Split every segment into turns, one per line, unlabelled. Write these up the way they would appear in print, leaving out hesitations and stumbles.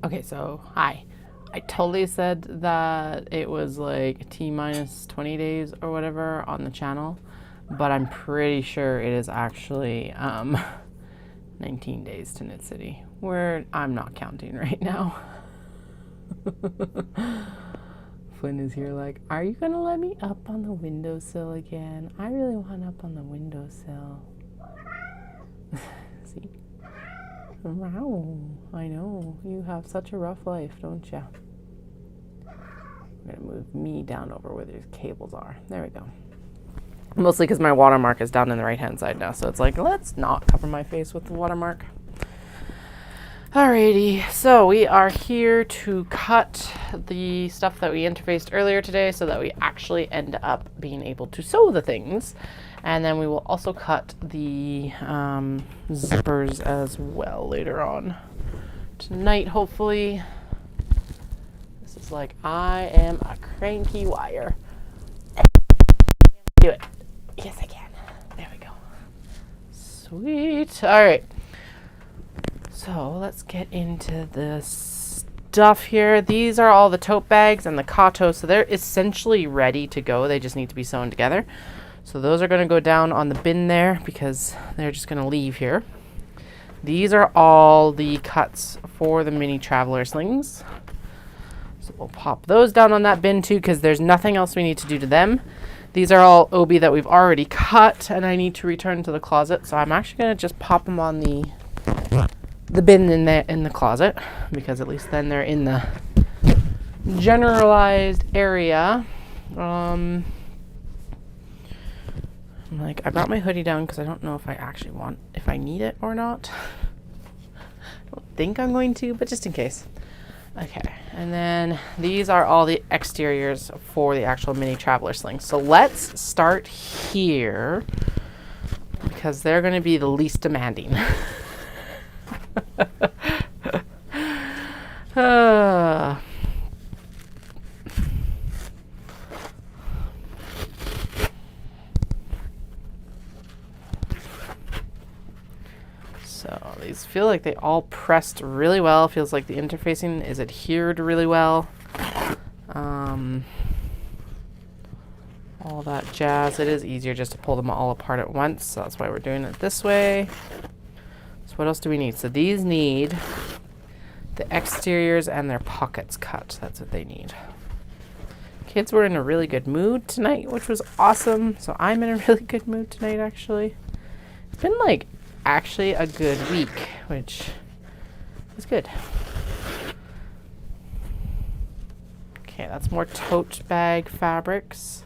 Okay, so hi. I totally said that it was like T minus 20 days or whatever on the channel, but I'm pretty sure it is actually 19 days to Knit City, where I'm not counting right now. Flynn is here like, are you gonna let me up on the windowsill again? I really want up on the windowsill. See? Wow, I know. You have such a rough life, don't you? I'm gonna move me down over where these cables are. There we go. Mostly because my watermark is down in the right-hand side now, so it's like, let's not cover my face with the watermark. Alrighty, so we are here to cut the stuff that we interfaced earlier today so that we actually end up being able to sew the things. And then we will also cut the zippers as well later on tonight, hopefully. This is like, I am a cranky wire. Do it. Yes, I can. There we go. Sweet. All right. So let's get into the stuff here. These are all the tote bags and the kato, so they're essentially ready to go. They just need to be sewn together. So those are going to go down on the bin there because they're just going to leave here. These are all the cuts for the mini traveler slings. So we'll pop those down on that bin too because there's nothing else we need to do to them. These are all obi that we've already cut and I need to return to the closet. So I'm actually going to just pop them on the bin in the closet because at least then they're in the generalized area. I'm like, I brought my hoodie down because I don't know if I actually if I need it or not. I don't think I'm going to, but just in case. Okay, and then these are all the exteriors for the actual mini traveler slings. So let's start here because they're going to be the least demanding. So these feel like they all pressed really well. Feels like the interfacing is adhered really well. All that jazz. It is easier just to pull them all apart at once, so that's why we're doing it this way. So what else do we need? So these need the exteriors and their pockets cut. That's what they need. Kids were in a really good mood tonight, which was awesome. So I'm in a really good mood tonight, actually. It's been like actually a good week, which is good. Okay, that's more tote bag fabrics.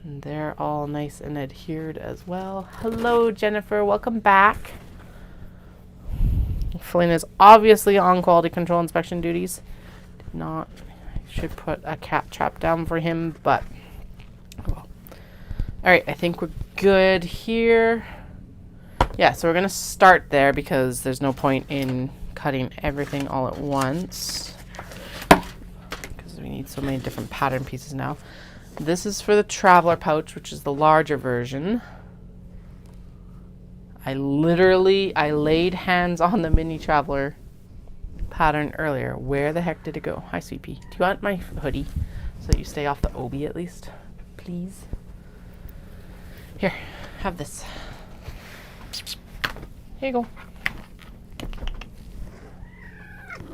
And they're all nice and adhered as well. Hello, Jennifer. Welcome back. Flynn is obviously on quality control inspection duties. Did not. I should put a cat trap down for him, but oh well. All right, I think we're good here. Yeah, so we're going to start there because there's no point in cutting everything all at once because we need so many different pattern pieces now. This is for the traveler pouch, which is the larger version. I laid hands on the mini traveler pattern earlier. Where the heck did it go? Hi, Sweet Pea. Do you want my hoodie so that you stay off the obi at least? Please. Here, have this. Here you go.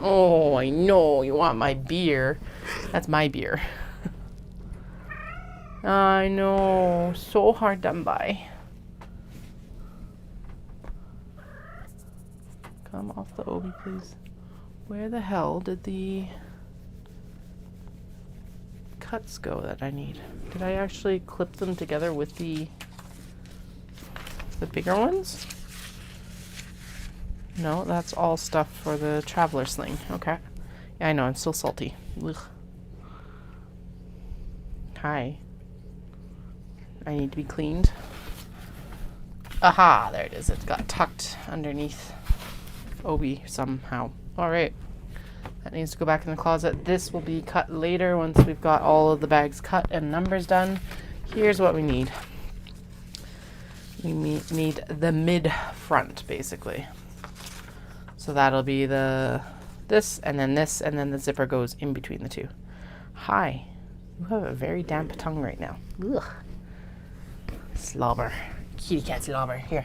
Oh, I know you want my beer. That's my beer. I know, so hard done by. Come off the obi, please. Where the hell did the cuts go that I need? Did I actually clip them together with the bigger ones? No, that's all stuff for the traveler sling. Okay. Yeah, I know, I'm still salty. Ugh. Hi. I need to be cleaned. Aha, there it is. It got tucked underneath obi somehow. All right. That needs to go back in the closet. This will be cut later once we've got all of the bags cut and numbers done. Here's what we need. We need the mid front, basically. So that'll be this, and then the zipper goes in between the two. Hi. You have a very damp tongue right now. Ugh. Slobber. Kitty cat slobber. Here.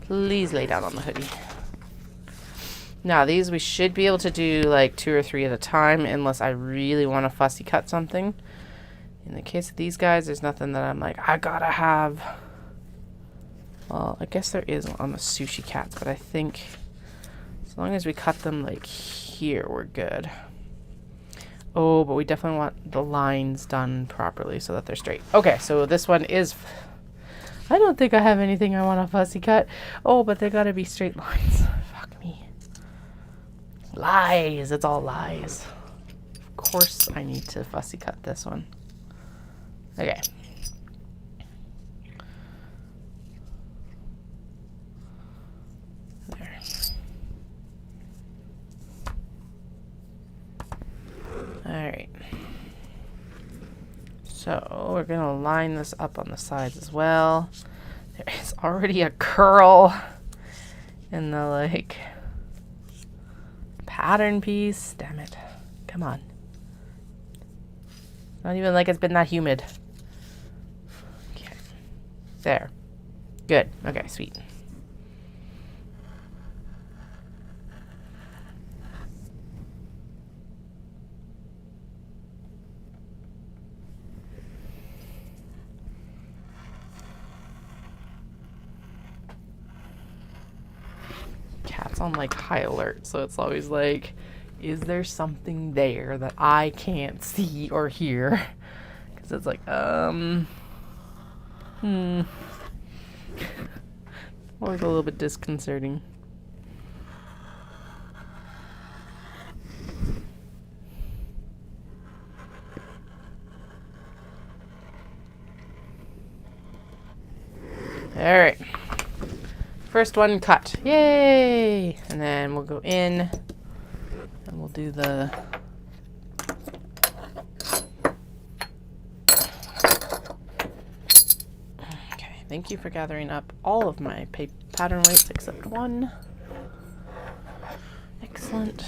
Please lay down on the hoodie. Now these we should be able to do like 2 or 3 at a time unless I really want to fussy cut something. In the case of these guys, there's nothing that I'm like, I gotta have. Well, I guess there is on the sushi cats, but I think as long as we cut them like here, we're good. Oh, but we definitely want the lines done properly so that they're straight. Okay, so this one is... I don't think I have anything I want to fussy cut. Oh, but they gotta be straight lines. Fuck me. Lies. It's all lies. Of course I need to fussy cut this one. Okay. There. Alright. So we're going to line this up on the sides as well. There is already a curl in the like pattern piece. Damn it. Come on. Not even like it's been that humid. Okay. There. Good. Okay, sweet. Cat's on like high alert, so it's always like, is there something there that I can't see or hear? Because it's like, always a little bit disconcerting. All right. First one cut. Yay! And then we'll go in and we'll do the okay, thank you for gathering up all of my pattern weights except one. Excellent.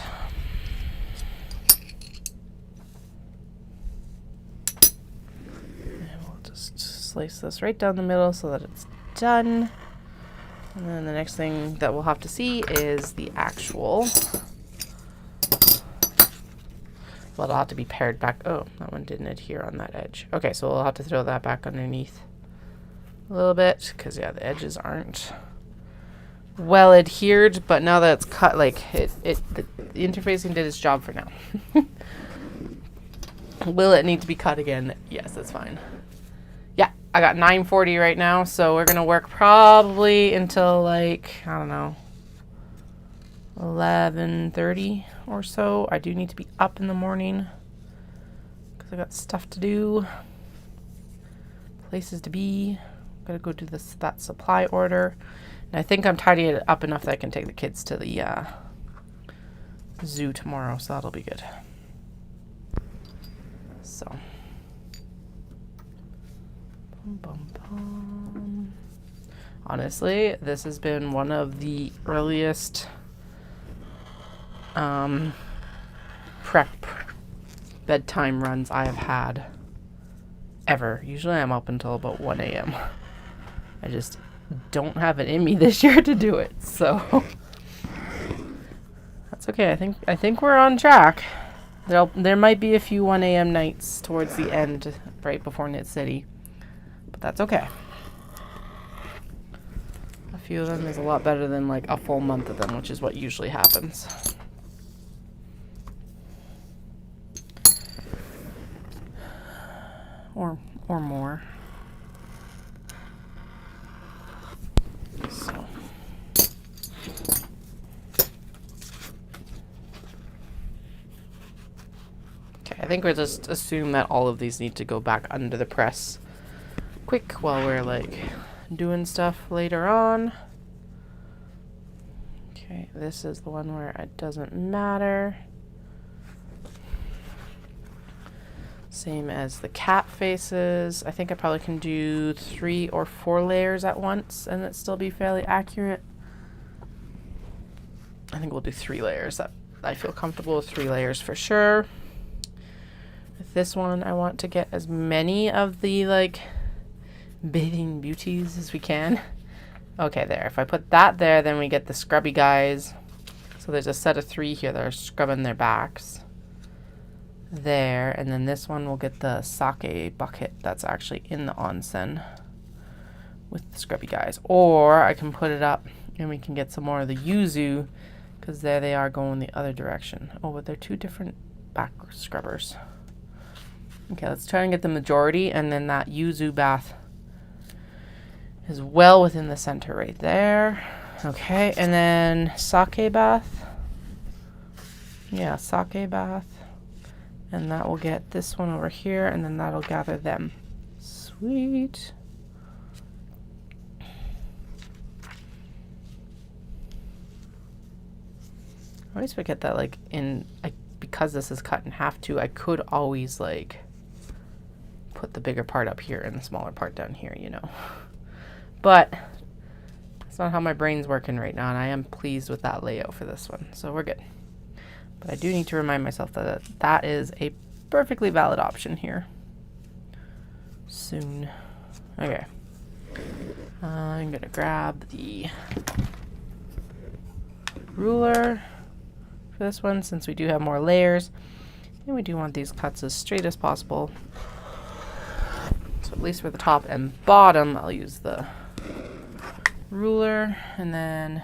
And we'll just slice this right down the middle so that it's done. And then the next thing that we'll have to see is the actual. Well, it'll have to be paired back. Oh, that one didn't adhere on that edge. Okay, so we'll have to throw that back underneath a little bit because, yeah, the edges aren't well adhered. But now that it's cut, like the interfacing did its job for now. Will it need to be cut again? Yes, that's fine. Yeah, I got 9:40 right now, so we're gonna work probably until like, I don't know, 11:30 or so. I do need to be up in the morning because I got stuff to do, places to be. Gotta go do that supply order, and I think I'm tidying it up enough that I can take the kids to the zoo tomorrow, so that'll be good. So. Bum, bum. Honestly, this has been one of the earliest prep bedtime runs I have had ever. Usually I'm up until about 1 a.m. I just don't have it in me this year to do it, so that's okay. I think we're on track. There might be a few 1 a.m. nights towards the end, right before Knit City. That's okay. A few of them is a lot better than like a full month of them, which is what usually happens. Or more. So. Okay, I think we'll just assume that all of these need to go back under the press quick while we're like doing stuff later on. Okay, this is the one where it doesn't matter. Same as the cat faces. I think I probably can do 3 or 4 layers at once and it still be fairly accurate. I think we'll do 3 layers. That I feel comfortable with 3 layers for sure. With this one, I want to get as many of the like bathing beauties as we can. Okay, there. If I put that there, then we get the scrubby guys. So there's a set of 3 here that are scrubbing their backs. There, and then this one will get the sake bucket that's actually in the onsen with the scrubby guys. Or I can put it up and we can get some more of the yuzu, because there they are going the other direction. Oh, but they're 2 different back scrubbers. Okay, let's try and get the majority, and then that yuzu bath is well within the center right there. Okay, and then sake bath. Yeah, sake bath. And that will get this one over here, and then that'll gather them. Sweet. I always forget that, like, because this is cut in half too, I could always, like, put the bigger part up here and the smaller part down here, you know. But that's not how my brain's working right now, and I am pleased with that layout for this one, so we're good. But I do need to remind myself that that is a perfectly valid option here. Soon. Okay. I'm gonna grab the ruler for this one, since we do have more layers. And we do want these cuts as straight as possible. So at least for the top and bottom, I'll use the ruler, and then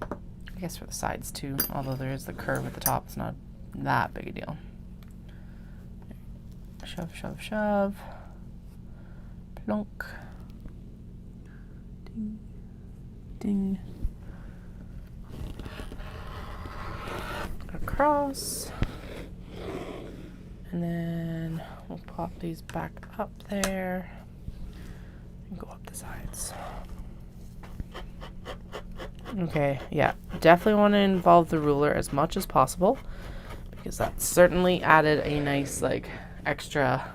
I guess for the sides too, although there is the curve at the top, it's not that big a deal. Shove, shove, shove. Plonk. Ding. Ding. Across. And then we'll pop these back up there and go up the sides. Okay, yeah, definitely want to involve the ruler as much as possible, because that certainly added a nice, like, extra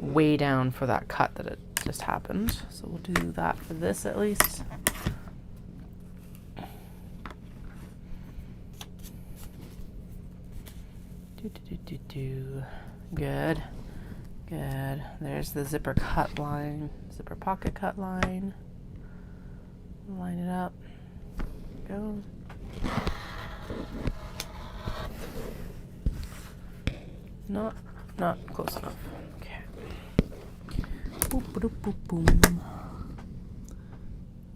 way down for that cut that it just happened. So we'll do that for this at least. Good. Good. There's the zipper cut line, zipper pocket cut line. Line it up. Go. Not close enough. Okay. Boop, boop, boop, boom.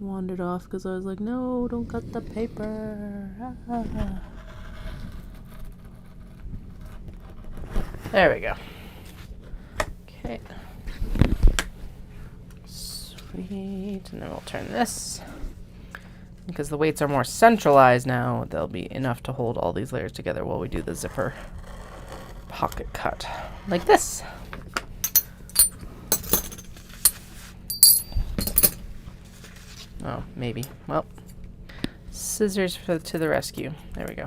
Wandered off because I was like, no, don't cut the paper. Ah. There we go. Okay. Sweet. And then we'll turn this. Because the weights are more centralized now, they'll be enough to hold all these layers together while we do the zipper pocket cut. Like this. Oh, maybe. Well, scissors to the rescue. There we go.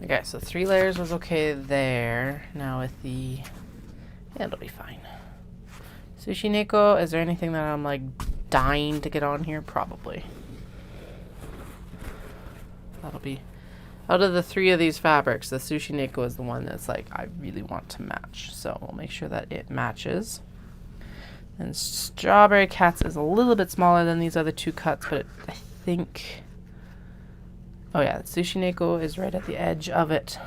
Okay, so 3 layers was okay there. Now with the... yeah, it'll be fine. Sushi Neko, is there anything that I'm like dying to get on here? Probably. That'll be... out of the 3 of these fabrics, the Sushi Neko is the one that's like, I really want to match. So we'll make sure that it matches. And Strawberry Cats is a little bit smaller than these other 2 cuts, but I think... oh yeah, Sushi Neko is right at the edge of it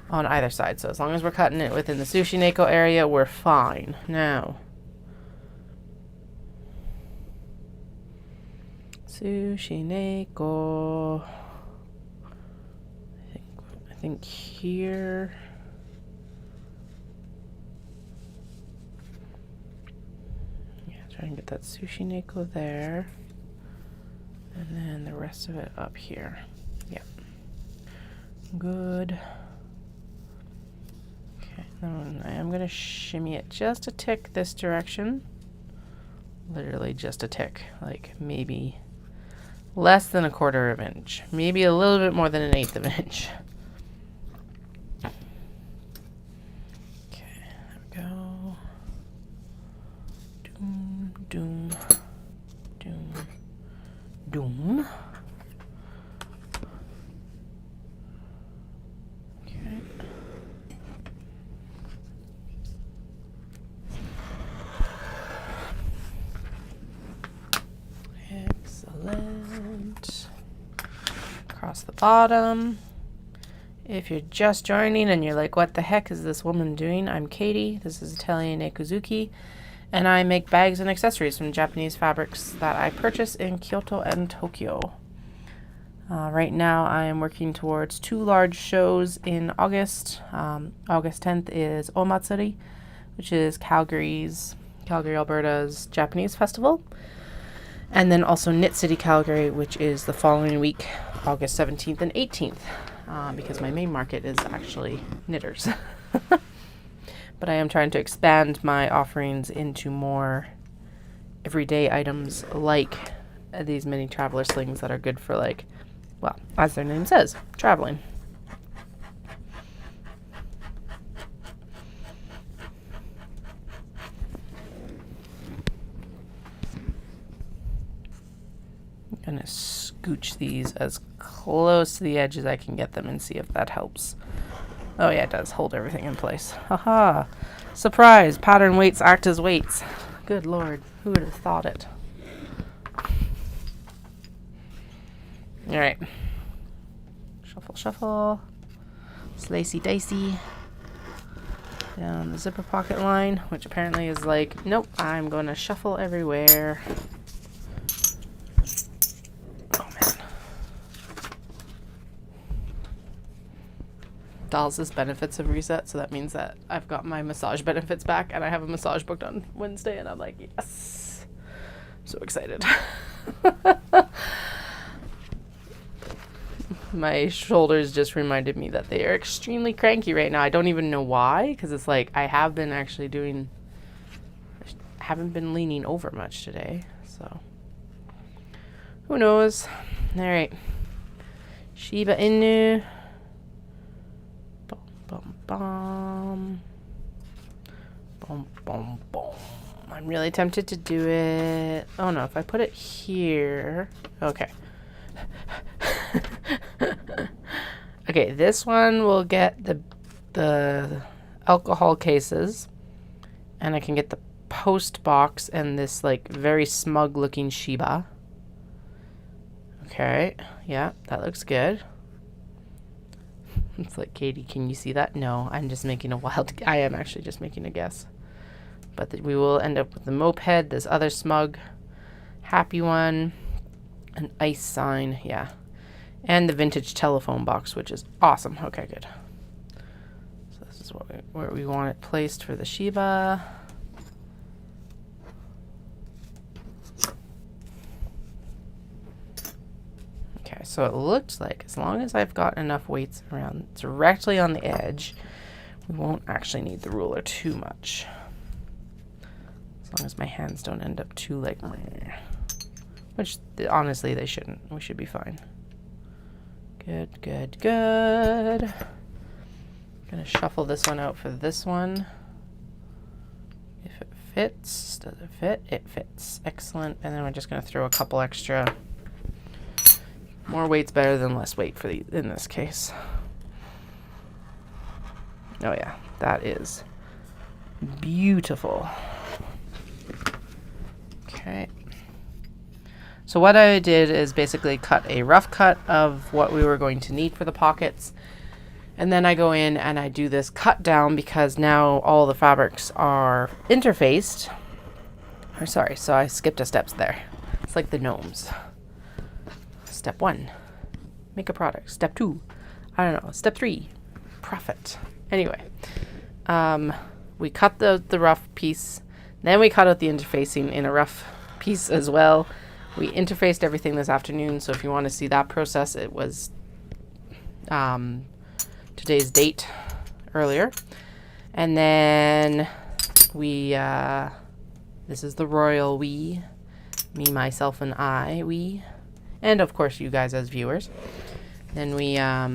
on either side. So as long as we're cutting it within the Sushi Neko area, we're fine. Now, Sushi Neko. I think here. Yeah, try and get that Sushi Neko there. And then the rest of it up here. Yep. Good. Okay, then I am going to shimmy it just a tick this direction. Literally just a tick. Like maybe less than 1/4 of an inch. Maybe a little bit more than 1/8 of an inch. Okay, there we go. Doom, doom. Doom. Okay. Excellent. Across the bottom. If you're just joining and you're like, what the heck is this woman doing? I'm Katie. This is Italian Ekuzuki. And I make bags and accessories from Japanese fabrics that I purchase in Kyoto and Tokyo. Right now I am working towards 2 large shows in August. August 10th is Omatsuri, which is Calgary, Alberta's Japanese festival. And then also Knit City, Calgary, which is the following week, August 17th and 18th. Because my main market is actually knitters. But I am trying to expand my offerings into more everyday items like these mini traveler slings that are good for, like, well, as their name says, traveling. I'm gonna scooch these as close to the edge as I can get them and see if that helps. Oh yeah, it does hold everything in place. Haha! Surprise! Pattern weights act as weights. Good lord, who would have thought it? Alright. Shuffle, shuffle. Slicey dicey. Down the zipper pocket line, which apparently is like, nope, I'm gonna shuffle everywhere. Dolls is benefits have reset, so that means that I've got my massage benefits back and I have a massage booked on Wednesday, and I'm like, yes, so excited. My shoulders just reminded me that they are extremely cranky right now. I don't even know why, because it's like I have been actually haven't been leaning over much today, so who knows. All right, Shiba Inu. Bum, bum. Boom, boom, boom. I'm really tempted to do it. Oh no, if I put it here. Okay. Okay, this one will get the alcohol cases, and I can get the post box and this like very smug looking Shiba. Okay, yeah, that looks good. It's like, Katie, can you see that? No, I'm just making a wild... I am actually just making a guess. But we will end up with the moped, this other smug, happy one, an ice sign, yeah. And the vintage telephone box, which is awesome. Okay, good. So this is where we want it placed for the Shiba. Okay, so it looks like as long as I've got enough weights around directly on the edge, we won't actually need the ruler too much. As long as my hands don't end up too like, which honestly they shouldn't. We should be fine. Good, good, good. Gonna shuffle this one out for this one. If it fits, does it fit? It fits. Excellent. And then we're just gonna throw a couple extra. More weight's better than less weight for in this case. Oh yeah, that is beautiful. Okay. So what I did is basically cut a rough cut of what we were going to need for the pockets. And then I go in and I do this cut down because now all the fabrics are interfaced. Or sorry, so I skipped a step there. It's like the gnomes. Step 1, make a product. Step 2, I don't know. Step 3, profit. Anyway, we cut the rough piece. Then we cut out the interfacing in a rough piece as well. We interfaced everything this afternoon, so if you want to see that process, it was today's date earlier. And then we, this is the royal we, me, myself, and I, we. And of course you guys as viewers. Then we are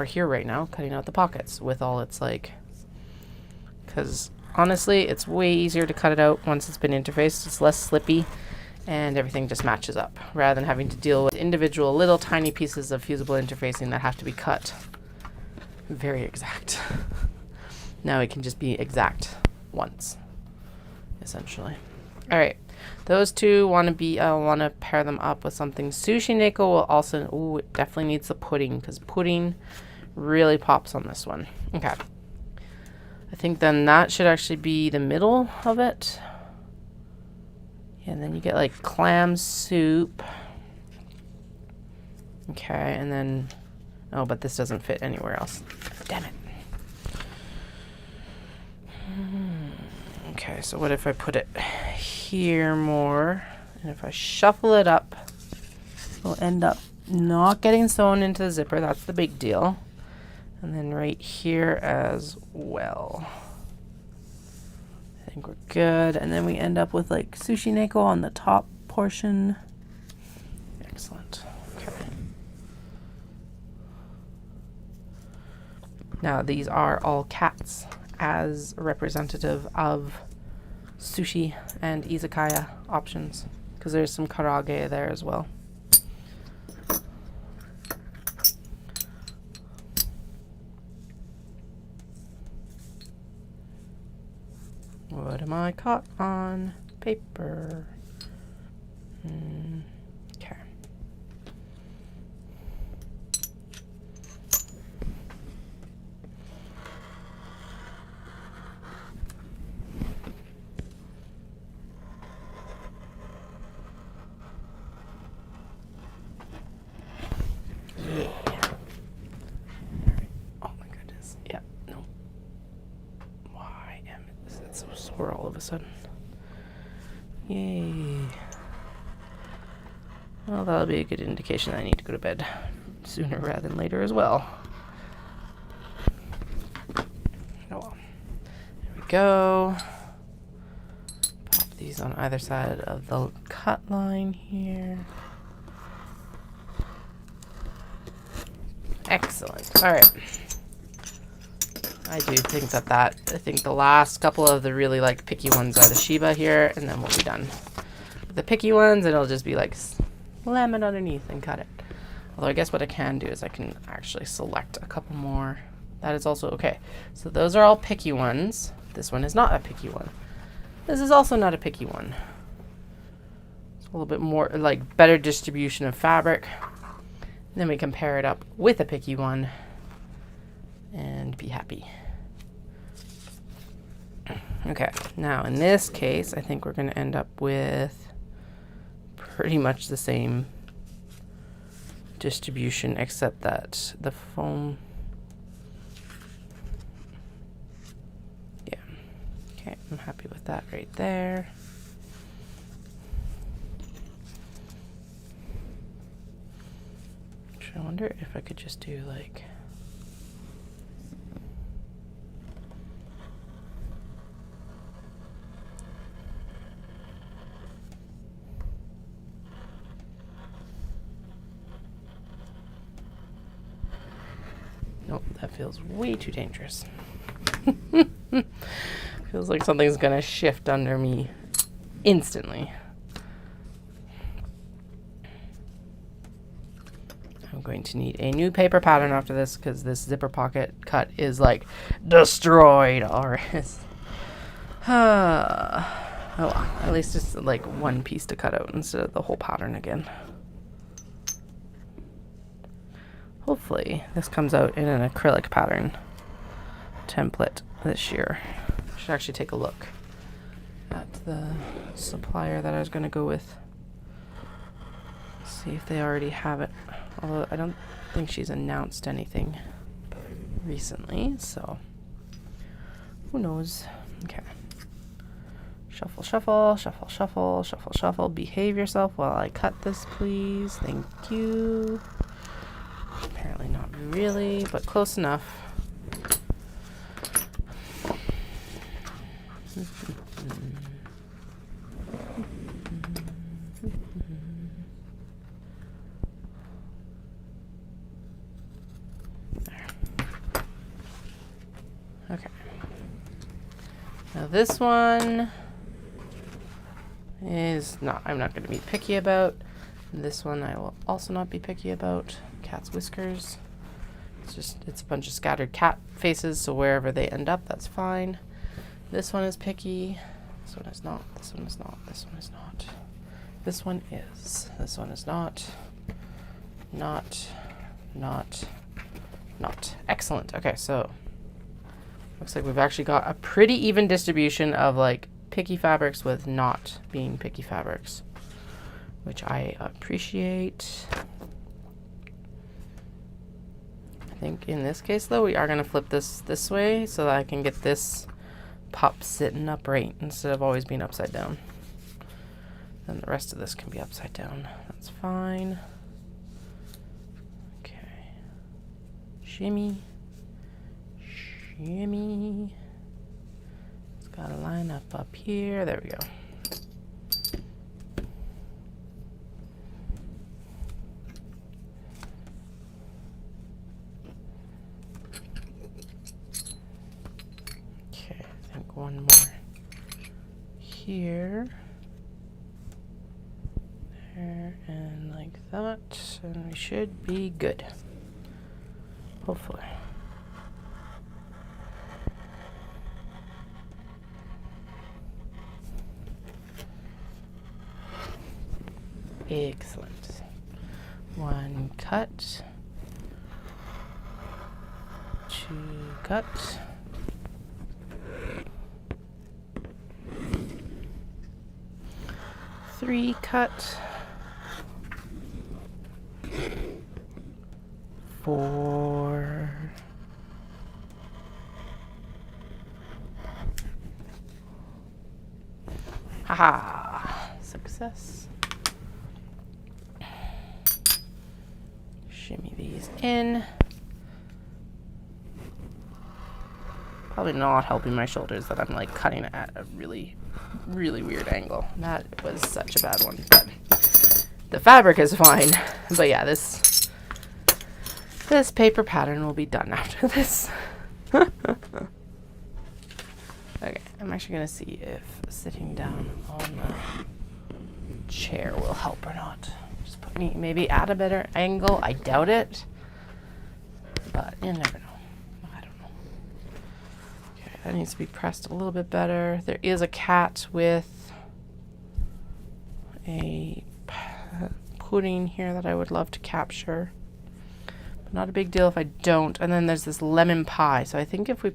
here right now cutting out the pockets with all its like, because honestly it's way easier to cut it out once it's been interfaced. It's less slippy and everything just matches up rather than having to deal with individual little tiny pieces of fusible interfacing that have to be cut very exact. Now it can just be exact once, essentially. All right, those two want to pair them up with something. Sushi Neko will also, ooh, it definitely needs the pudding because pudding really pops on this one. Okay, I think then that should actually be the middle of it. And then you get like clam soup. Okay, and then, oh, but this doesn't fit anywhere else. Damn it. Okay, so what if I put it here more? And if I shuffle it up, we'll end up not getting sewn into the zipper. That's the big deal. And then right here as well. I think we're good. And then we end up with like Sushi Neko on the top portion. Excellent. Okay. Now these are all cats as representative of sushi and izakaya options because there's some karage there as well. What am I caught on? Paper. Okay. Yeah. Oh my goodness. Yeah. No. Why am it so sore all of a sudden? Yay. Well, that'll be a good indication that I need to go to bed sooner rather than later as well. Oh well. There we go. Pop these on either side of the cut line here. Excellent. All right. I do think I think the last couple of the really like picky ones are the Shiba here, and then we'll be done. The picky ones, it'll just be like slam it underneath and cut it. Although I guess what I can do is I can actually select a couple more. That is also okay. So those are all picky ones. This one is not a picky one. This is also not a picky one. It's a little bit more like better distribution of fabric. Then we can pair it up with a picky one and be happy. Okay, now in this case, I think we're going to end up with pretty much the same distribution, except that the foam. Yeah, okay, I'm happy with that right there. I wonder if I could just do like nope, that feels way too dangerous. Feels like something's gonna shift under me instantly. I'm going to need a new paper pattern after this because this zipper pocket cut is like destroyed already. Oh well, at least it's like one piece to cut out instead of the whole pattern again. Hopefully this comes out in an acrylic pattern template this year. I should actually take a look at the supplier that I was going to go with. See if they already have it. Although I don't think she's announced anything recently, so who knows. Okay. Shuffle, shuffle, shuffle, shuffle, shuffle, shuffle. Behave yourself while I cut this, please. Thank you. Apparently not really, but close enough. Okay. Now this one is not, I'm not going to be picky about. This one I will also not be picky about. Cat's whiskers. It's a bunch of scattered cat faces, so wherever they end up, that's fine. This one is picky. This one is not. This one is not. This one is not. This one is. This one is not. Not. Excellent. Okay, so looks like we've actually got a pretty even distribution of like picky fabrics with not being picky fabrics, which I appreciate. I think in this case though, we are going to flip this way so that I can get this pup sitting upright instead of always being upside down. Then the rest of this can be upside down. That's fine. Okay. Shimmy. Shimmy. It's got to line up here. There we go. Okay, I think one more here. There and like that. And we should be good. Hopefully. Excellent. One cut. Two cut. Three cut. Four. Haha. Success. Shimmy these in. Probably not helping my shoulders that I'm like cutting at a really, really weird angle. That was such a bad one, but the fabric is fine. But yeah, this paper pattern will be done after this. Okay, I'm actually gonna see if sitting down on the chair will help or not. Just put me maybe at a better angle. I doubt it, but you never know. I don't know. Okay, that needs to be pressed a little bit better. There is a cat with a pudding here that I would love to capture. But not a big deal if I don't. And then there's this lemon pie. So I think if we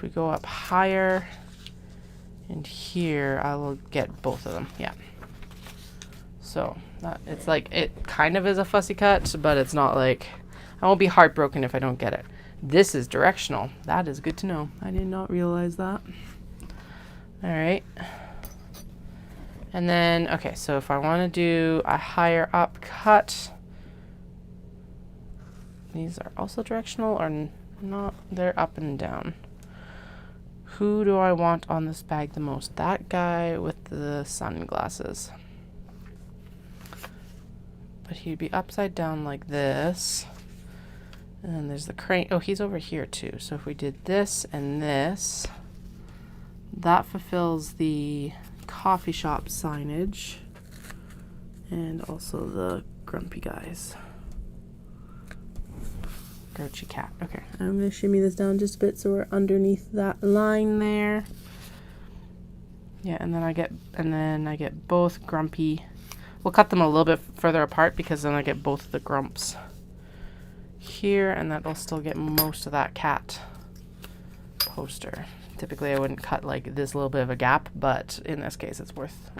go up higher and here, I will get both of them. Yeah. So it's like, it kind of is a fussy cut, but it's not like, I won't be heartbroken if I don't get it. This is directional. That is good to know. I did not realize that. All right. And then, okay, so if I want to do a higher up cut, these are also directional or not? They're up and down. Who do I want on this bag the most? That guy with the sunglasses. But he'd be upside down like this. And then there's the crane. Oh, he's over here too. So if we did this and this, that fulfills the coffee shop signage and also the grumpy guys. Grouchy cat. Okay, I'm gonna shimmy this down just a bit so we're underneath that line there. Yeah, and then I get both grumpy. We'll cut them a little bit further apart because then I get both of the grumps here, and that'll still get most of that cat poster. Typically I wouldn't cut like this little bit of a gap, but in this case it's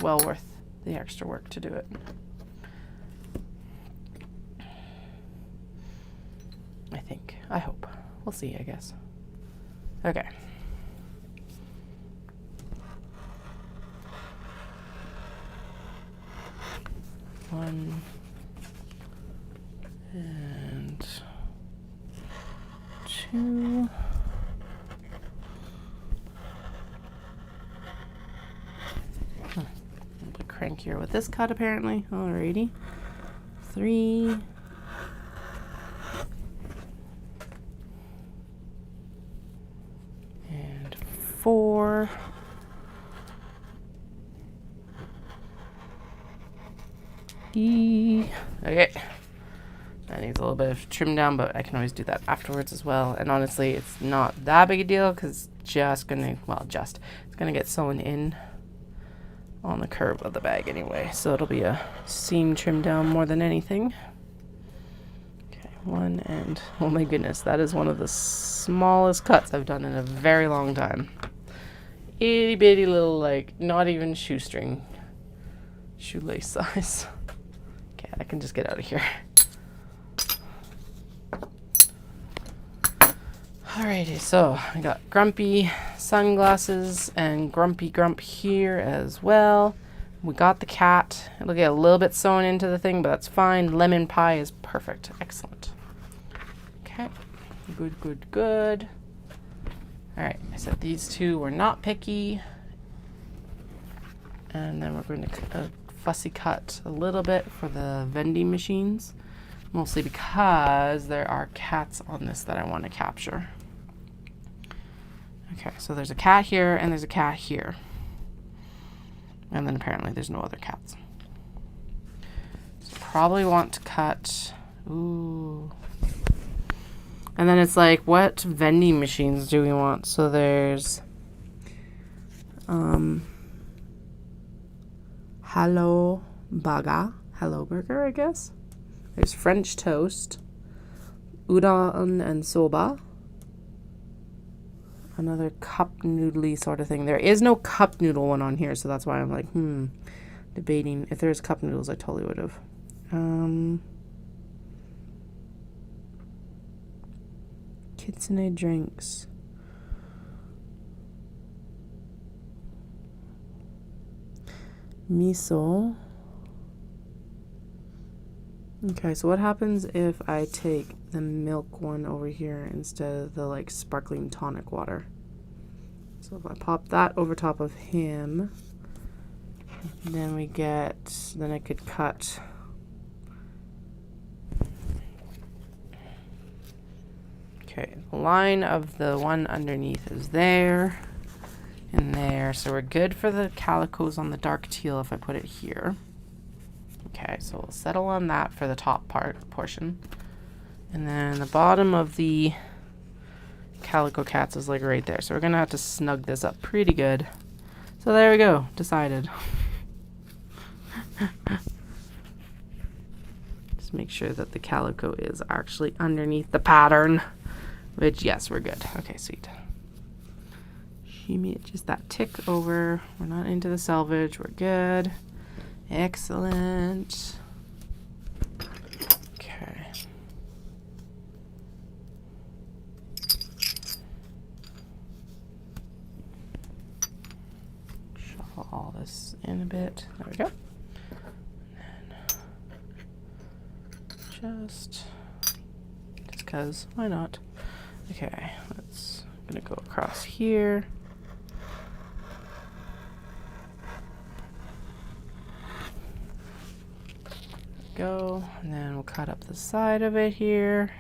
well worth the extra work to do it. I think. I hope. We'll see, I guess. Okay. One and two. A little bit crankier with this cut apparently. Alrighty. 3. And 4. Okay. That needs a little bit of trim down, but I can always do that afterwards as well. And honestly, it's not that big a deal because it's just gonna, it's gonna get sewn in on the curve of the bag anyway. So it'll be a seam trim down more than anything. Okay, one, and oh my goodness, that is one of the smallest cuts I've done in a very long time. Itty bitty little, like, not even shoestring, shoelace size. Okay, I can just get out of here. Alrighty, so I got Grumpy sunglasses and Grumpy Grump here as well. We got the cat. It'll get a little bit sewn into the thing, but that's fine. Lemon pie is perfect. Excellent. Okay, good, good, good. Alright, I said these two were not picky. And then we're going to fussy cut a little bit for the vending machines. Mostly because there are cats on this that I want to capture. Okay, so there's a cat here and there's a cat here. And then apparently there's no other cats. So probably want to cut... Ooh. And then it's like, what vending machines do we want? So there's... Hello Burger, I guess. There's French toast, udon and soba, another cup noodly sort of thing. There is no cup noodle one on here, so that's why I'm like, debating. If there's cup noodles, I totally would have. Kitsune drinks. Miso. Okay, so what happens if I take the milk one over here instead of the like sparkling tonic water? So if I pop that over top of him, then I could cut. Okay, the line of the one underneath is there and there. So we're good for the calicos on the dark teal if I put it here. Okay, so we'll settle on that for the top portion. And then the bottom of the calico cats is like right there. So we're going to have to snug this up pretty good. So there we go. Decided. Just make sure that the calico is actually underneath the pattern. Which, yes, we're good. Okay, sweet. Shimmy it just that tick over. We're not into the selvage. We're good. Excellent. Okay. Shuffle all this in a bit. There we go. And then just because, why not? Okay, I'm gonna go across here. Go, and then we'll cut up the side of it here.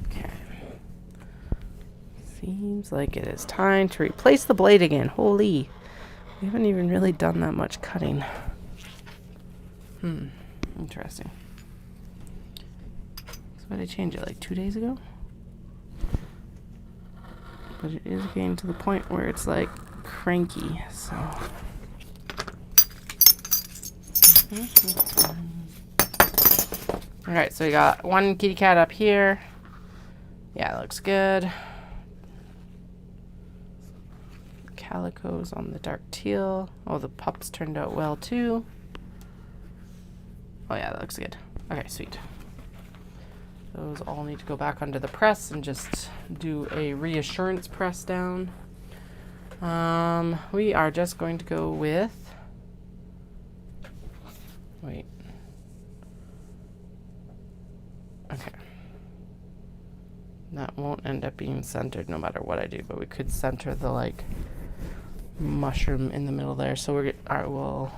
Okay. Seems like it is time to replace the blade again. Holy. We haven't even really done that much cutting. Interesting. So why did I change it? Like 2 days ago? But it is getting to the point where it's like cranky, so. Alright, so we got one kitty cat up here. Yeah, it looks good. Calicos on the dark teal. Oh, the pups turned out well too. Oh yeah, that looks good. Okay, sweet. Those all need to go back under the press and just do a reassurance press down. We are just going to go with... Wait. Okay. That won't end up being centered no matter what I do, but we could center the like mushroom in the middle there. So we're alright. Well,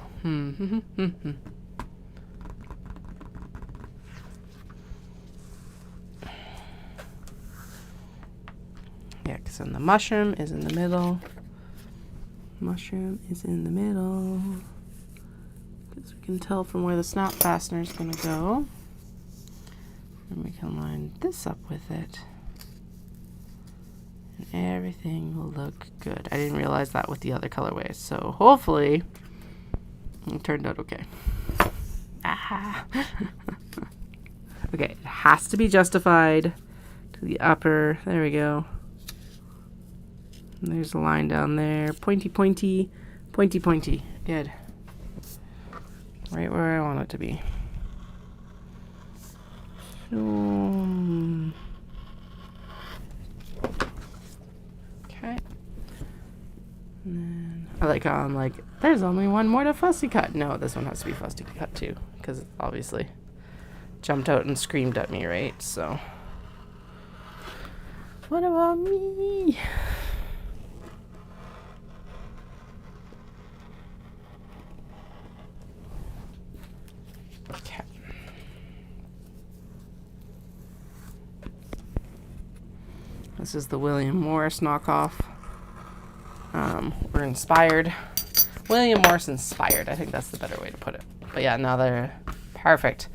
yeah, because then the mushroom is in the middle. Mushroom is in the middle. Because we can tell from where the snap fastener is going to go. And we can line this up with it. And everything will look good. I didn't realize that with the other colorways. So hopefully it turned out okay. Ah. Okay, it has to be justified to the upper. There we go. And there's a line down there. Pointy, pointy, pointy, pointy. Good. Right where I want it to be. Okay. And then I like how I'm like, there's only one more to fussy cut. No, this one has to be fussy cut too, because it obviously jumped out and screamed at me, right? So, what about me? Okay. This is the William Morris knockoff. We're inspired. William Morris inspired. I think that's the better way to put it. But yeah, now they're perfect.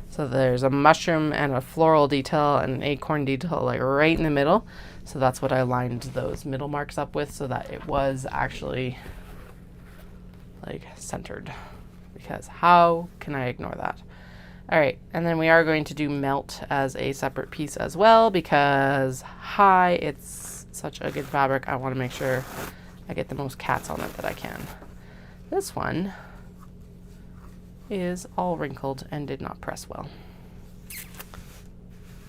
So there's a mushroom and a floral detail and an acorn detail like right in the middle. So that's what I lined those middle marks up with so that it was actually like centered. Because how can I ignore that? All right, and then we are going to do melt as a separate piece as well because it's such a good fabric. I want to make sure I get the most cats on it that I can. This one is all wrinkled and did not press well.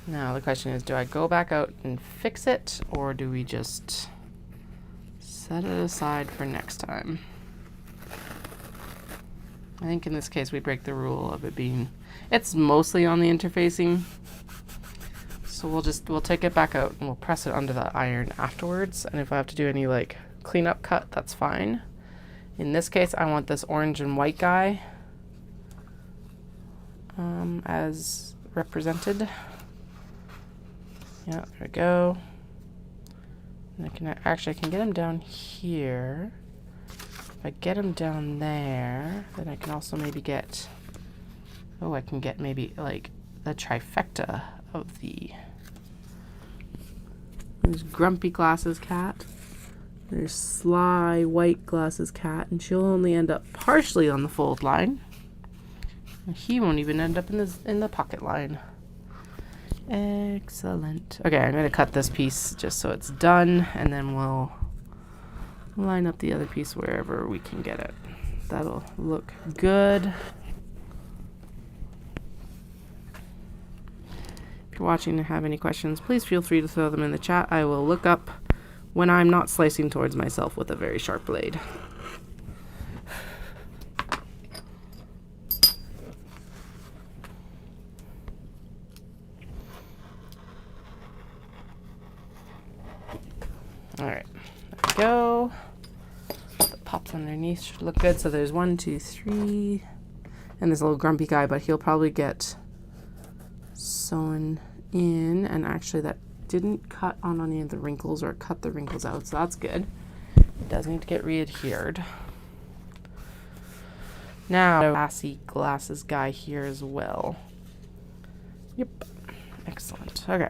Now the question is, do I go back out and fix it or do we just set it aside for next time? I think in this case we break the rule of it being, it's mostly on the interfacing. So we'll take it back out and we'll press it under the iron afterwards. And if I have to do any like cleanup cut, that's fine. In this case, I want this orange and white guy as represented. Yeah, there we go. And I can get him down here. If I get him down there, then I can also maybe get, I can get maybe like the trifecta of there's Grumpy Glasses Cat, there's Sly White Glasses Cat, and she'll only end up partially on the fold line. And he won't even end up in the pocket line. Excellent. Okay, I'm going to cut this piece just so it's done, and then we'll line up the other piece wherever we can get it. That'll look good. If you're watching and have any questions, please feel free to throw them in the chat. I will look up when I'm not slicing towards myself with a very sharp blade. All right, there we go. The pops underneath should look good. So there's 1, 2, 3, and this little grumpy guy, but he'll probably get sewn in, and actually that didn't cut on any of the wrinkles or cut the wrinkles out, so that's good. It does need to get re-adhered. Now, glassy glasses guy here as well. Yep, excellent. Okay.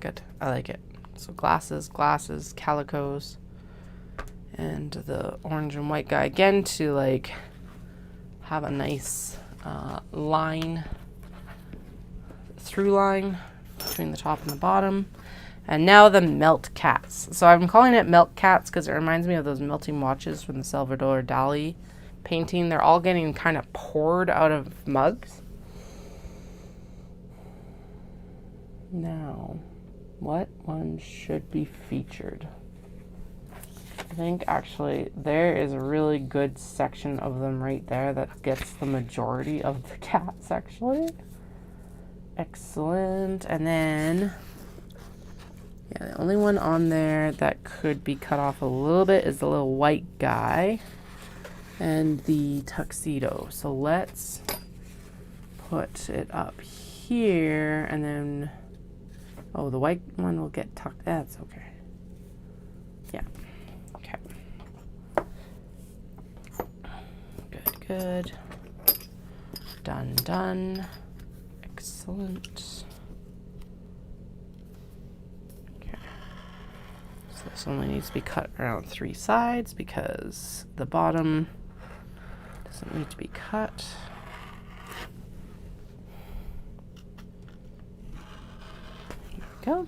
Good. I like it. So glasses, calicos, and the orange and white guy again to like have a nice through line between the top and the bottom. And now the melt cats. So I'm calling it melt cats because it reminds me of those melting watches from the Salvador Dali painting. They're all getting kind of poured out of mugs. Now, what one should be featured? I think actually there is a really good section of them right there that gets the majority of the cats actually. Excellent. And then, yeah, the only one on there that could be cut off a little bit is the little white guy and the tuxedo. So let's put it up here and then, oh, the white one will get tucked. That's okay. Yeah. Okay. Good. Done. Excellent. Okay. So this only needs to be cut around 3 sides because the bottom doesn't need to be cut. There we go.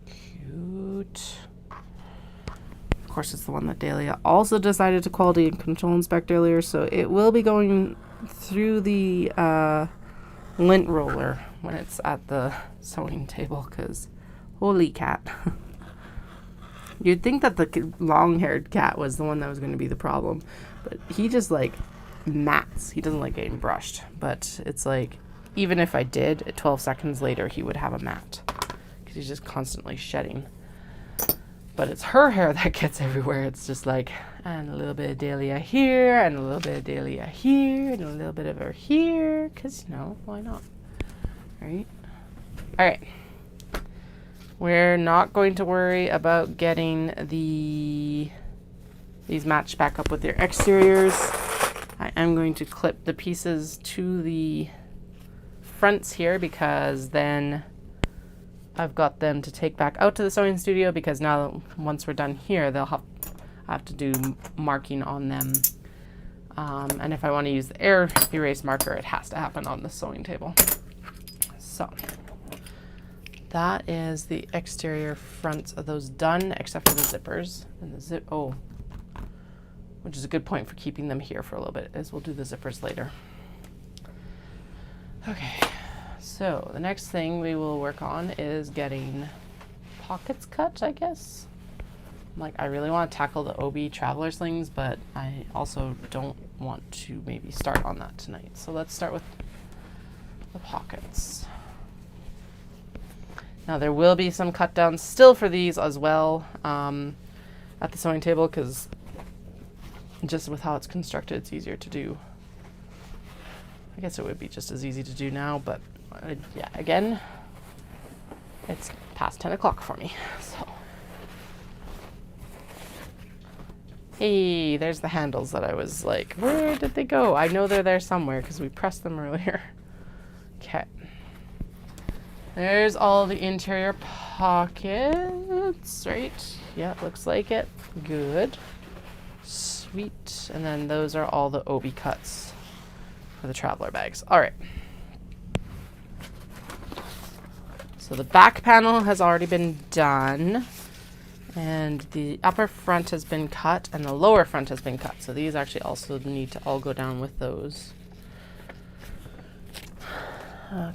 Cute. Of course, it's the one that Dahlia also decided to quality and control inspect earlier, so it will be going through the lint roller when it's at the sewing table, because holy cat. You'd think that the long-haired cat was the one that was going to be the problem, but he just like mats. He doesn't like getting brushed, but it's like even if I did, 12 seconds later he would have a mat because he's just constantly shedding. But it's her hair that gets everywhere. It's just like, and a little bit of Dahlia here, and a little bit of Dahlia here, and a little bit of her here, because, you know, why not? Right? All right. We're not going to worry about getting these matched back up with their exteriors. I am going to clip the pieces to the fronts here because then I've got them to take back out to the sewing studio, because now once we're done here, they'll have to do marking on them. And if I want to use the air erase marker, it has to happen on the sewing table. So that is the exterior fronts of those done, except for the zippers. And the which is a good point for keeping them here for a little bit, is we'll do the zippers later. Okay. So the next thing we will work on is getting pockets cut, I guess. Like, I really want to tackle the OB traveler slings, but I also don't want to maybe start on that tonight. So let's start with the pockets. Now there will be some cut downs still for these as well at the sewing table, because just with how it's constructed, it's easier to do. I guess it would be just as easy to do now, but yeah, again, it's past 10 o'clock for me, so. Hey, there's the handles that I was like, where did they go? I know they're there somewhere because we pressed them earlier. Okay. There's all the interior pockets, right? Yeah, looks like it. Good. Sweet. And then those are all the OB cuts for the traveler bags. All right. So the back panel has already been done, and the upper front has been cut, and the lower front has been cut. So these actually also need to all go down with those.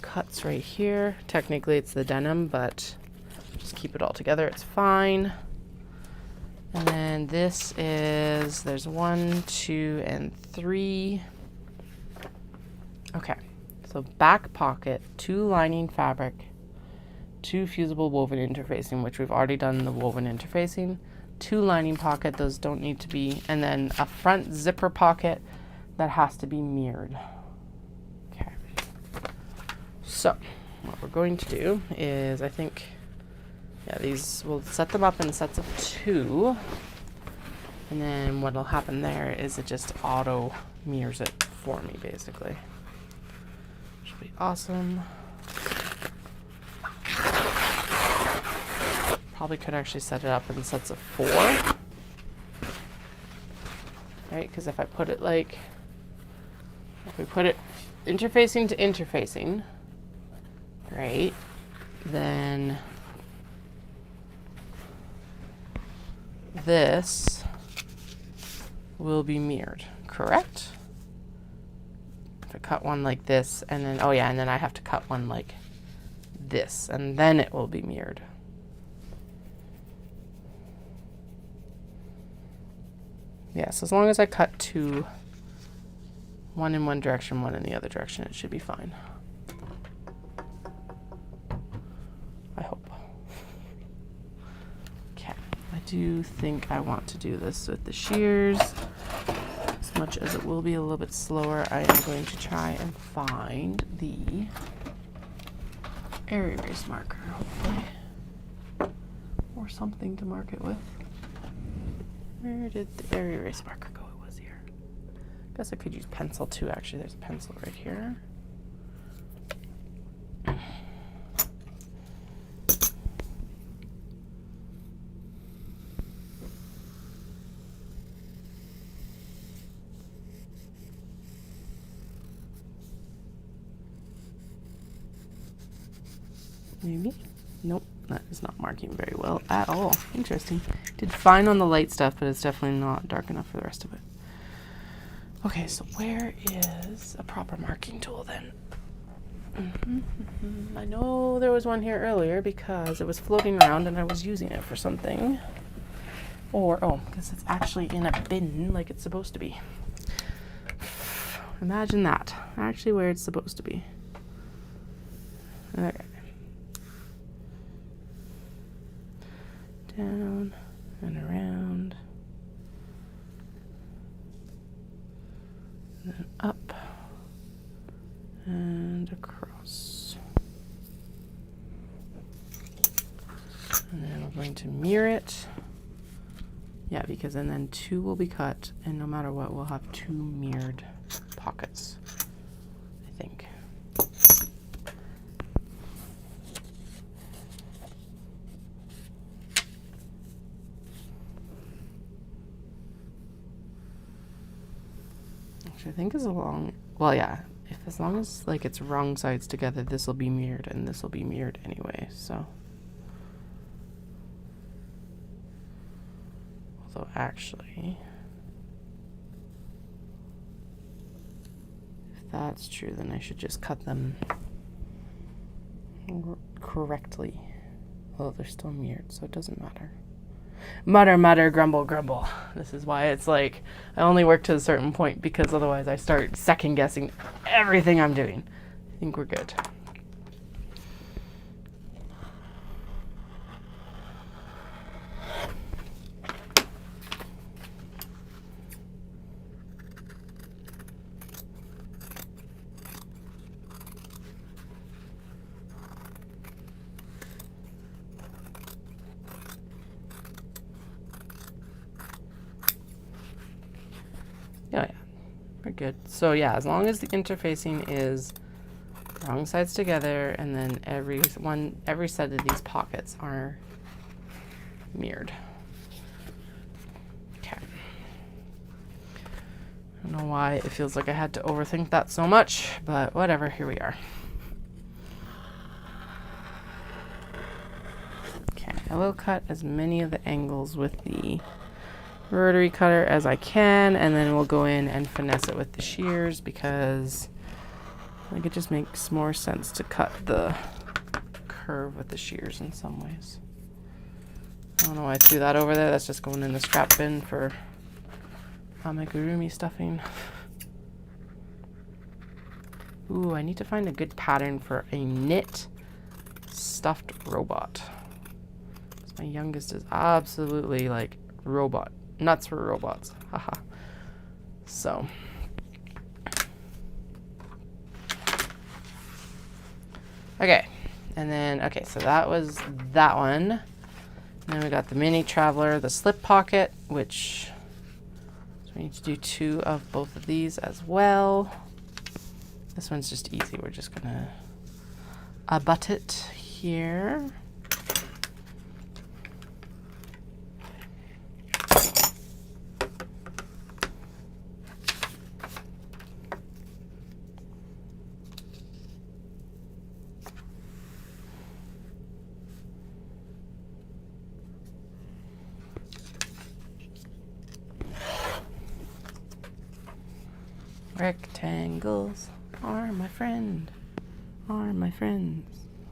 Cuts right here. Technically it's the denim, but just keep it all together. It's fine. And then this is, there's 1, 2, and 3. Okay. So back pocket, 2 lining fabric, 2 fusible woven interfacing, which we've already done the woven interfacing, 2 lining pocket, those don't need to be, and then a front zipper pocket that has to be mirrored. Okay. So what we're going to do is, I think, yeah, these, we'll set them up in sets of 2, and then what'll happen there is it just auto mirrors it for me, basically. Should be awesome. Probably could actually set it up in sets of 4. Right, because if I put it like If we put it interfacing to interfacing, right, then this will be mirrored, correct? If I cut one like this, and then, oh yeah, and then I have to cut one like this, and then it will be mirrored. Yes, as long as I cut two, one in one direction, one in the other direction, it should be fine. I hope. Okay, I do think I want to do this with the shears. As much as it will be a little bit slower, I am going to try and find the air erase marker, hopefully. Or something to mark it with. Where did the air erase marker go? It was here. Guess I could use pencil too, actually. There's a pencil right here. Maybe? Nope, that is not marking very well at all. Interesting. Did fine on the light stuff, but it's definitely not dark enough for the rest of it. Okay, so where is a proper marking tool then? I know there was one here earlier because it was floating around and I was using it for something. Or, oh, because it's actually in a bin like it's supposed to be. Imagine that. Actually where it's supposed to be. Okay. Down and around. And then up and across. And then we're going to mirror it. Yeah, because and then two will be cut, and no matter what, we'll have two mirrored pockets, I think. Which I think is along, well, yeah, if as long as like it's wrong sides together, this will be mirrored and this will be mirrored anyway, so. Although actually, if that's true, then I should just cut them correctly. Although they're still mirrored, so it doesn't matter. Mutter, mutter, grumble, grumble. This is why it's like, I only work to a certain point because otherwise I start second guessing everything I'm doing. I think we're good. Oh yeah, we're good. So yeah, as long as the interfacing is wrong sides together, and then every set of these pockets are mirrored. Okay. I don't know why it feels like I had to overthink that so much, but whatever, here we are. Okay, I will cut as many of the angles with the rotary cutter as I can, and then we'll go in and finesse it with the shears because I think it just makes more sense to cut the curve with the shears in some ways. I don't know why I threw that over there. That's just going in the scrap bin for amigurumi stuffing. Ooh, I need to find a good pattern for a knit stuffed robot. My youngest is absolutely like robot. Nuts for robots. Haha. So. Okay. And then, okay, so that was that one. And then we got the mini traveler, the slip pocket, which so we need to do 2 of both of these as well. This one's just easy. We're just gonna abut it here. Rectangles are my friend. Are my friends.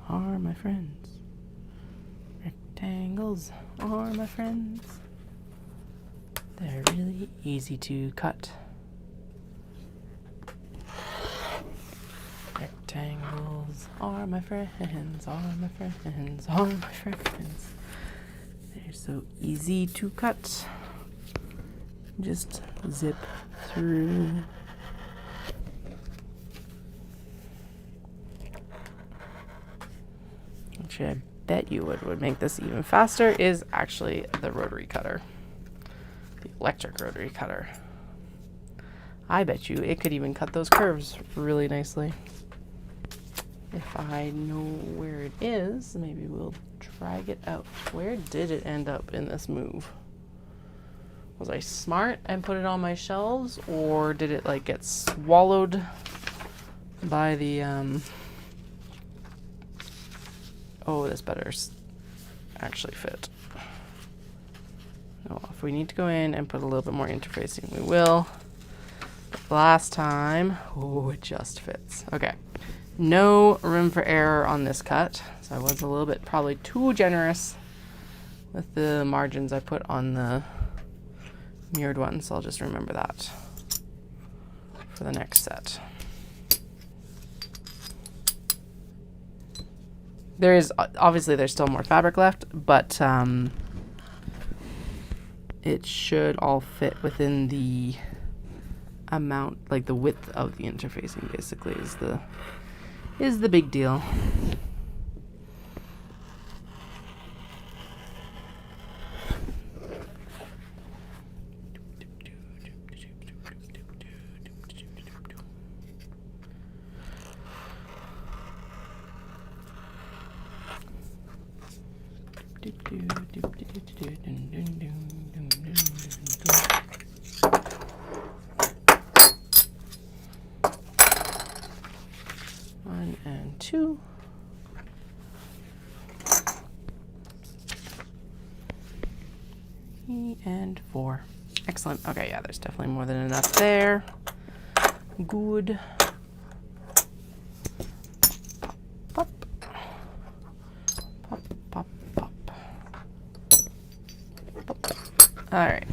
Are my friends. Rectangles are my friends. They're really easy to cut. Rectangles are my friends. Are my friends. Are my friends. They're so easy to cut. Just zip through. Which I bet you would make this even faster is actually the rotary cutter. The electric rotary cutter. I bet you it could even cut those curves really nicely. If I know where it is, maybe we'll drag it out. Where did it end up in this move? Was I smart and put it on my shelves, or did it like get swallowed by the oh, this better actually fit. No, if we need to go in and put a little bit more interfacing, we will. Last time, oh, it just fits. Okay, no room for error on this cut. So I was a little bit probably too generous with the margins I put on the mirrored one, so I'll just remember that for the next set. There is, obviously there's still more fabric left, but it should all fit within the amount, like the width of the interfacing basically is the big deal. One and two. And four. Excellent. Okay, yeah, there's definitely more than enough there. Good. Pop. Pop, pop, pop. Pop. All right.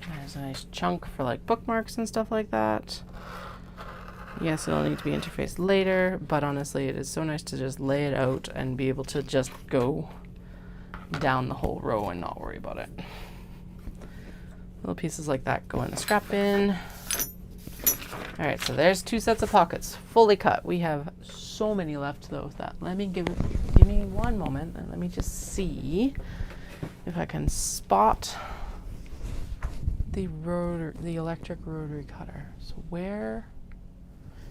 There's a nice chunk for like bookmarks and stuff like that. Yes, it'll need to be interfaced later, but honestly, it is so nice to just lay it out and be able to just go down the whole row and not worry about it. Little pieces like that go in the scrap bin. All right, so there's two sets of pockets fully cut. We have so many left though with that. Let me give me one moment and let me just see if I can spot the electric rotary cutter. So where,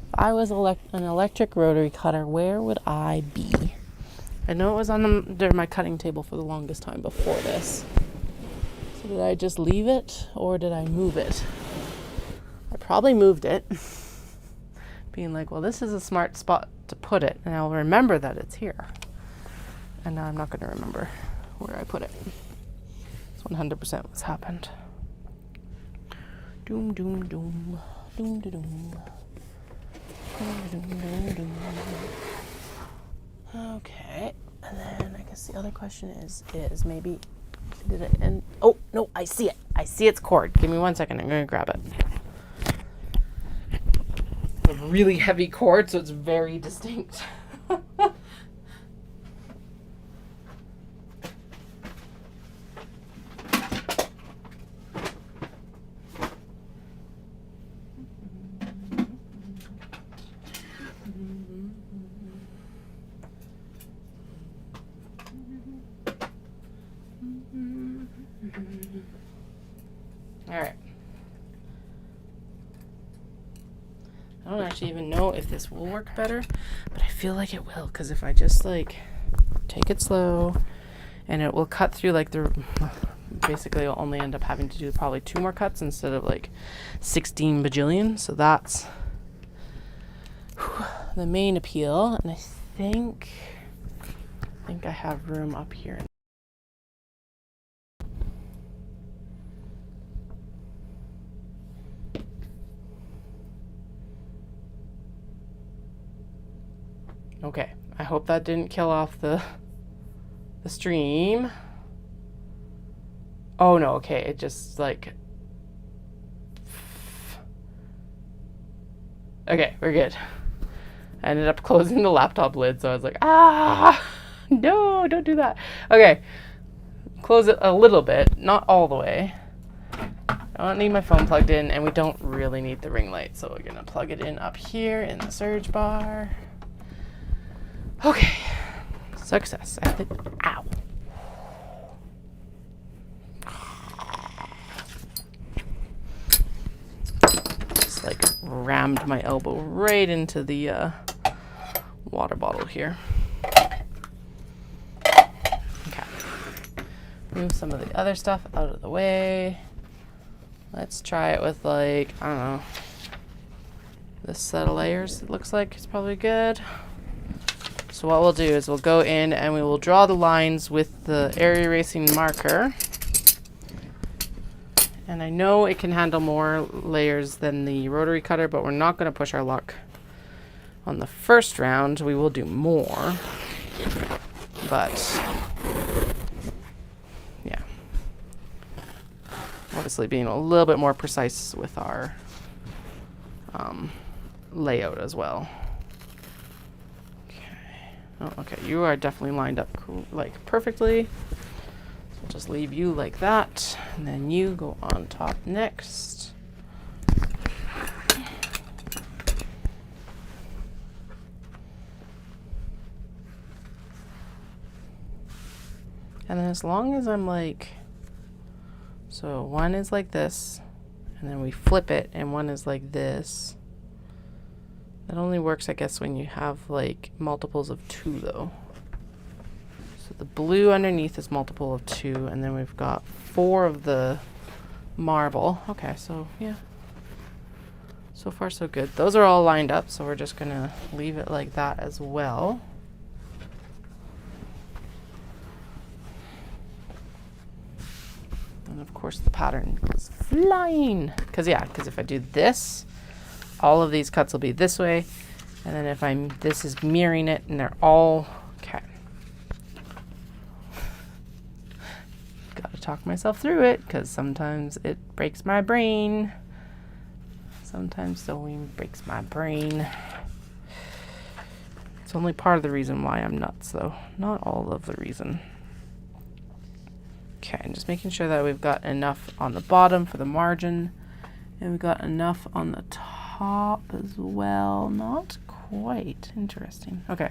if I was an electric rotary cutter, where would I be? I know it was under my cutting table for the longest time before this. So did I just leave it or did I move it? I probably moved it, being like, well, this is a smart spot to put it, and I'll remember that it's here. And now I'm not going to remember where I put it. It's 100% what's happened. Doom, doom, doom. Doom, doom, doom. Doom, doom, doom, doom. Okay, and then I guess the other question is maybe, did it end? Oh, no, I see it. I see its cord. Give me 1 second. I'm going to grab it. A really heavy cord, so it's very distinct. All right. I don't actually even know if this will work better, but I feel like it will, because if I just like take it slow, and it will cut through like the basically I'll only end up having to do probably 2 more cuts instead of like 16 bajillion. So that's the main appeal. And I think I have room up here. Okay, I hope that didn't kill off the stream. Oh no, okay, it just like... Okay, we're good. I ended up closing the laptop lid, so I was like, no, don't do that. Okay, close it a little bit, not all the way. I don't need my phone plugged in, and we don't really need the ring light, so we're gonna plug it in up here in the surge bar. Okay, success. Ow. Just like rammed my elbow right into the water bottle here. Okay. Move some of the other stuff out of the way. Let's try it with like, I don't know, this set of layers. It looks like it's probably good. So what we'll do is we'll go in and we will draw the lines with the area erasing marker. And I know it can handle more layers than the rotary cutter, but we're not going to push our luck on the first round. We will do more. But, yeah. Obviously being a little bit more precise with our layout as well. Oh, okay, you are definitely lined up like perfectly. So I'll just leave you like that, and then you go on top next. And then as long as I'm like, so one is like this, and then we flip it, and one is like this. That only works, I guess, when you have like multiples of 2 though. So the blue underneath is multiple of 2, and then we've got 4 of the marble. Okay, so yeah. So far so good. Those are all lined up, so we're just gonna leave it like that as well. And of course the pattern is flying. Because if I do this, all of these cuts will be this way, and then if this is mirroring it, and they're all, okay. Gotta talk myself through it, because sometimes it breaks my brain. Sometimes sewing breaks my brain. It's only part of the reason why I'm nuts, though. Not all of the reason. Okay, and just making sure that we've got enough on the bottom for the margin, and we've got enough on the top as well. Not quite. Interesting. Okay,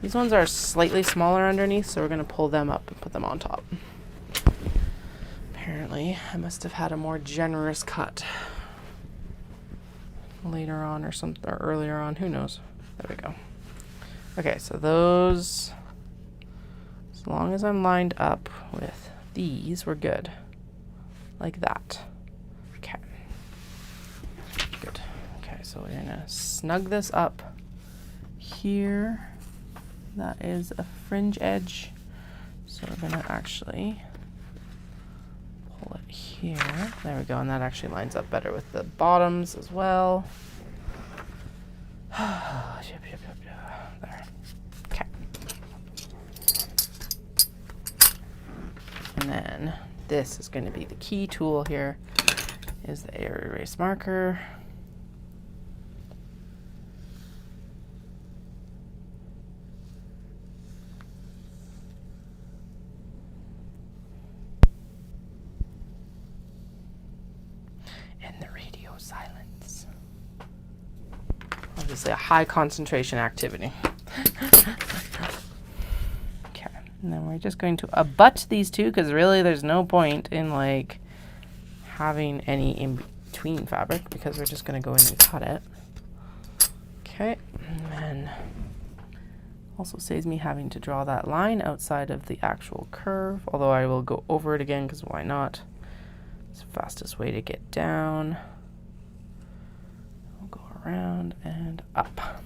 these ones are slightly smaller underneath, so we're going to pull them up and put them on top. Apparently I must have had a more generous cut later on or something, or earlier on, who knows. There we go. Okay, so those, as long as I'm lined up with these, we're good, like that. Okay, good. So we're gonna snug this up here. That is a fringe edge. So we're gonna actually pull it here. There we go, and that actually lines up better with the bottoms as well. There. Okay. And then this is gonna be the key tool here, is the area erase marker. Silence. Obviously a high concentration activity. Okay, and then we're just going to abut these two, because really there's no point in like having any in between fabric, because we're just going to go in and cut it. Okay, and then Also saves me having to draw that line outside of the actual curve, although I will go over it again because why not? It's the fastest way to get down. I'll go around and up.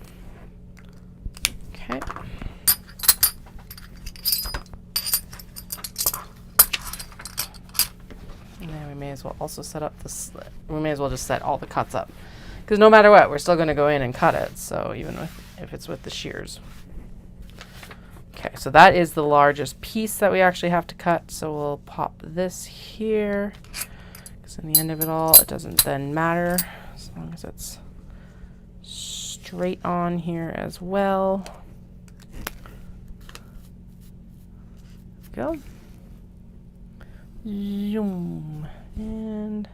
Okay. And then we may as well also set up the slit. We may as well just set all the cuts up, because no matter what, we're still going to go in and cut it. So even if it's with the shears. Okay, so that is the largest piece that we actually have to cut. So we'll pop this here, because in the end of it all, it doesn't then matter as long as it's straight on here as well. Go. Zoom and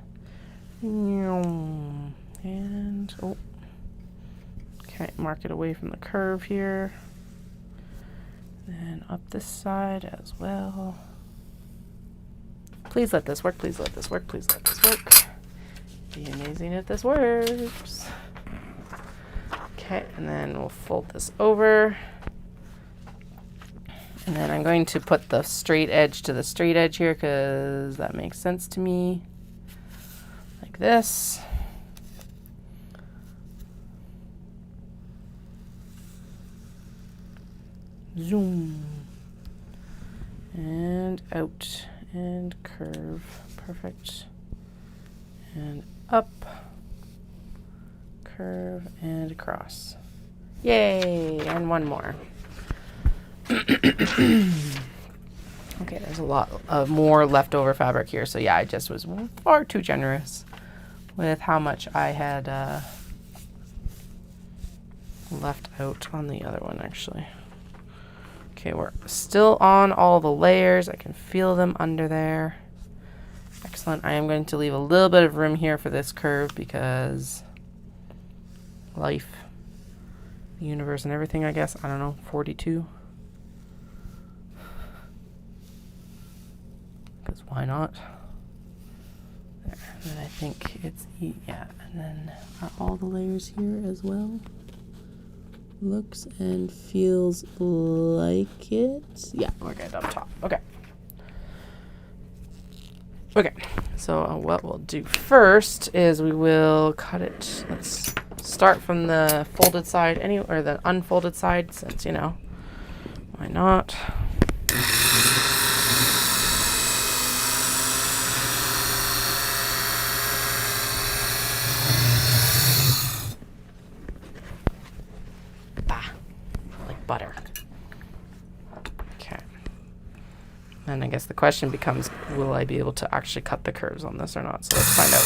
zoom and oh, okay, mark it away from the curve here, and up this side as well. Please let this work, please let this work, please let this work. Be amazing if this works. Okay, and then we'll fold this over. And then I'm going to put the straight edge to the straight edge here because that makes sense to me. Like this. Zoom. And out. And curve. Perfect. And up. Curve and across. Yay! And one more. Okay, there's a lot of more leftover fabric here, so yeah, I just was far too generous with how much I had left out on the other one, actually. Okay, we're still on all the layers. I can feel them under there. Excellent. I am going to leave a little bit of room here for this curve because life, the universe, and everything, I guess. I don't know, 42. Because why not? There. And then I think it's, yeah, and then are all the layers here as well? Looks and feels like it. Yeah, we're good up top. Okay. Okay, so what we'll do first is we will cut it. Let's start from the folded side, or the unfolded side, since, you know, why not? Butter. Okay. And I guess the question becomes, will I be able to actually cut the curves on this or not? So let's find out.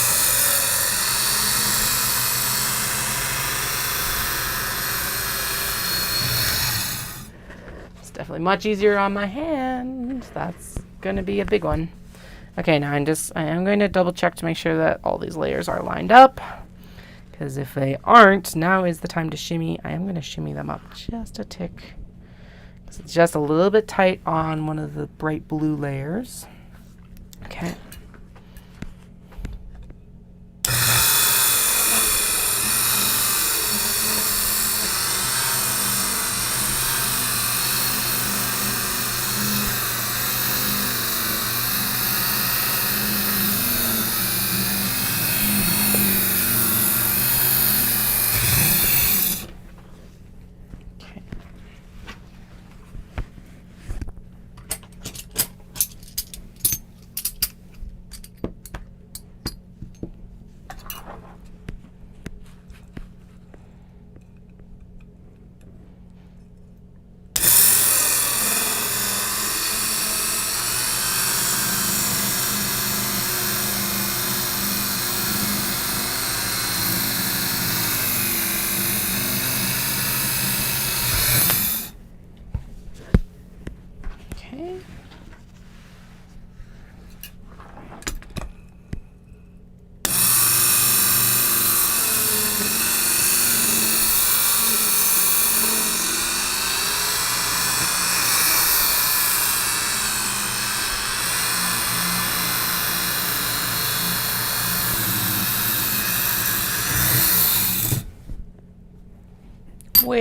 It's definitely much easier on my hand. That's going to be a big one. Okay, now I am going to double check to make sure that all these layers are lined up. Because if they aren't, now is the time to shimmy. I am going to shimmy them up just a tick. Because it's just a little bit tight on one of the bright blue layers. Okay.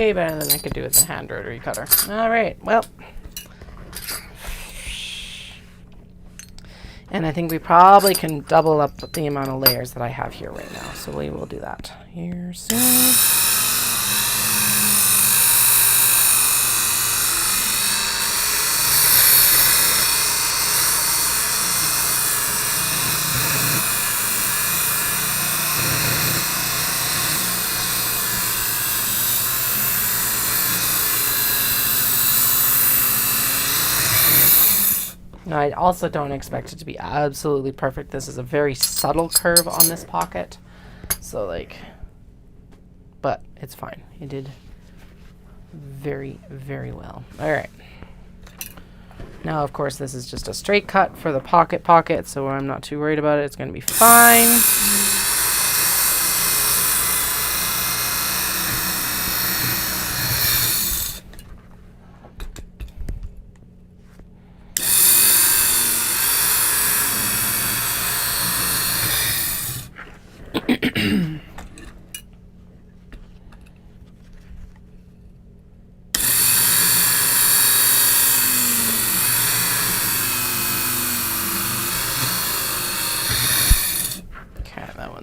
way better than I could do with the hand rotary cutter. All right, well. And I think we probably can double up the amount of layers that I have here right now. So we will do that here soon. Now, I also don't expect it to be absolutely perfect. This is a very subtle curve on this pocket. So, like, but it's fine. It did very, very well. All right. Now, of course, this is just a straight cut for the pocket, so I'm not too worried about it. It's going to be fine.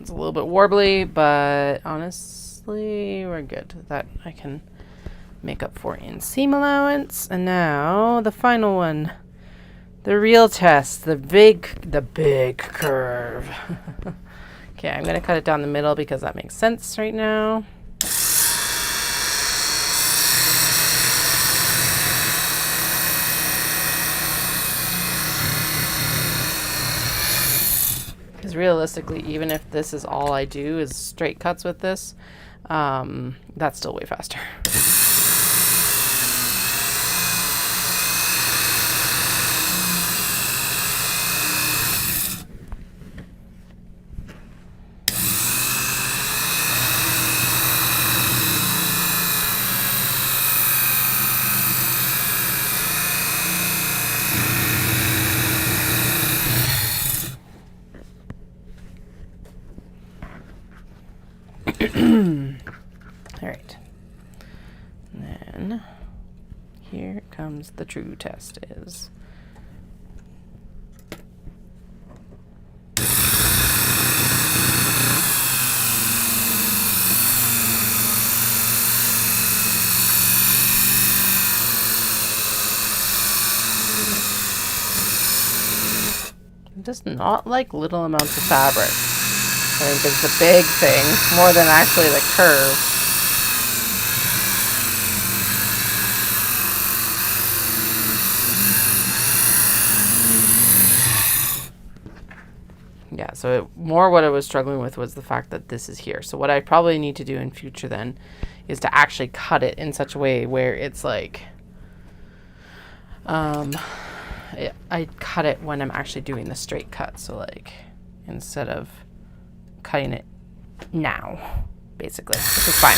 A little bit warbly, but honestly, we're good. That I can make up for in seam allowance. And now the final one, the real test, the big curve. Okay, I'm gonna cut it down the middle because that makes sense right now. Because realistically, even if this is all I do is straight cuts with this, that's still way faster. All right. And then here comes the true test is. Just not like little amounts of fabric. I think is the big thing, more than actually the curve. Yeah, so more what I was struggling with was the fact that this is here. So what I probably need to do in future then is to actually cut it in such a way where it's like, I cut it when I'm actually doing the straight cut. So like, instead of cutting it now, basically, which is fine.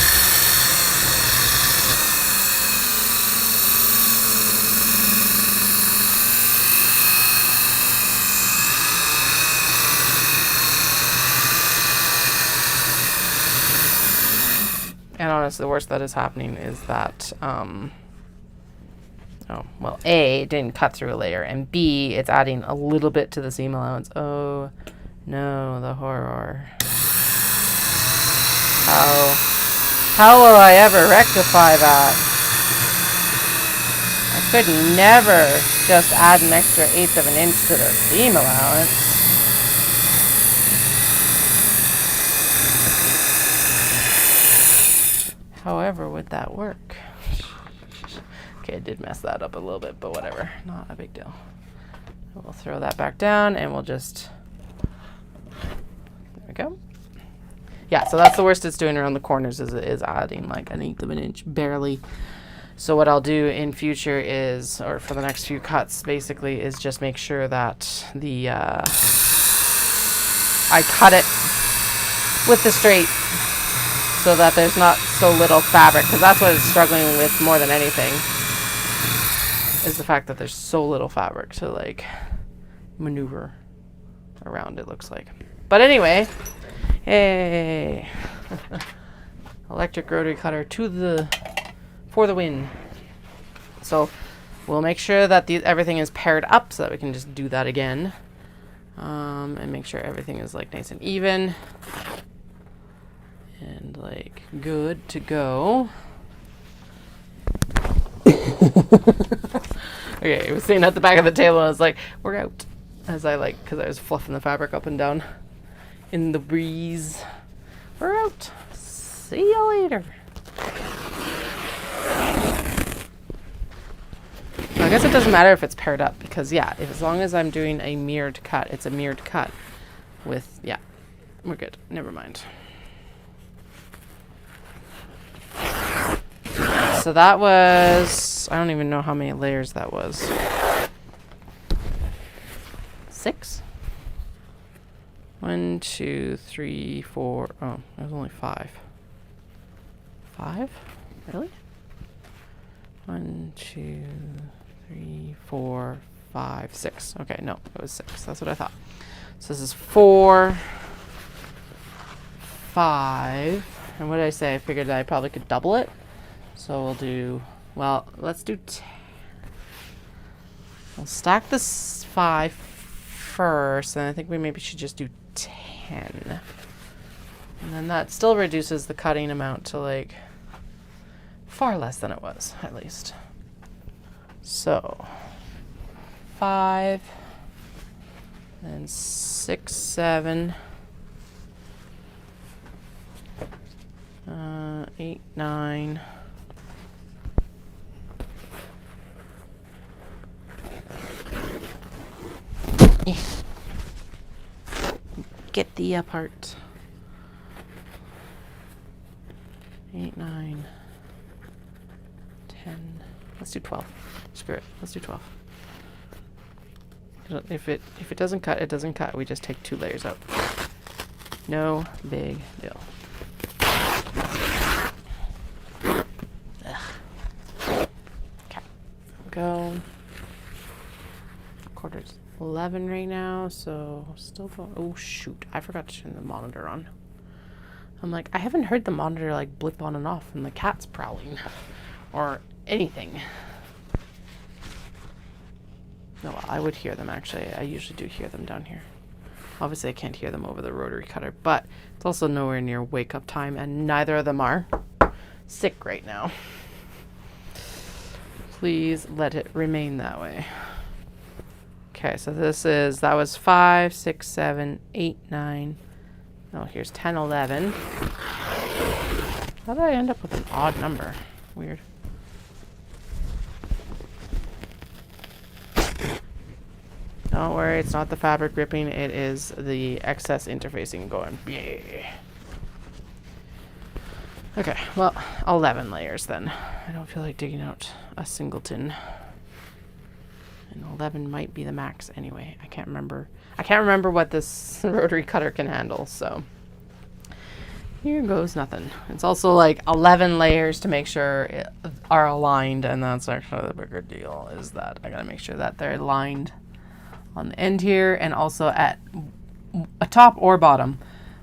And honestly, the worst that is happening is that, oh, well, A, it didn't cut through a layer, and B, it's adding a little bit to the seam allowance. Oh, no, the horror. How will I ever rectify that? I could never just add an extra 1/8 of an inch to the seam allowance. However, would that work? Okay, I did mess that up a little bit, but whatever. Not a big deal. We'll throw that back down and we'll just... There we go. Yeah, so that's the worst it's doing around the corners is adding like 1/8 of an inch, barely. So what I'll do in future is, or for the next few cuts, basically, is just make sure that the I cut it with the straight, so that there's not so little fabric, because that's what it's struggling with more than anything, is the fact that there's so little fabric to like maneuver around, it looks like. But anyway, hey, electric rotary cutter to the for the win. So we'll make sure that everything is paired up so that we can just do that again. And make sure everything is like nice and even. And like good to go. Okay, I was sitting at the back of the table and I was like, we're out. As I like, because I was fluffing the fabric up and down in the breeze. We're out. See you later. I guess it doesn't matter if it's paired up because, yeah, as long as I'm doing a mirrored cut, it's a mirrored cut with, yeah, we're good. Never mind. So that was, I don't even know how many layers that was. 6? 1, 2, 3, 4. Oh, that was only 5. 5? Really? 1, 2, 3, 4, 5, 6. Okay, no, it was 6. That's what I thought. So this is 4, 5. And what did I say? I figured I probably could double it. So we'll do, well, let's do 10. We'll stack this 5 first, and I think we maybe should just do 10. And then that still reduces the cutting amount to like far less than it was, at least. So 5, then 6, 7, 8, 9. Get the part. 8, 9, 10. Let's do 12. Screw it. Let's do 12. If it doesn't cut, it doesn't cut. We just take 2 layers out. No big deal. Okay. Go. Quarters 11 right now, so still going. Oh shoot! I forgot to turn the monitor on. I'm like, I haven't heard the monitor like blip on and off, and the cat's prowling, or anything. No, well, I would hear them actually. I usually do hear them down here. Obviously, I can't hear them over the rotary cutter, but it's also nowhere near wake up time, and neither of them are sick right now. Please let it remain that way. Okay, so that was 5, 6, 7, 8, 9. Oh, here's 10, 11. How did I end up with an odd number? Weird. Don't worry, it's not the fabric ripping, it is the excess interfacing going. Yeah. Okay, well, 11 layers then. I don't feel like digging out a singleton. And 11 might be the max anyway. I can't remember what this rotary cutter can handle, so here goes nothing. It's also like 11 layers to make sure it are aligned, and that's actually the bigger deal, is that I gotta make sure that they're aligned on the end here and also at a top or bottom.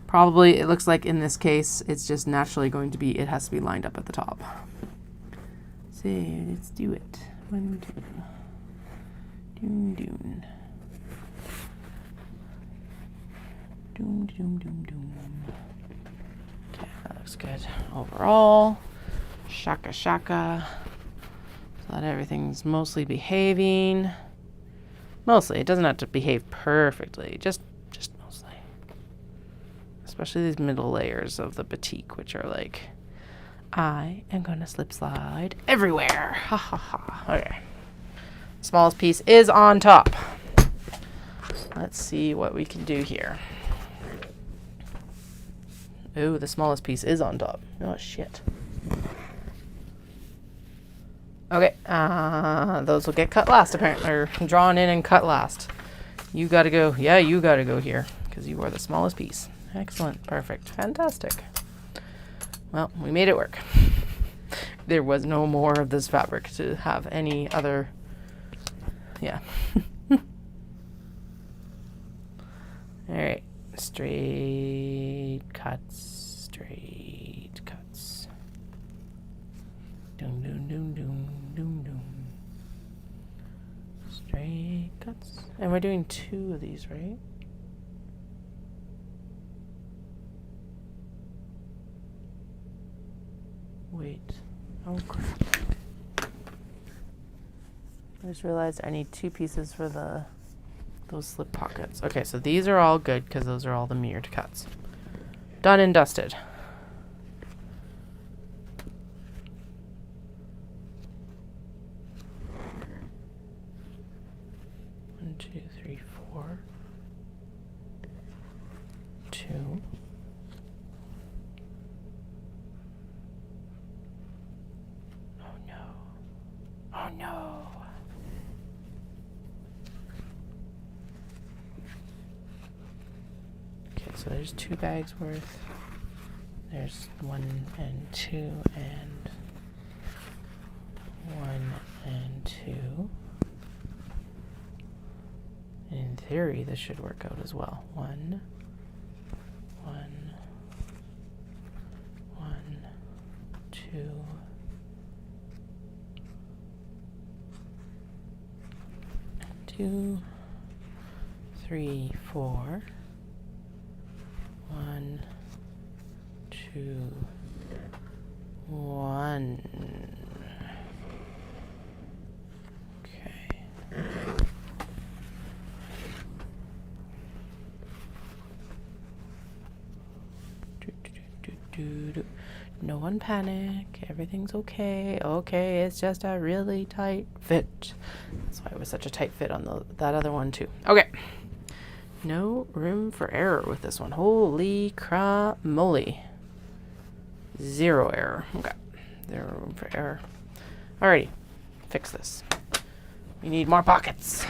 Probably, it looks like in this case, it's just naturally going to be, it has to be lined up at the top. So let's do it. 1, 2. Doom, doom. Doom, doom, doom, doom. Okay, that looks good overall. Shaka, shaka. So that everything's mostly behaving. Mostly, it doesn't have to behave perfectly, just mostly. Especially these middle layers of the batik, which are like, I am gonna slip slide everywhere. Ha ha ha. Okay. Smallest piece is on top. Let's see what we can do here. Ooh, the smallest piece is on top. Oh, shit. Okay, those will get cut last, apparently, or drawn in and cut last. You gotta go. Yeah, you gotta go here, because you are the smallest piece. Excellent. Perfect. Fantastic. Well, we made it work. There was no more of this fabric to have any other... Yeah. Alright. Straight cuts. Straight cuts. Doom, doom, doom, doom, doom, doom. Straight cuts. And we're doing 2 of these, right? Wait. Oh, crap. I just realized I need 2 pieces for those slip pockets. Okay, so these are all good because those are all the mirrored cuts. Done and dusted. 1, 2, 3, 4. 2. Oh no. Oh no. Okay, so there's 2 bags worth. There's 1 and 2 and 1 and 2. In theory, this should work out as well. 1, 1, 1, 2. 2, 3, 4. 1, 2, 1. Okay. No one panic. Everything's okay. Okay, it's just a really tight fit. That's why it was such a tight fit on that other one too. Okay. No room for error with this one. Holy crap moly. 0 error. Okay. 0 room for error. Alrighty. Fix this. We need more pockets.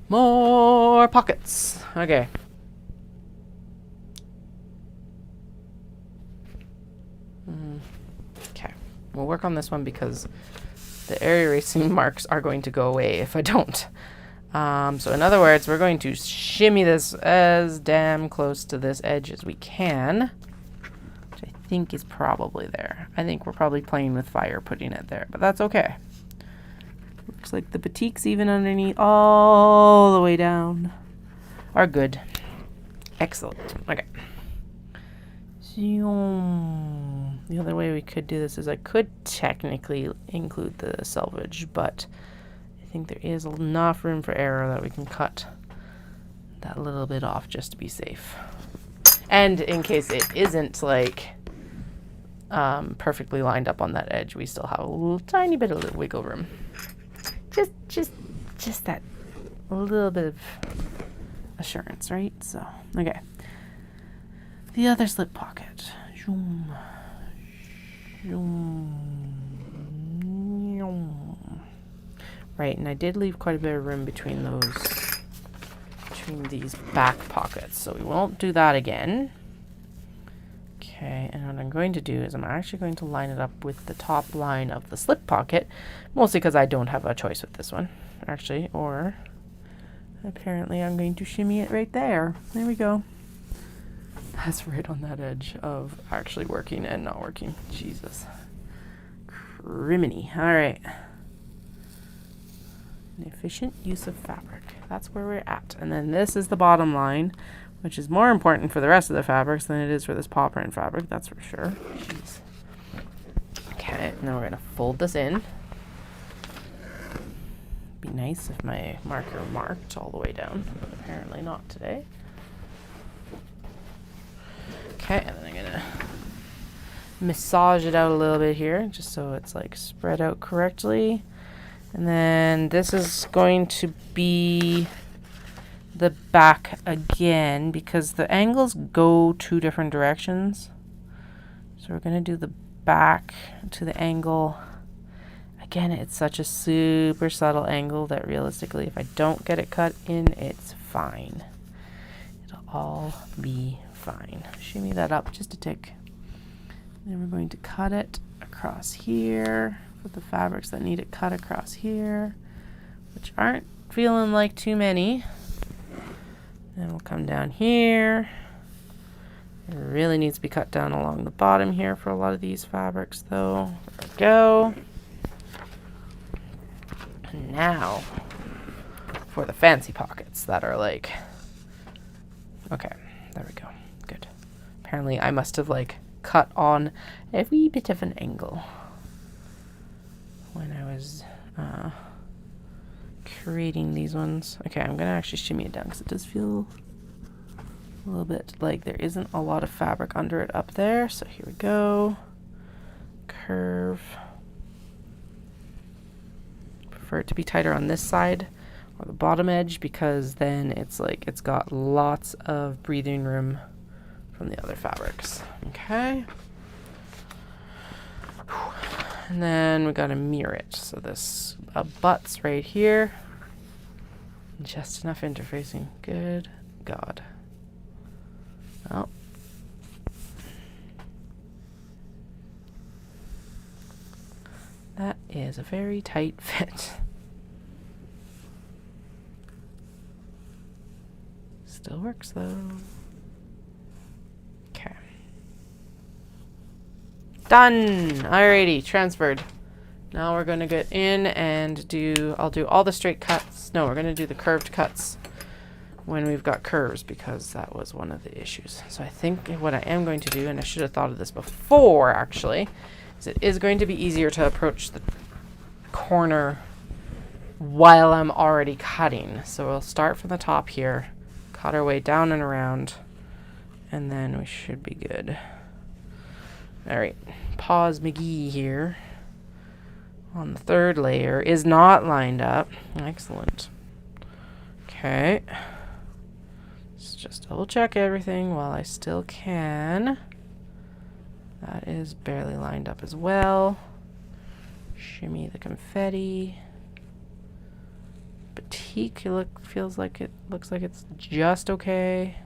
More pockets. Okay. Okay. We'll work on this one because the area erasing marks are going to go away if I don't. So in other words, we're going to shimmy this as damn close to this edge as we can, which I think is probably there. I think we're probably playing with fire putting it there, but that's okay. Looks like the batiks even underneath all the way down are good. Excellent. Okay. The other way we could do this is I could technically include the selvage, but I think there is enough room for error that we can cut that little bit off just to be safe. And in case it isn't like perfectly lined up on that edge, we still have a little tiny bit of wiggle room. Just that little bit of assurance, right? So, okay. The other slip pocket. Zoom. Right, and I did leave quite a bit of room between these back pockets, so we won't do that again. Okay, and what I'm going to do is I'm actually going to line it up with the top line of the slip pocket, mostly because I don't have a choice with this one, actually, or apparently I'm going to shimmy it right there. There we go. That's right on that edge of actually working and not working. Jesus. Criminy. All right. An efficient use of fabric. That's where we're at. And then this is the bottom line, which is more important for the rest of the fabrics than it is for this paw print fabric. That's for sure. Jeez. Okay, now we're going to fold this in. Be nice if my marker marked all the way down, but apparently not today. Okay, and then I'm gonna massage it out a little bit here, just so it's like spread out correctly. And then this is going to be the back again, because the angles go 2 different directions. So we're gonna do the back to the angle. Again, it's such a super subtle angle that realistically, if I don't get it cut in, it's fine. It'll all be fine. Shimmy that up just a tick. Then we're going to cut it across here with the fabrics that need it cut across here, which aren't feeling like too many. Then we'll come down here, It really needs to be cut down along the bottom here for a lot of these fabrics, though. There we go. And now for the fancy pockets that are like... Okay, there we go. Good. Apparently I must have like cut on a wee bit of an angle when I was creating these ones. Okay, I'm gonna actually shimmy it down because it does feel a little bit like there isn't a lot of fabric under it up there. So here we go. Curve. Prefer it to be tighter on this side or the bottom edge because then it's like it's got lots of breathing room from the other fabrics. Okay. And then we gotta mirror it. So this abuts right here. Just enough interfacing. Good God. Oh. That is a very tight fit. Still works though. Okay. Done! Alrighty, transferred. Now we're gonna get in and I'll do all the straight cuts. No, we're gonna do the curved cuts when we've got curves because that was one of the issues. So I think what I am going to do, and I should have thought of this before actually, is it is going to be easier to approach the corner while I'm already cutting. So we'll start from the top here, cut our way down and around, and then we should be good. Alright, pause McGee here. On the third layer is not lined up. Excellent. Okay. Let's just double check everything while I still can. That is barely lined up as well. Shimmy the confetti. Batik looks like it's just okay.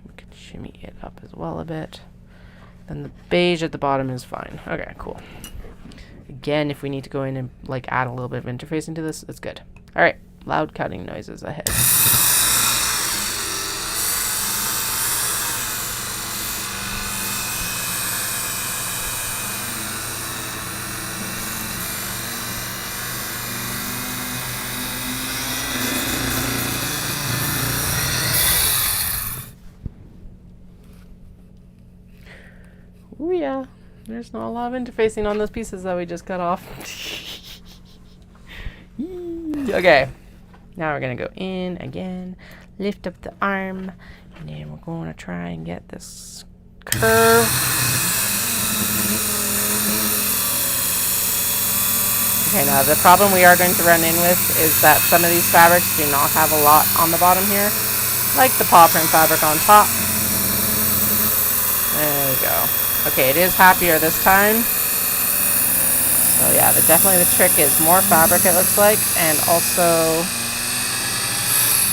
We could shimmy it up as well a bit. Then the beige at the bottom is fine. Okay, cool. Again, if we need to go in and like add a little bit of interface into this, it's good. All right, loud cutting noises ahead. Oh yeah. There's not a lot of interfacing on those pieces that we just cut off. Okay. Now we're going to go in again, lift up the arm, and then we're going to try and get this curve. Okay, now the problem we are going to run in with is that some of these fabrics do not have a lot on the bottom here, like the paw print fabric on top. There we go. Okay, it is happier this time. So yeah, definitely the trick is more fabric, it looks like, and also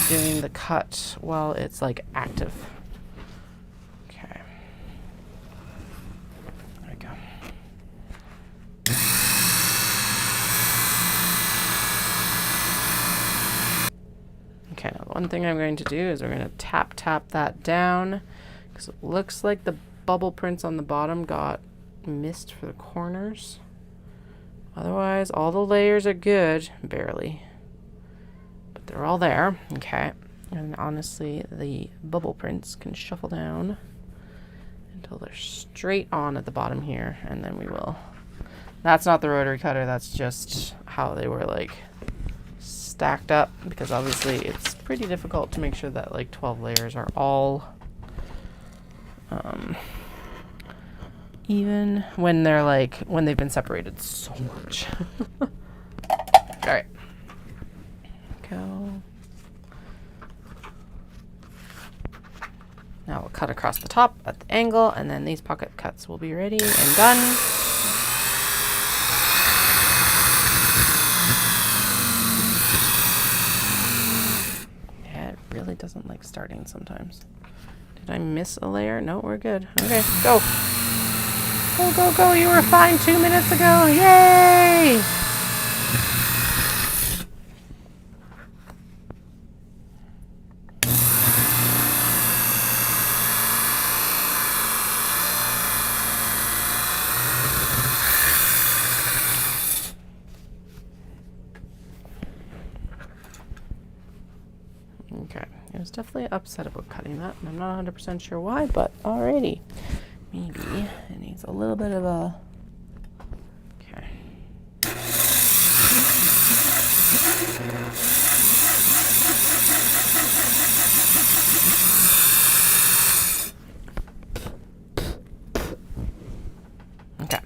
doing the cut while it's like active. Okay. There we go. Okay, now one thing I'm going to do is we're going to tap that down because it looks like the bubble prints on the bottom got missed for the corners. Otherwise, all the layers are good, barely. But they're all there. Okay. And honestly, the bubble prints can shuffle down until they're straight on at the bottom here, and then we will. That's not the rotary cutter, that's just how they were like stacked up, because obviously it's pretty difficult to make sure that like 12 layers are all even when they're like, when they've been separated so much. Alright. Go. Now we'll cut across the top at the angle, and then these pocket cuts will be ready and done. Yeah, it really doesn't like starting sometimes. Did I miss a layer? No, we're good. Okay, go. Go, go, go. You were fine 2 minutes ago. Yay! He was definitely upset about cutting that, and I'm not 100% sure why, but alrighty. Maybe it needs a little bit of a... Okay. Okay.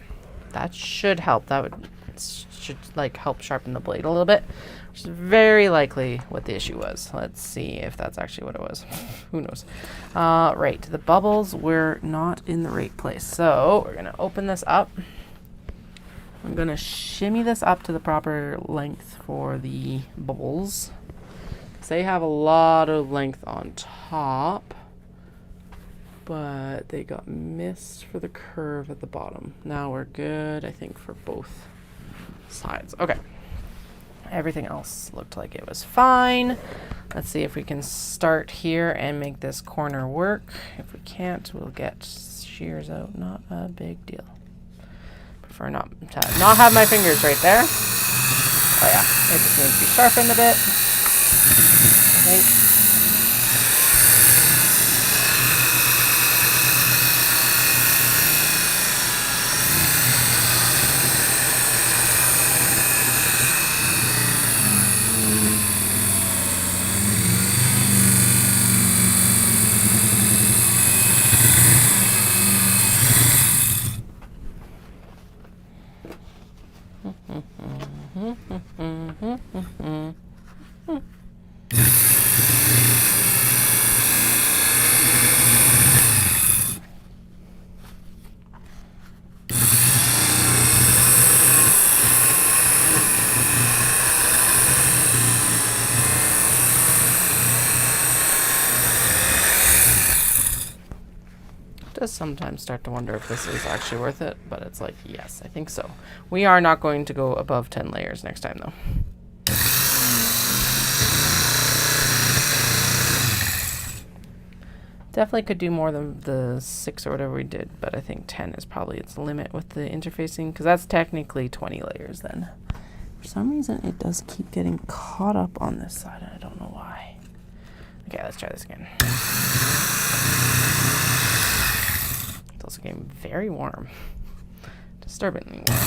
That should help. That should like help sharpen the blade a little bit, which is very likely what the issue was. Let's see if that's actually what it was. Who knows? Right, the bubbles were not in the right place. So we're gonna open this up. I'm gonna shimmy this up to the proper length for the bubbles. They have a lot of length on top, but they got missed for the curve at the bottom. Now we're good, I think, for both sides. Okay. Everything else looked like it was fine. Let's see if we can start here and make this corner work. If we can't, we'll get shears out. Not a big deal. Prefer not to not have my fingers right there. Oh yeah, it just needs to be sharpened a bit, I think. Does sometimes start to wonder if this is actually worth it, but it's like, yes, I think so. We are not going to go above 10 layers next time, though. Definitely could do more than the 6 or whatever we did, but I think 10 is probably its limit with the interfacing, because that's technically 20 layers then. For some reason, it does keep getting caught up on this side, and I don't know why. Okay, let's try this again. It's also getting very warm. Disturbingly warm.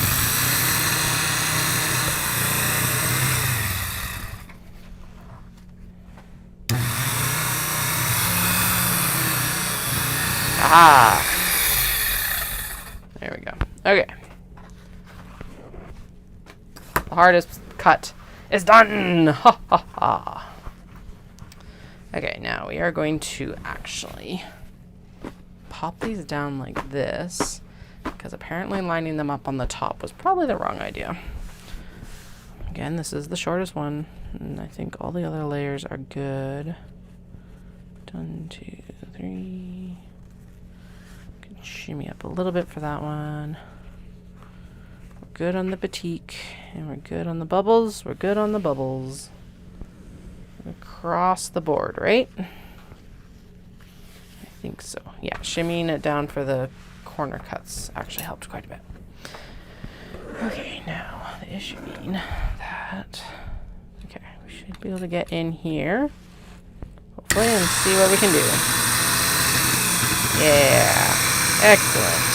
Aha! There we go. Okay. The hardest cut is done! Ha ha ha! Okay, now we are going to actually pop these down like this, because apparently lining them up on the top was probably the wrong idea. Again, this is the shortest one, and I think all the other layers are good. 1, 2, 3. Can shimmy up a little bit for that one. We're good on the batik, and we're good on the bubbles. We're good on the bubbles. Across the board, right? I think so. Yeah, shimmying it down for the corner cuts actually helped quite a bit. Okay, now the issue being that, okay, we should be able to get in here, hopefully, and see what we can do. Yeah, excellent.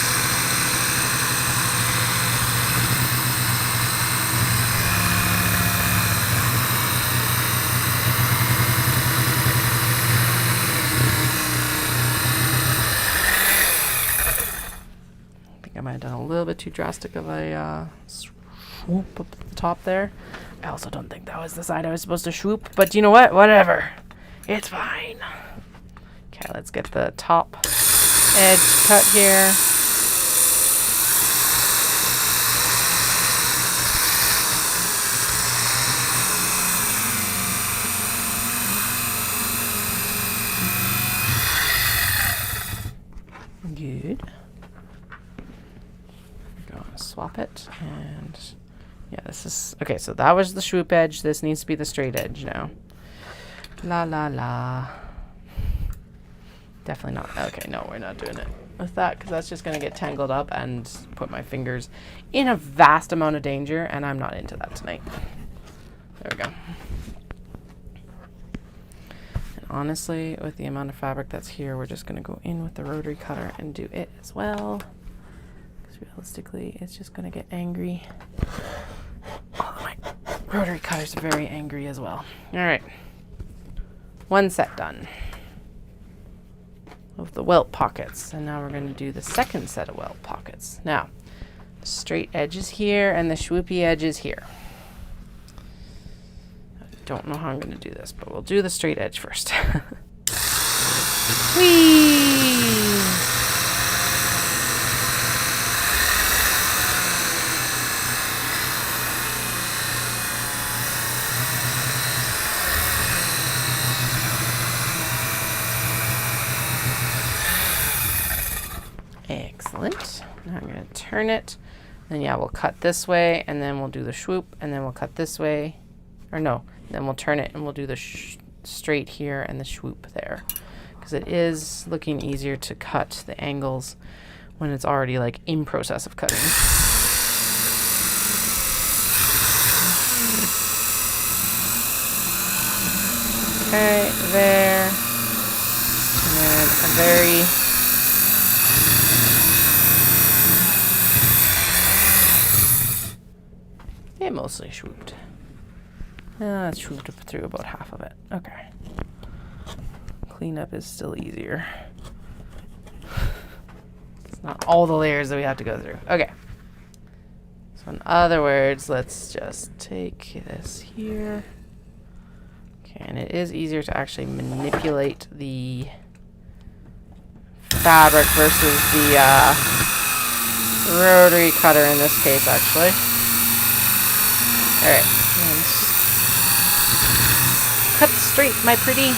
I might have done a little bit too drastic of a swoop up at the top there. I also don't think that was the side I was supposed to swoop, but you know what? Whatever. It's fine. Okay, let's get the top edge cut here. Good. Swap it, and yeah, this is okay. So that was the swoop edge. This needs to be the straight edge now. La la la. Definitely not. Okay, no, we're not doing it with that, because that's just going to get tangled up and put my fingers in a vast amount of danger, and I'm not into that tonight. There we go. And honestly, with the amount of fabric that's here, we're just going to go in with the rotary cutter and do it as well. Because realistically, it's just going to get angry. Oh, my rotary cutter's very angry as well. All right. One set done of the welt pockets. And now we're going to do the second set of welt pockets. Now, the straight edge is here and the swoopy edge is here. I don't know how I'm going to do this, but we'll do the straight edge first. Whee! Excellent. Now I'm going to turn it. Then yeah, we'll cut this way, and then we'll do the swoop, and then we'll cut this way. Or no, then we'll turn it, and we'll do the straight here and the swoop there. Because it is looking easier to cut the angles when it's already like in process of cutting. Okay, there. And then a very it mostly swooped. It swooped through about half of it. Okay. Cleanup is still easier. It's not all the layers that we have to go through. Okay. So in other words, let's just take this here. Okay, and it is easier to actually manipulate the fabric versus the rotary cutter in this case, actually. Alright. Cut straight, my pretty.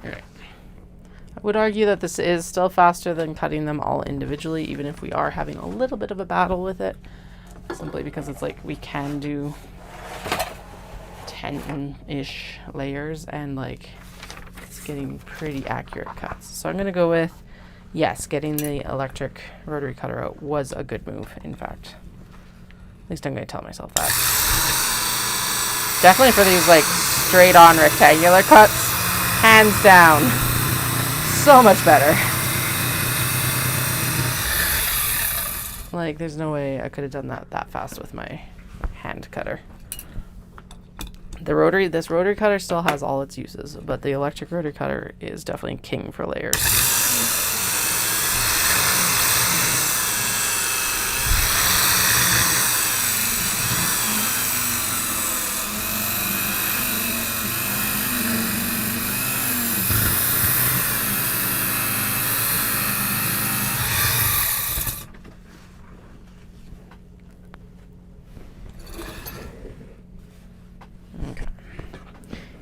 Alright. I would argue that this is still faster than cutting them all individually, even if we are having a little bit of a battle with it. Simply because it's like we can do 10-ish layers and like it's getting pretty accurate cuts. So I'm going to go with yes, getting the electric rotary cutter out was a good move, in fact. At least I'm going to tell myself that. Definitely for these, like, straight-on rectangular cuts, hands down, so much better. Like, there's no way I could have done that fast with my hand cutter. This rotary cutter still has all its uses, but the electric rotary cutter is definitely king for layers.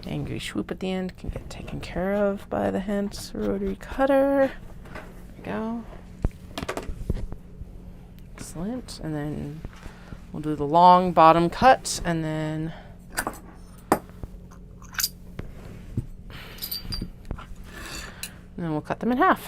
Angry swoop at the end can get taken care of by the hand rotary cutter. There we go. Excellent. And then we'll do the long bottom cut and then we'll cut them in half.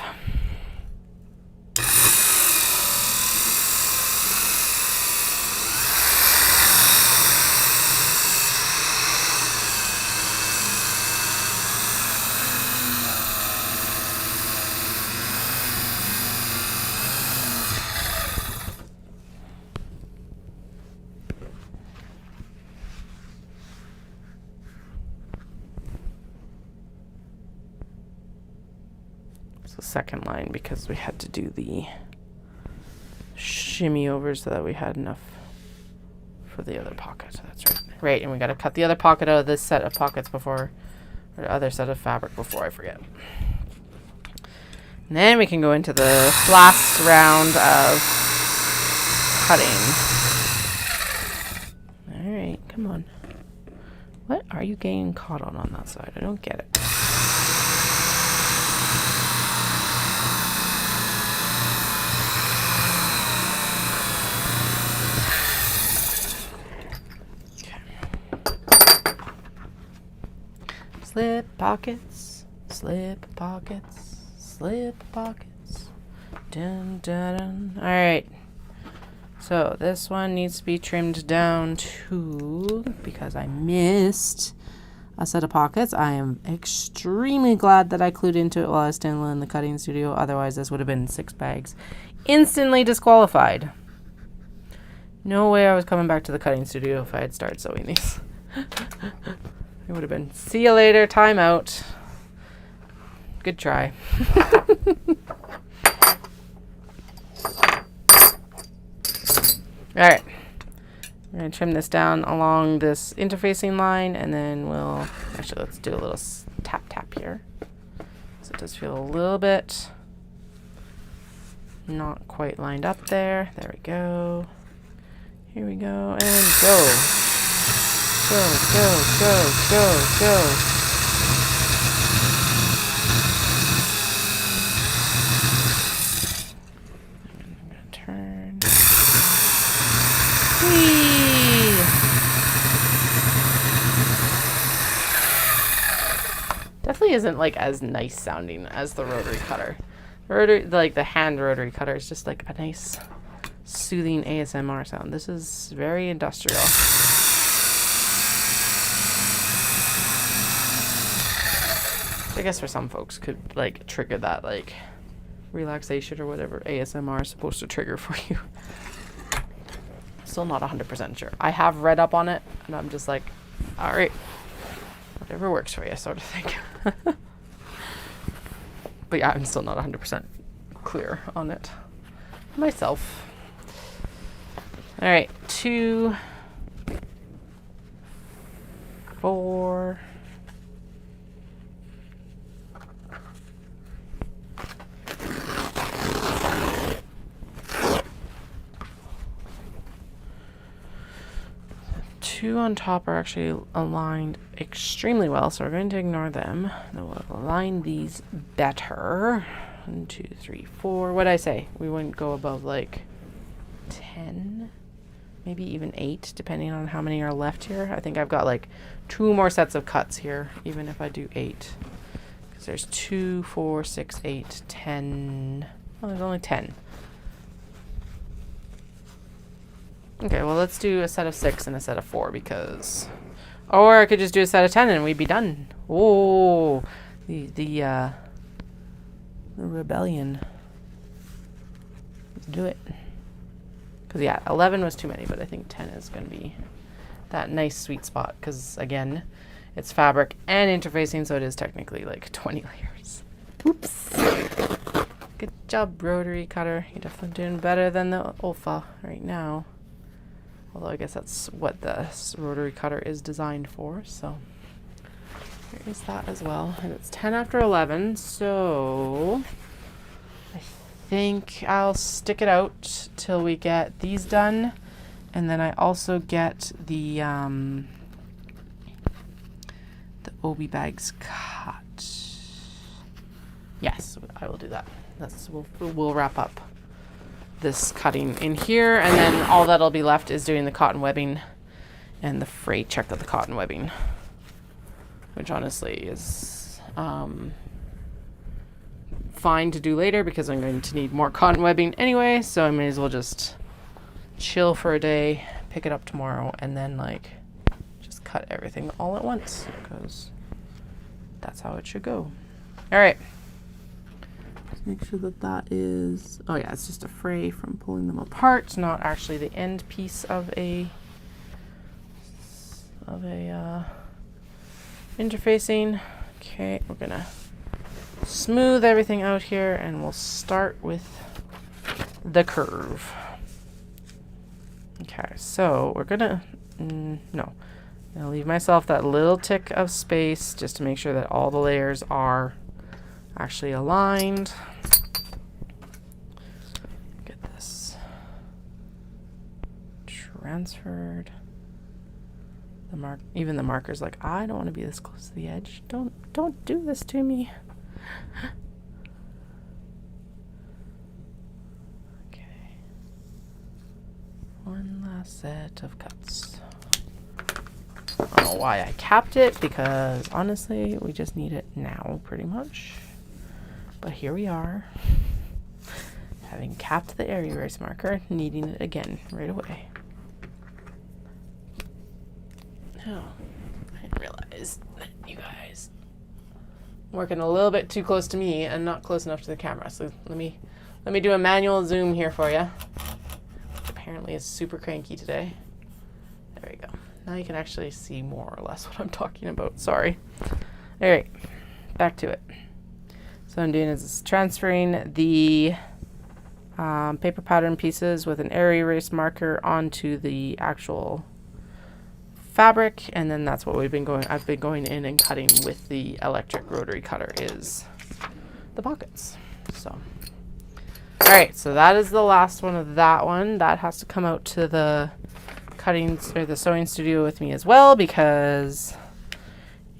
The second line because we had to do the shimmy over so that we had enough for the other pocket. That's right. Right, and we got to cut the other pocket out of this set of pockets before, or the other set of fabric before I forget. And then we can go into the last round of cutting. All right, come on. What are you getting caught on that side? I don't get it. Slip pockets, slip pockets, slip pockets. Dun, dun, dun. All right. So this one needs to be trimmed down too, because I missed a set of pockets. I am extremely glad that I clued into it while I was still in the cutting studio. Otherwise, this would have been 6 bags. Instantly disqualified. No way I was coming back to the cutting studio if I had started sewing these. It would have been, see you later, time out. Good try. All right. We're going to trim this down along this interfacing line, and then we'll, actually, let's do a little tap tap here. So it does feel a little bit not quite lined up there. There we go. Here we go, and go. Go, go, go, go, go. I'm going to turn. Whee! Definitely isn't like as nice sounding as the rotary cutter. Like the hand rotary cutter is just like a nice soothing ASMR sound. This is very industrial. I guess for some folks could like trigger that like relaxation or whatever ASMR is supposed to trigger for you. Still not 100% sure. I have read up on it and I'm just like, all right, whatever works for you sort of thing. But yeah, I'm still not 100% clear on it myself. All right, 2, 4, 2 on top are actually aligned extremely well, so we're going to ignore them. Then we'll align these better. 1, 2, 3, 4. What'd I say? We wouldn't go above like 10, maybe even 8, depending on how many are left here. I think I've got like 2 more sets of cuts here, even if I do 8. Because there's 2, 4, 6, 8, 10. Oh, there's only 10. Okay, well, let's do a set of 6 and a set of 4 because... Or I could just do a set of 10 and we'd be done. Oh, the rebellion. Let's do it. Because, yeah, 11 was too many, but I think 10 is going to be that nice sweet spot. Because, again, it's fabric and interfacing, so it is technically like 20 layers. Oops. Good job, rotary cutter. You're definitely doing better than the Olfa right now. Although I guess that's what the rotary cutter is designed for, so there is that as well. And it's 10 after 11, so I think I'll stick it out till we get these done. And then I also get the obi bags cut. Yes, I will do that. We'll wrap up this cutting in here, and then all that'll be left is doing the cotton webbing and the freight check of the cotton webbing, which honestly is fine to do later because I'm going to need more cotton webbing anyway, so I may as well just chill for a day, pick it up tomorrow, and then like just cut everything all at once because that's how it should go. All right. Make sure that that is, oh yeah, it's just a fray from pulling them apart, not actually the end piece of a interfacing. Okay, we're gonna smooth everything out here and we'll start with the curve. Okay, so we're gonna, no, I'm gonna leave myself that little tick of space just to make sure that all the layers are actually aligned. Get this transferred. Even the marker's like, I don't want to be this close to the edge. Don't do this to me. Okay. One last set of cuts. I don't know why I capped it because honestly, we just need it now pretty much. But here we are. Having capped the area erase marker, needing it again right away. Oh, I didn't realize that you guys working a little bit too close to me and not close enough to the camera. So let me do a manual zoom here for you. Apparently it's super cranky today. There we go. Now you can actually see more or less what I'm talking about. Sorry. All right, back to it. So what I'm doing is transferring the paper pattern pieces with an area erase marker onto the actual fabric, and then that's what I've been going in and cutting with the electric rotary cutter is the pockets. So all right, so that is the last one of that one. That has to come out to the the sewing studio with me as well, because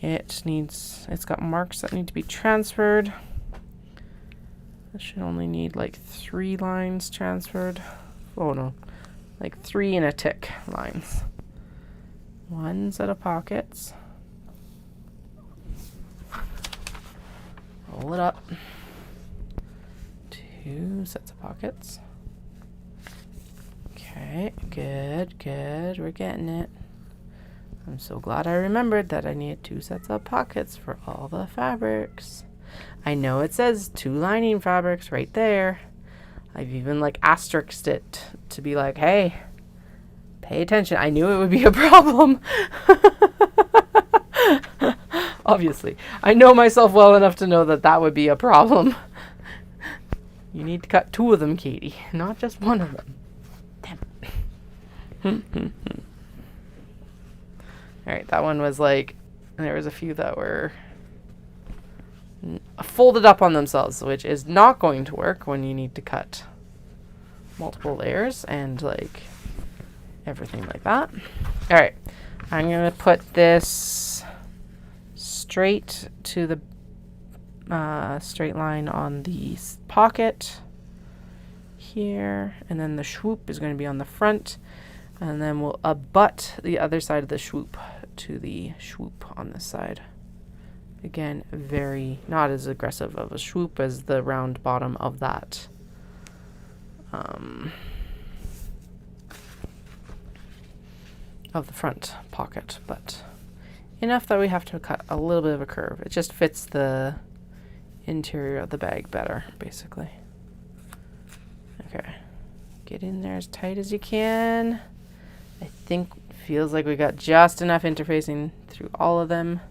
it's got marks that need to be transferred. I should only need like 3 lines transferred. Oh no, like 3 and a tick lines. 1 set of pockets. Roll it up. 2 sets of pockets. Okay, good. We're getting it. I'm so glad I remembered that I need 2 sets of pockets for all the fabrics. I know it says 2 lining fabrics right there. I've even like asterisked it to be like, hey, pay attention. I knew it would be a problem. Obviously, I know myself well enough to know that that would be a problem. You need to cut 2 of them, Katie, not just 1 of them. Damn it. All right, that one was like, there was a few that were folded up on themselves, which is not going to work when you need to cut multiple layers and like everything like that. All right, I'm gonna put this straight to the straight line on the pocket here, and then the swoop is going to be on the front, and then we'll abut the other side of the swoop to the swoop on this side. Again, very not as aggressive of a swoop as the round bottom of that of the front pocket, but enough that we have to cut a little bit of a curve. It just fits the interior of the bag better, basically. Okay, get in there as tight as you can. I think feels like we got just enough interfacing through all of them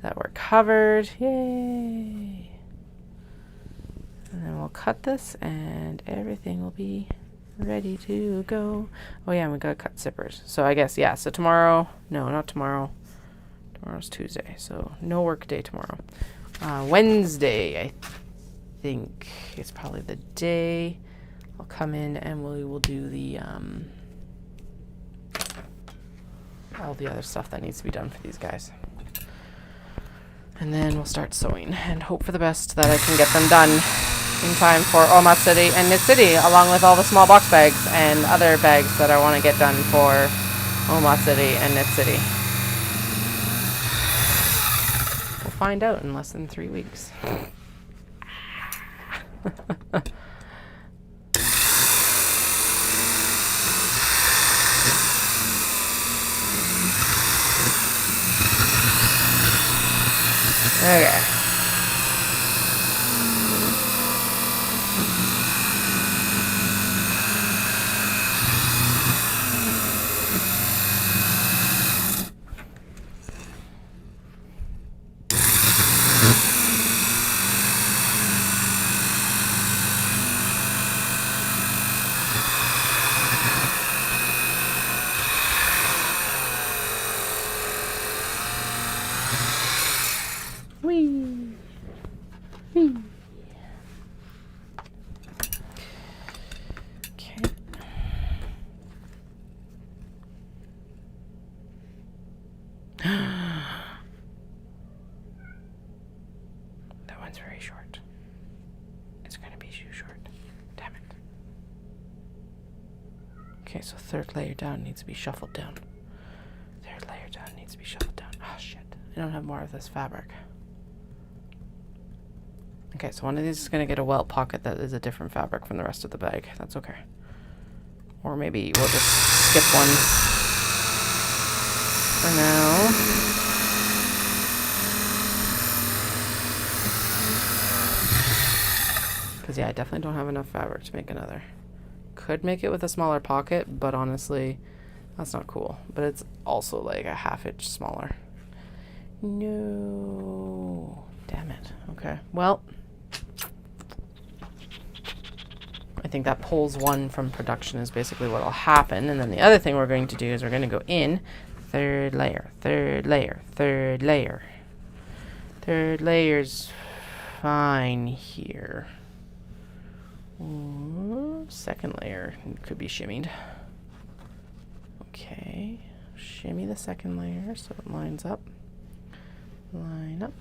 that we're covered. Yay! And then we'll cut this and everything will be ready to go. Oh yeah, and we gotta cut zippers. So I guess, yeah, so tomorrow, no, not tomorrow. Tomorrow's Tuesday, so no work day tomorrow. Wednesday, I think it's probably the day I'll come in and we will do the all the other stuff that needs to be done for these guys. And then we'll start sewing and hope for the best that I can get them done in time for Omatsuri and Knit City, along with all the small box bags and other bags that I want to get done for Omatsuri and Knit City. We'll find out in less than 3 weeks. Okay. Whee! Whee! Okay. That one's very short. It's going to be too short. Damn it. Okay, so 3rd layer down needs to be shuffled down. 3rd layer down needs to be shuffled down. Oh shit. I don't have more of this fabric. Okay, so one of these is going to get a welt pocket that is a different fabric from the rest of the bag. That's okay. Or maybe we'll just skip one for now. Because, yeah, I definitely don't have enough fabric to make another. Could make it with a smaller pocket, but honestly, that's not cool. But it's also like a ½ inch smaller. No. Damn it. Okay. Well, I think that pulls one from production is basically what will happen. And then the other thing we're going to do is we're going to go in third layer, third layer, third layer. Third layer's fine here. Ooh, second layer could be shimmied. Okay. Shimmy the second layer so it lines up. Line up.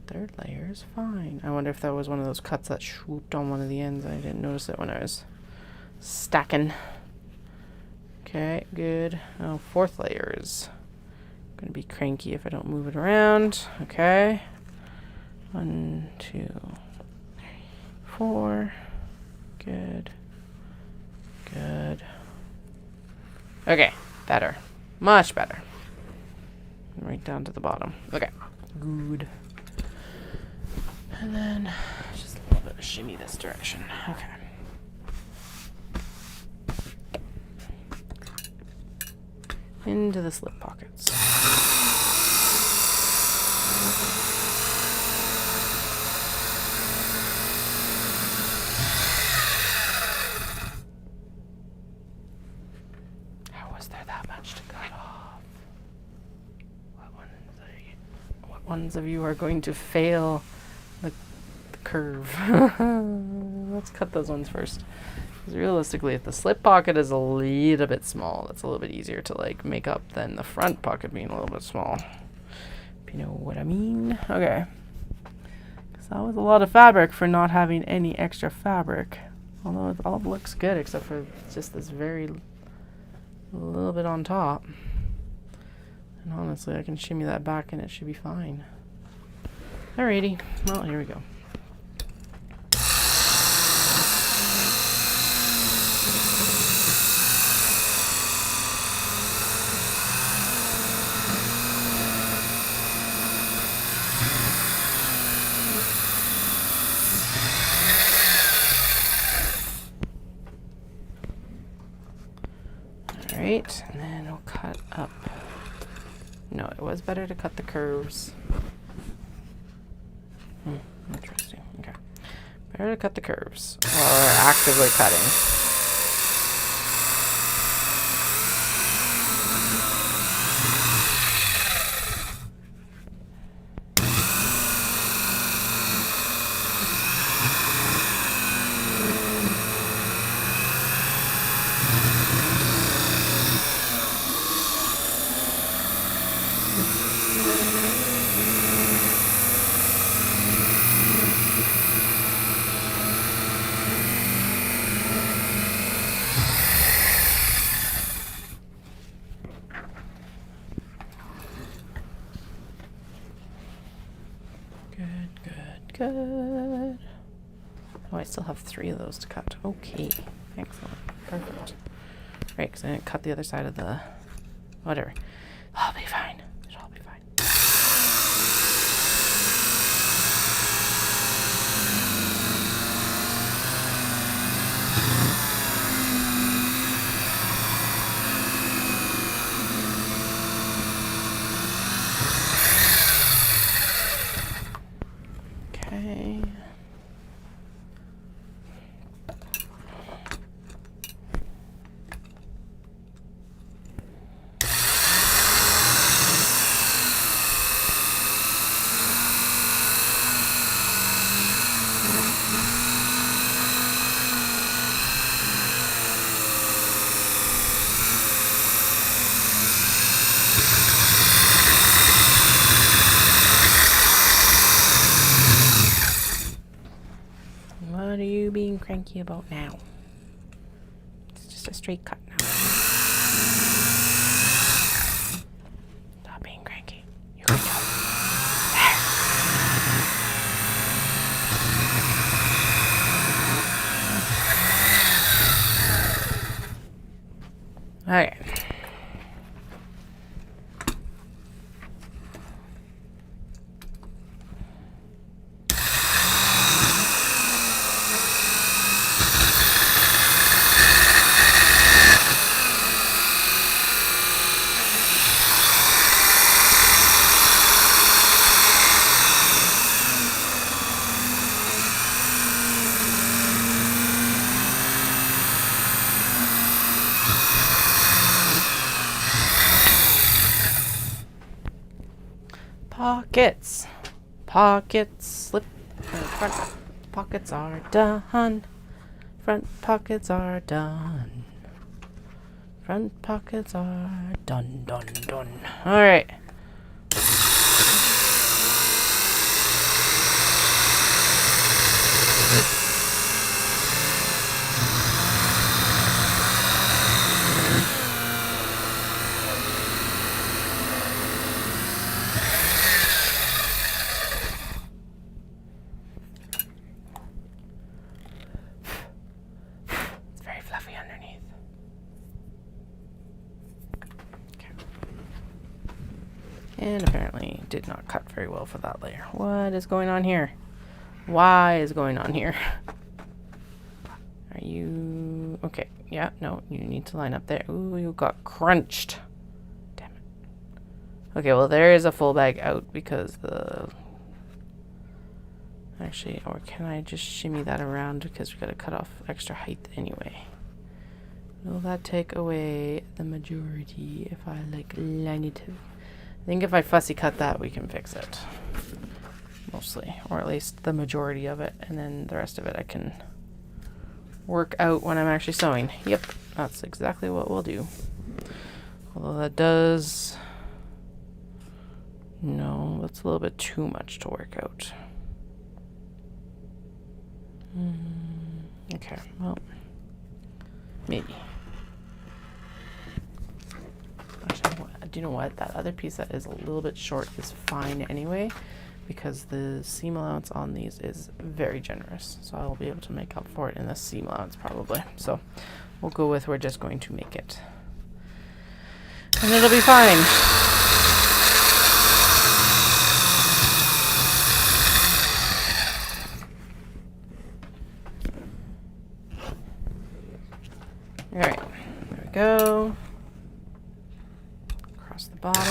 Third layer is fine. I wonder if that was one of those cuts that swooped on one of the ends. I didn't notice it when I was stacking. Okay, good. Oh, fourth layer is going to be cranky if I don't move it around. Okay. 1, 2, 3, 4. Good. Good. Okay, better. Much better. Right down to the bottom. Okay, good. And then just a little bit of shimmy this direction. Okay. Into the slip pockets. How was there that much to cut off? What ones of you are going to fail the curve? Let's cut those ones first. Because realistically, if the slip pocket is a little bit small, that's a little bit easier to like make up than the front pocket being a little bit small. If you know what I mean. Okay. Because that was a lot of fabric for not having any extra fabric. Although it all looks good except for just this very little bit on top. And honestly, I can shimmy that back and it should be fine. Alrighty. Well, here we go. Alright, and then we'll cut up. No, it was better to cut the curves. Interesting. Okay. Better to cut the curves or actively cutting. Good. Oh, I still have 3 of those to cut. Okay. Excellent. Perfect. Right, because I didn't cut the other side of the... Whatever. I'll be fine. It'll all be fine. Okay. What are you being cranky about now? It's just a straight cut now. Stop being cranky. You can go. There. Okay. Pockets. Pockets. Slip. Front pockets are done. Front pockets are done. Front pockets are done, done, done. Alright. It's very fluffy underneath. Okay. And apparently did not cut very well for that layer. What is going on here? Why is going on here? Are you... Okay, yeah, no, you need to line up there. Ooh, you got crunched. Damn it. Okay, well, there is a full bag out because the... Actually, or can I just shimmy that around because we gotta cut off extra height anyway? Will that take away the majority if I, like, line it? I think if I fussy cut that, we can fix it. Mostly, or at least the majority of it, and then the rest of it I can work out when I'm actually sewing. Yep, that's exactly what we'll do. Although that does... No, that's a little bit too much to work out. Okay, well, maybe. Actually, do you know what? That other piece that is a little bit short is fine anyway, because the seam allowance on these is very generous. So I'll be able to make up for it in the seam allowance probably. So we'll go with we're just going to make it. And it'll be fine. Alright, there we go. Across the bottom.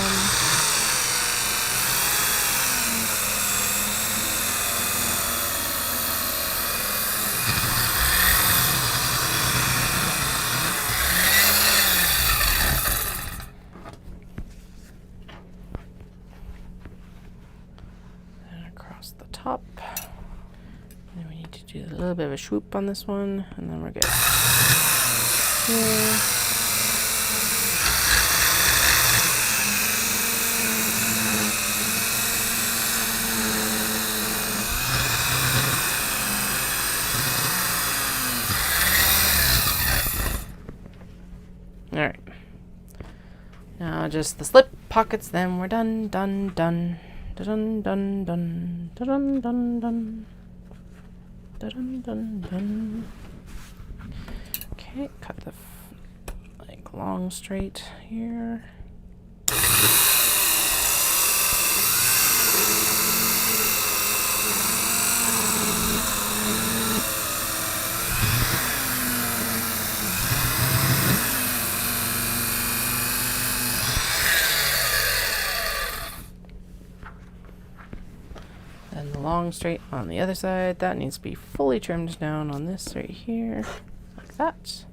And across the top. And then we need to do a little bit of a swoop on this one, and then we're good. Here. Alright. Now just the slip pockets, then we're done, done, done. Dun dun dun dun dun dun dun dun dun dun. Okay, cut the like long straight here. Then the long straight on the other side. That needs to be fully trimmed down on this right here. Like that.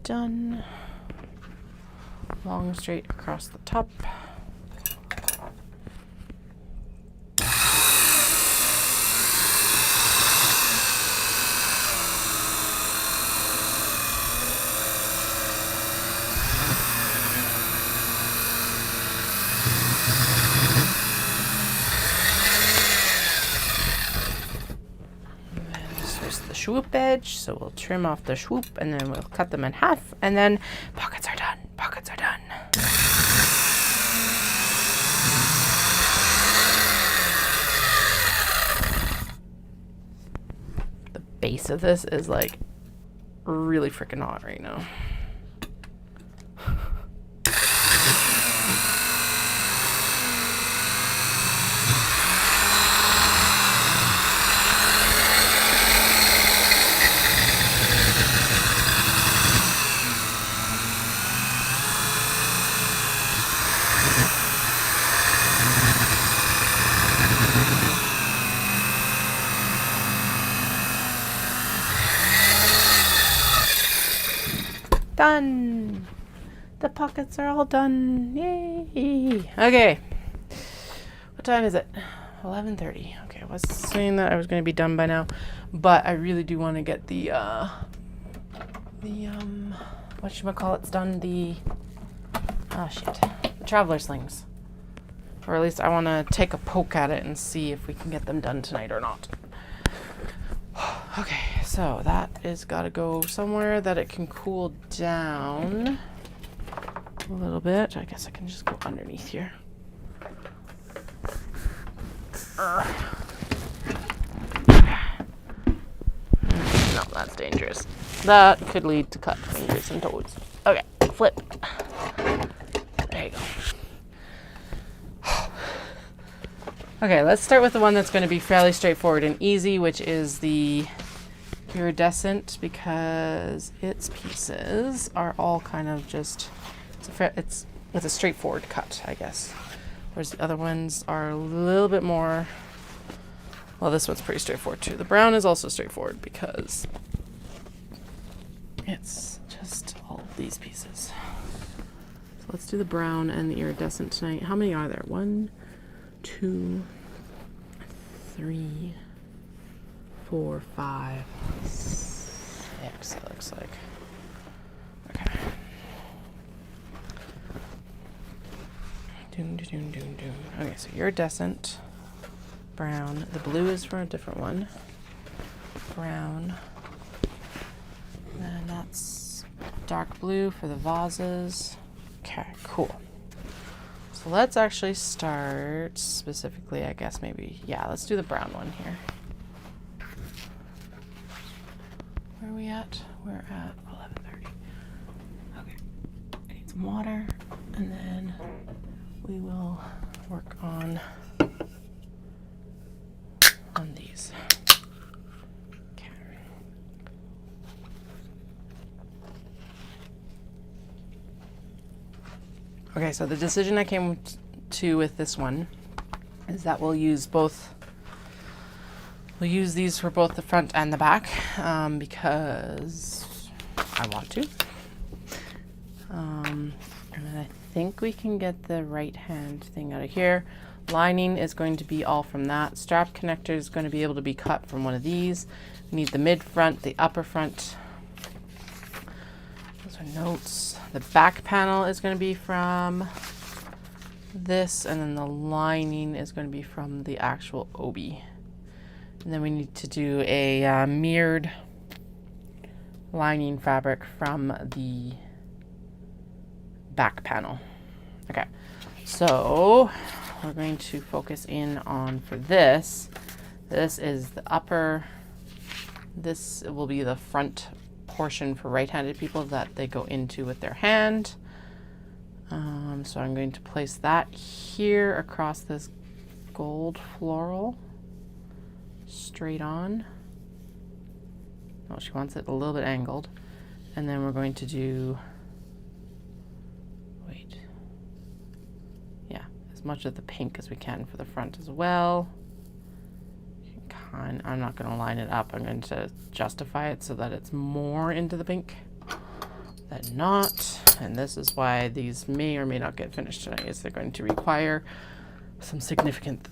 Done. Long straight across the top. Swoop edge, so we'll trim off the swoop and then we'll cut them in half, and then pockets are done. Pockets are done. The base of this is like really freaking hot right now. Done. The pockets are all done. Yay. Okay. What time is it? 11:30. Okay, I was saying that I was going to be done by now, but I really do want to get the whatchamacallit's done, the traveler slings. Or at least I want to take a poke at it and see if we can get them done tonight or not. Okay, so that is got to go somewhere that it can cool down a little bit. I guess I can just go underneath here. No, that's dangerous. That could lead to cut fingers and toes. Okay, flip. There you go. Okay, let's start with the one that's going to be fairly straightforward and easy, which is the iridescent, because its pieces are all kind of just, it's a straightforward cut, I guess. Whereas the other ones are a little bit more, well, this one's pretty straightforward too. The brown is also straightforward because it's just all of these pieces. So let's do the brown and the iridescent tonight. How many are there? 1, 2, 3, 4, 5, 6, it looks like. Okay. Okay, so iridescent, brown. The blue is for a different one. Brown. And that's dark blue for the vases. Okay, cool. So let's actually start specifically, I guess maybe, yeah, let's do the brown one here. Where are we at? We're at 11:30. Okay, I need some water, and then we will work on these. Okay. Okay, so the decision I came to with this one is that we'll use these for both the front and the back, because I want to. And then I think we can get the right hand thing out of here. Lining is going to be all from that. Strap connector is going to be able to be cut from one of these. We need the mid front, the upper front. Those are notes. The back panel is going to be from this, and then the lining is going to be from the actual obi. And then we need to do a mirrored lining fabric from the back panel. Okay, so we're going to focus in on, for this is the upper, this will be the front portion for right-handed people that they go into with their hand. So I'm going to place that here across this gold floral, straight on. Oh, she wants it a little bit angled. And then we're going to do, as much of the pink as we can for the front as well. I'm not going to line it up. I'm going to justify it so that it's more into the pink than not. And this is why these may or may not get finished tonight, is they're going to require some significant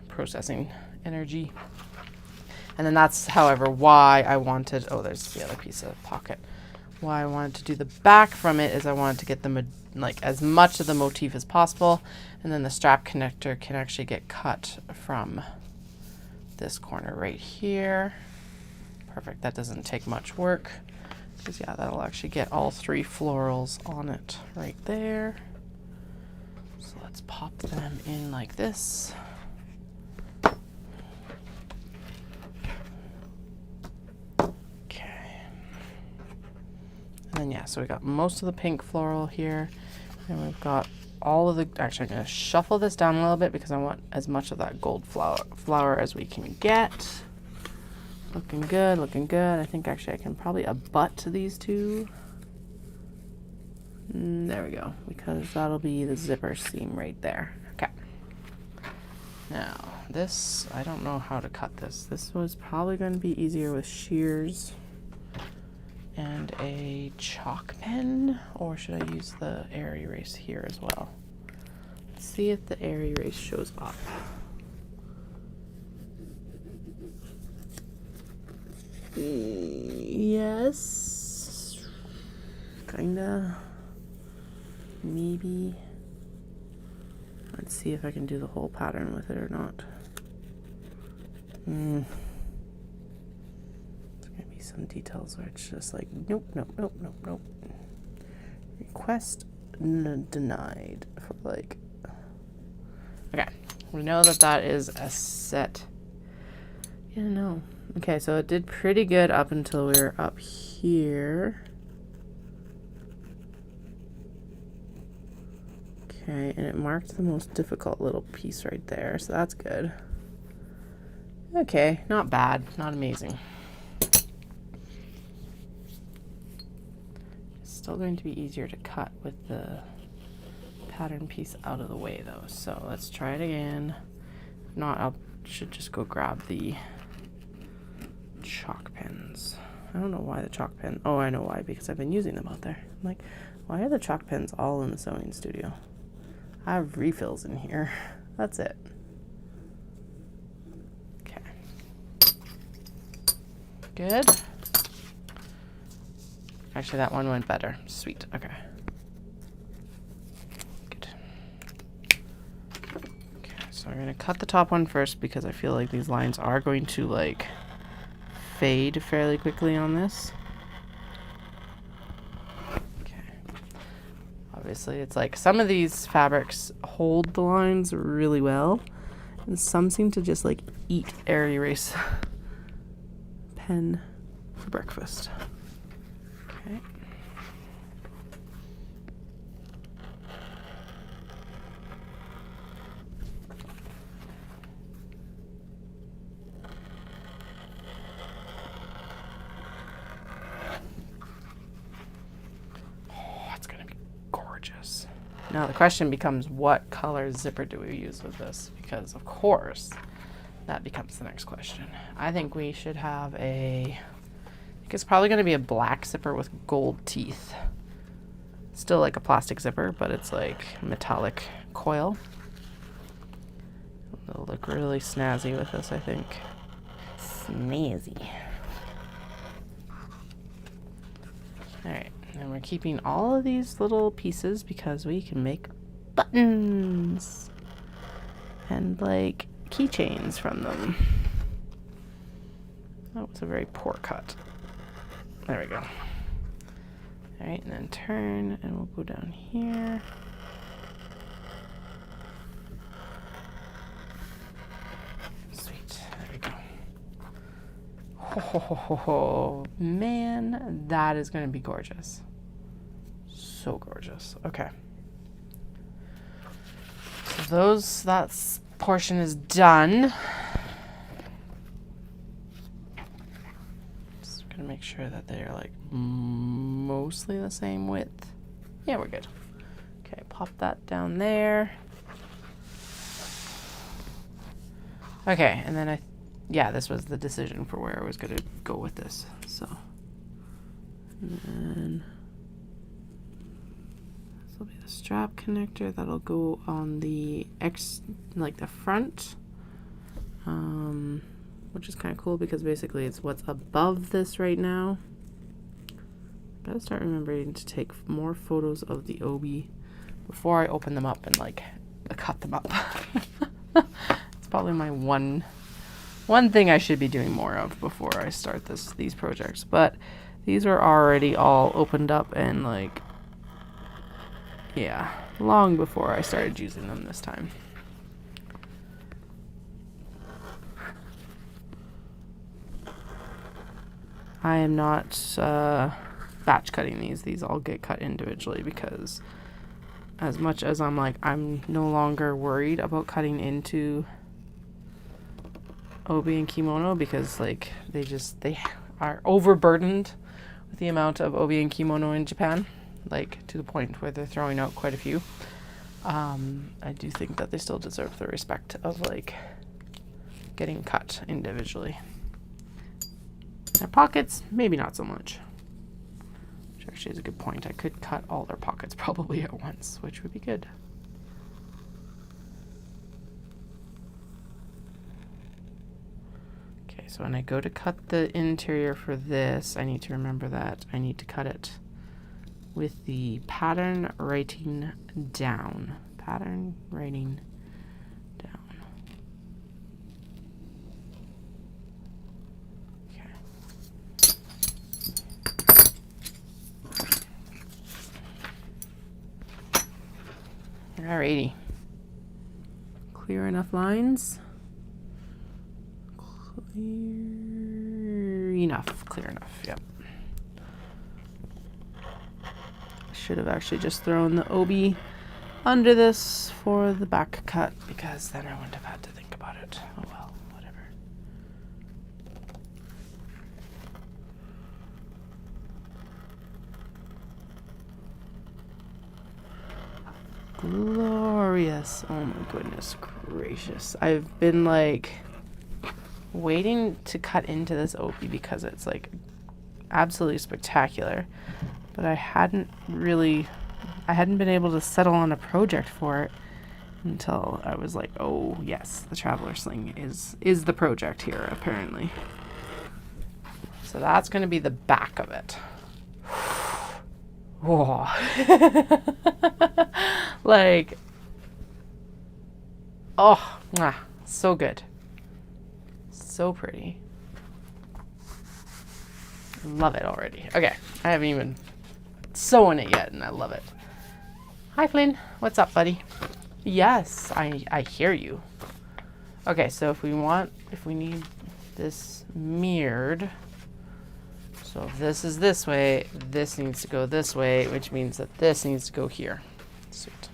processing energy. And then that's, however, why I wanted, oh, there's the other piece of pocket. Why I wanted to do the back from it is I wanted to get the as much of the motif as possible, and then the strap connector can actually get cut from this corner right here. Perfect. That doesn't take much work, because yeah, that'll actually get all three florals on it right there. So let's pop them in like this. And then yeah, so we got most of the pink floral here, and we've got all of the, actually I'm going to shuffle this down a little bit because I want as much of that gold flower as we can get. Looking good, looking good. I think actually I can probably abut to these two. There we go, because that'll be the zipper seam right there. Okay. Now, this, I don't know how to cut this. This was probably going to be easier with shears. and a chalk pen, or should I use the air erase here as well? Let's see if the air erase shows up. Yes, kinda, maybe. Let's see if I can do the whole pattern with it or not. There's gonna be some details where it's just like, nope, nope, nope, nope, nope. Request denied for like, okay. We know that that is a set. Yeah, no. Okay, so it did pretty good up until we were up here. Okay, and it marked the most difficult little piece right there, so that's good. Okay, not bad, not amazing. It's still going to be easier to cut with the pattern piece out of the way though, so let's try it again. If not, I should just go grab the chalk pens. I don't know why the chalk pen. Oh, I know why, because I've been using them out there. I'm like, why are the chalk pens all in the sewing studio? I have refills in here. That's it. Okay. Good. Actually, that one went better. Sweet. Okay. Good. Okay, so we're gonna cut the top one first because I feel like these lines are going to like fade fairly quickly on this. Obviously, it's like some of these fabrics hold the lines really well, and some seem to just like eat air erase pen for breakfast. Okay. Now the question becomes, what color zipper do we use with this? Because of course, that becomes the next question. I think we should have I think it's probably going to be a black zipper with gold teeth. Still like a plastic zipper, but it's like metallic coil. It'll look really snazzy with this, I think. Snazzy. All right. And we're keeping all of these little pieces because we can make buttons and like keychains from them. That was a very poor cut. There we go. All right, and then turn, and we'll go down here. Sweet, there we go. Oh, man, that is going to be gorgeous. So gorgeous. Okay. So that portion is done. Just going to make sure that they are like mostly the same width. Yeah, we're good. Okay, pop that down there. Okay, and then yeah, this was the decision for where I was going to go with this. So, and then this will be the strap connector that'll go on the the front, which is kind of cool because basically it's what's above this right now. Gotta start remembering to take more photos of the obi before I open them up and like cut them up. It's probably my one thing I should be doing more of before I start these projects. But these are already all opened up and like, yeah, long before I started using them this time. I am not batch cutting these. These all get cut individually because as much as I'm no longer worried about cutting into obi and kimono because like they are overburdened with the amount of obi and kimono in Japan, like to the point where they're throwing out quite a few. I do think that they still deserve the respect of like getting cut individually. Their pockets, maybe not so much. Which actually is a good point. I could cut all their pockets probably at once, which would be good. Okay, so when I go to cut the interior for this, I need to remember that I need to cut it with the pattern writing down. Pattern writing down. Alrighty. Clear enough lines? Clear enough, yep. Should have actually just thrown the obi under this for the back cut, because then I wouldn't have had to think about it. Oh well, whatever. Glorious. Oh my goodness gracious. I've been like waiting to cut into this obi because it's like absolutely spectacular, but I hadn't been able to settle on a project for it until I was like, oh yes, the traveler sling is the project here apparently. So that's going to be the back of it. Whoa. Like, oh, so good. So pretty. Love it already. Okay, I haven't even sewn it yet, and I love it. Hi, Flynn. What's up, buddy? Yes, I hear you. Okay, so if we need this mirrored, so if this is this way, this needs to go this way, which means that this needs to go here. Sweet.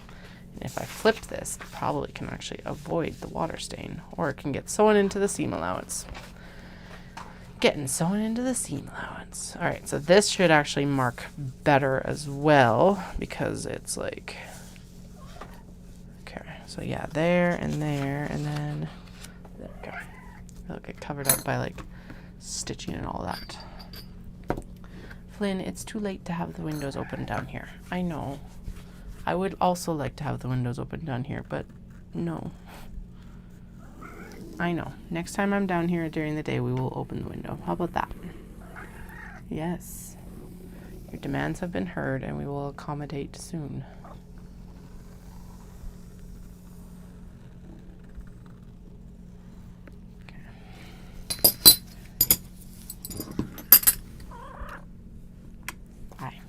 And if I flip this, it probably can actually avoid the water stain, or it can get sewn into the seam allowance. Getting sewn into the seam allowance. All right, so this should actually mark better as well, because it's like, okay, so yeah, there, and then there we go. It'll get covered up by like stitching and all that. Flynn, it's too late to have the windows open down here. I know. I would also like to have the windows open down here, but no. I know. Next time I'm down here during the day, we will open the window. How about that? Yes. Your demands have been heard, and we will accommodate soon. Hi.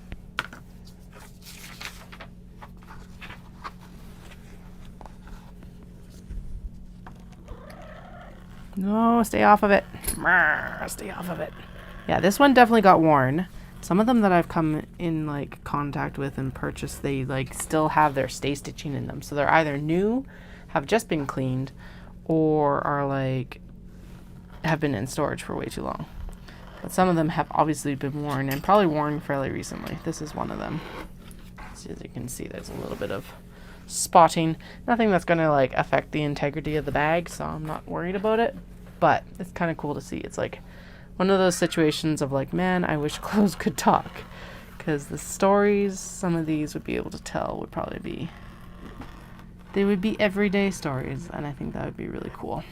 No, stay off of it. Stay off of it. Yeah, this one definitely got worn. Some of them that I've come in like contact with and purchased, they like still have their stay stitching in them. So they're either new, have just been cleaned, or are like have been in storage for way too long. But some of them have obviously been worn, and probably worn fairly recently. This is one of them. So as you can see, there's a little bit of spotting. Nothing that's going to like affect the integrity of the bag, so I'm not worried about it. But it's kind of cool to see. It's like one of those situations of like, man, I wish clothes could talk. Because the stories some of these would be able to tell would probably be, they would be everyday stories, and I think that would be really cool.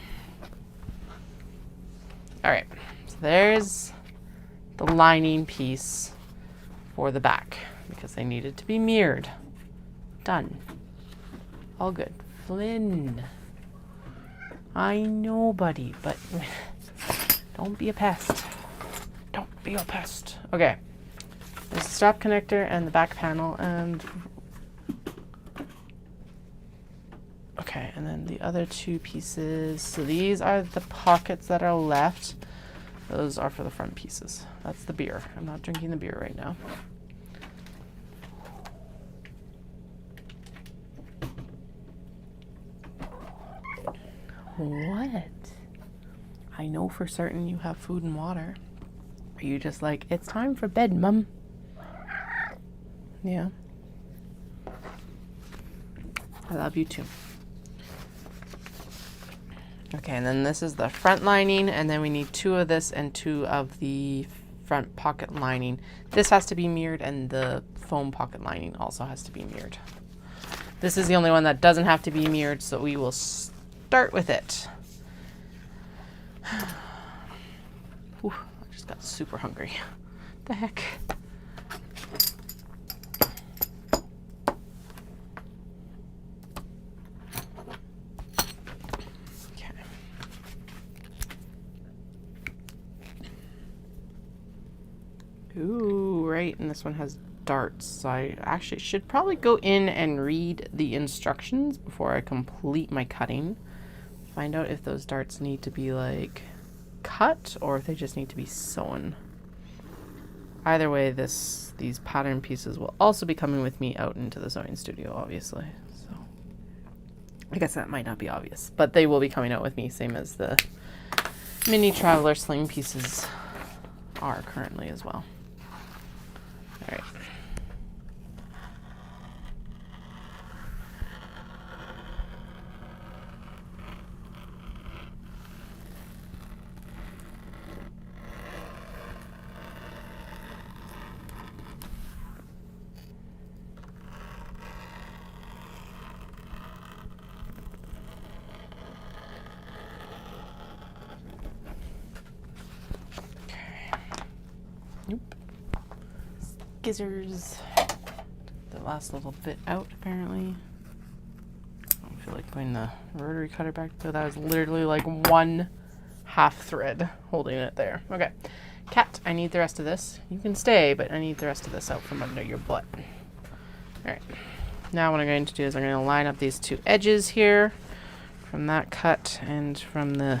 Alright, so there's the lining piece for the back, because they needed to be mirrored. Done. All good. Flynn. I know, buddy, but don't be a pest. Don't be a pest. Okay. There's the strap connector and the back panel, and okay, and then the other two pieces. So these are the pockets that are left. Those are for the front pieces. That's the beer. I'm not drinking the beer right now. What? I know for certain you have food and water. Are you just like, it's time for bed, Mum? Yeah. I love you too. Okay, and then this is the front lining, and then we need 2 of this and 2 of the front pocket lining. This has to be mirrored, and the foam pocket lining also has to be mirrored. This is the only one that doesn't have to be mirrored, so we will start with it. Whew, I just got super hungry. What the heck? Okay. Ooh, right, and this one has darts, so I actually should probably go in and read the instructions before I complete my cutting. Find out if those darts need to be like cut or if they just need to be sewn. Either way, these pattern pieces will also be coming with me out into the sewing studio, obviously. So I guess that might not be obvious, but they will be coming out with me, same as the mini traveler sling pieces are currently as well. All right. Nope. Scissors. The last little bit out, apparently. I don't feel like putting the rotary cutter back, so that was literally like one half thread holding it there. Okay. Cat, I need the rest of this. You can stay, but I need the rest of this out from under your butt. Alright. Now what I'm going to do is I'm going to line up these two edges here from that cut and from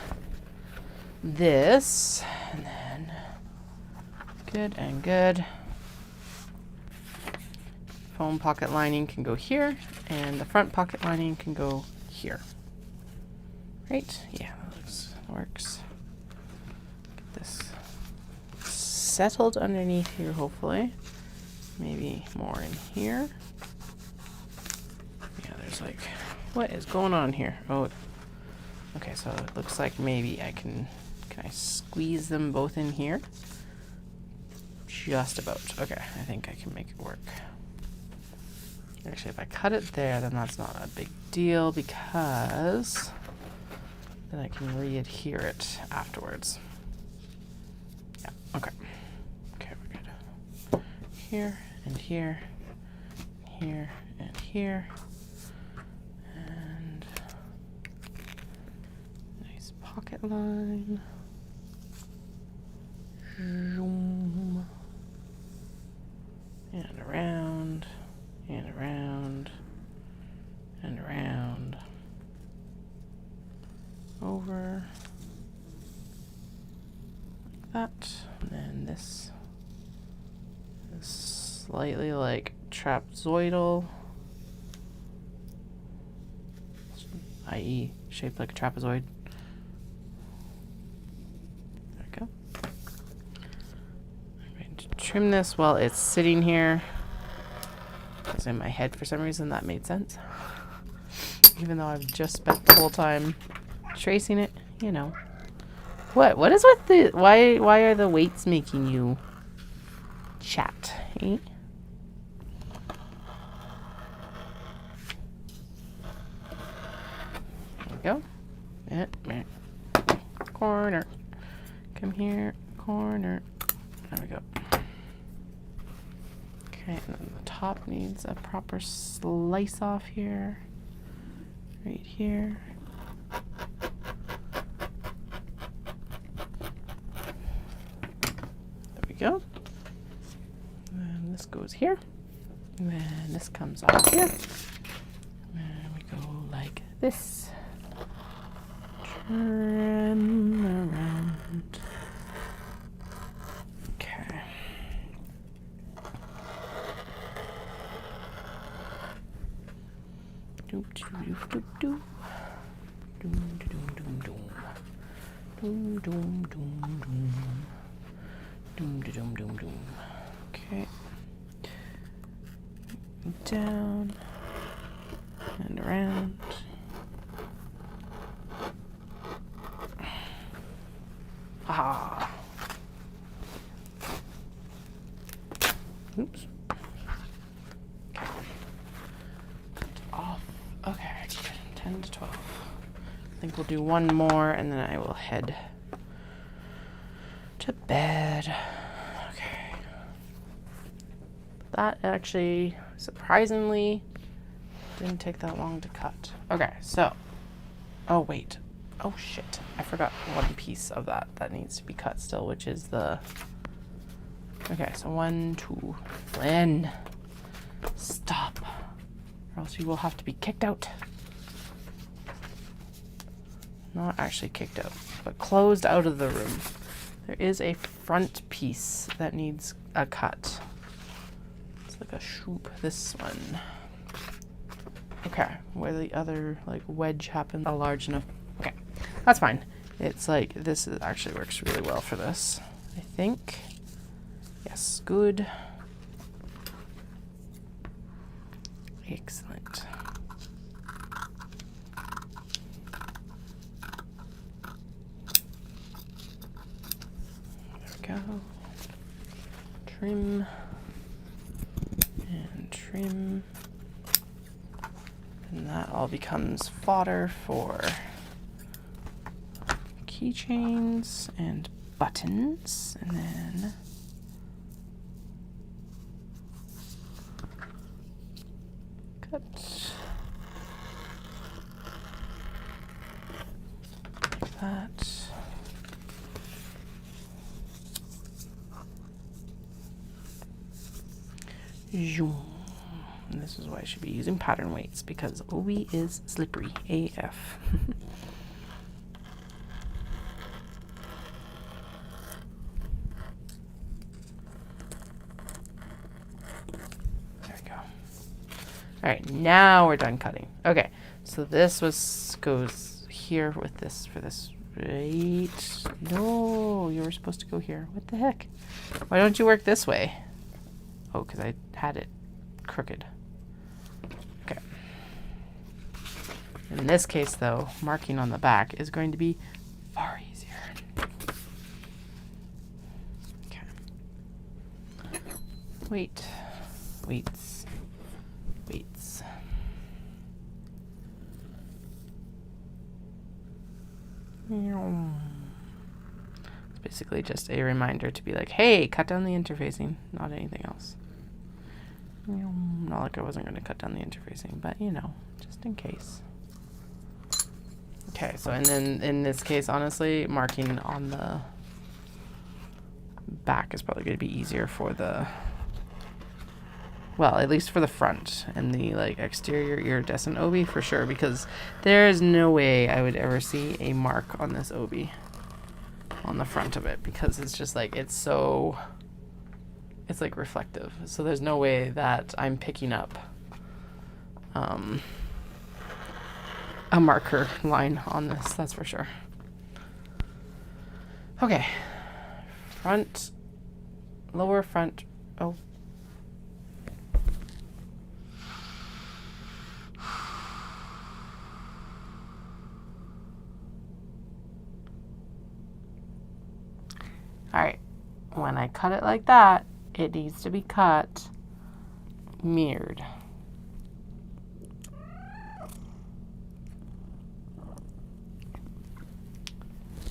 this. And then good and good. Foam pocket lining can go here, and the front pocket lining can go here. Right? Yeah, that works. Get this settled underneath here, hopefully. Maybe more in here. Yeah, there's like, what is going on here? Oh, okay, so it looks like maybe I can I squeeze them both in here? Just about. Okay, I think I can make it work. Actually, if I cut it there, then that's not a big deal because then I can re-adhere it afterwards. Yeah, okay. Okay, we're good. Here, and here, here, and here. And nice pocket line. Zoom. And around, and around, and around. Over. Like that. And then this is slightly like trapezoidal, i.e. shaped like a trapezoid. There we go. I'm going to trim this while it's sitting here. Because in my head, for some reason, that made sense. Even though I've just spent the whole time tracing it, you know. What is with the, why are the weights making you chat, eh? There we go. Corner. Come here, corner. There we go. Okay, and then the top needs a proper slice off here. Right here. There we go. And this goes here. And then this comes off here. And we go like this. Turn around. Okay. Doom doom doom doom. Doom doom doom doom. Doom doom doom doom. Doom doom doom doom. Okay. Down and around. Ah. Oops. Okay. Cut off. Okay, 10 to 12. I think we'll do one more and then I will head to bed. Okay. That actually, surprisingly, didn't take that long to cut. Okay, so, oh wait. Oh shit, I forgot one piece of that needs to be cut still, which is the, okay, so 1, 2, Lynn, stop, or else you will have to be kicked out. Not actually kicked out, but closed out of the room. There is a front piece that needs a cut. It's like a shoop, this one. Okay, where the other like wedge happens, a large enough, okay, that's fine. It's like, this is, actually works really well for this, I think. Yes, good. Excellent. Go. Trim and trim, and that all becomes fodder for keychains and buttons, and then cut like that. And this is why I should be using pattern weights, because Obi is slippery AF. There we go. All right, now we're done cutting. Okay, so this goes here with this for this. Right? No, you were supposed to go here. What the heck? Why don't you work this way? Oh, because I had it crooked. Okay. In this case, though, marking on the back is going to be far easier. Okay. Weights. It's basically just a reminder to be like, hey, cut down the interfacing, not anything else. Not like I wasn't going to cut down the interfacing, but you know, just in case. Okay, so and then in this case, honestly, marking on the back is probably going to be easier for the, well, at least for the front and the like exterior iridescent obi for sure, because there is no way I would ever see a mark on this obi on the front of it, because it's just like, it's like reflective. So there's no way that I'm picking up a marker line on this, that's for sure. Okay, front, lower front, oh. All right, when I cut it like that, it needs to be cut mirrored.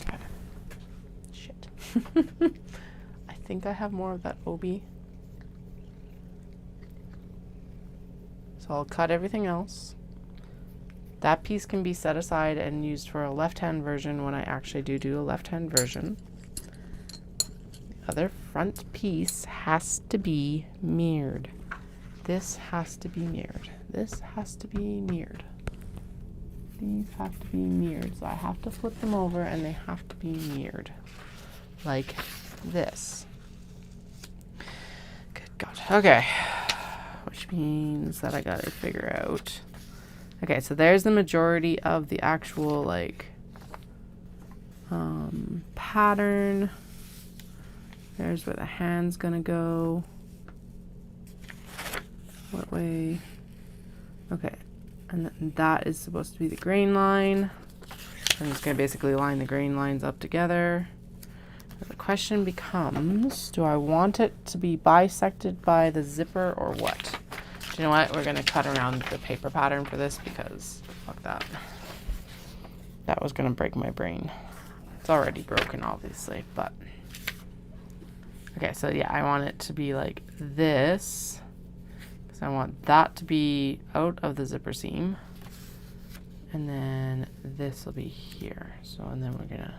Okay. Shit. I think I have more of that obi. So I'll cut everything else. That piece can be set aside and used for a left-hand version when I actually do a left-hand version. Other front piece has to be mirrored. This has to be mirrored. This has to be mirrored. These have to be mirrored. So I have to flip them over and they have to be mirrored. Like this. Good God. Okay. Which means that I gotta figure out. Okay, so there's the majority of the actual like pattern. There's where the hand's gonna go. What way? Okay, and then that is supposed to be the grain line. I'm just gonna basically line the grain lines up together. The question becomes, do I want it to be bisected by the zipper or what? Do you know what? We're going to cut around the paper pattern for this because fuck that. That was going to break my brain. It's already broken, obviously, but... Okay, so yeah, I want it to be like this. Because I want that to be out of the zipper seam. And then this will be here. So, and then we're going to...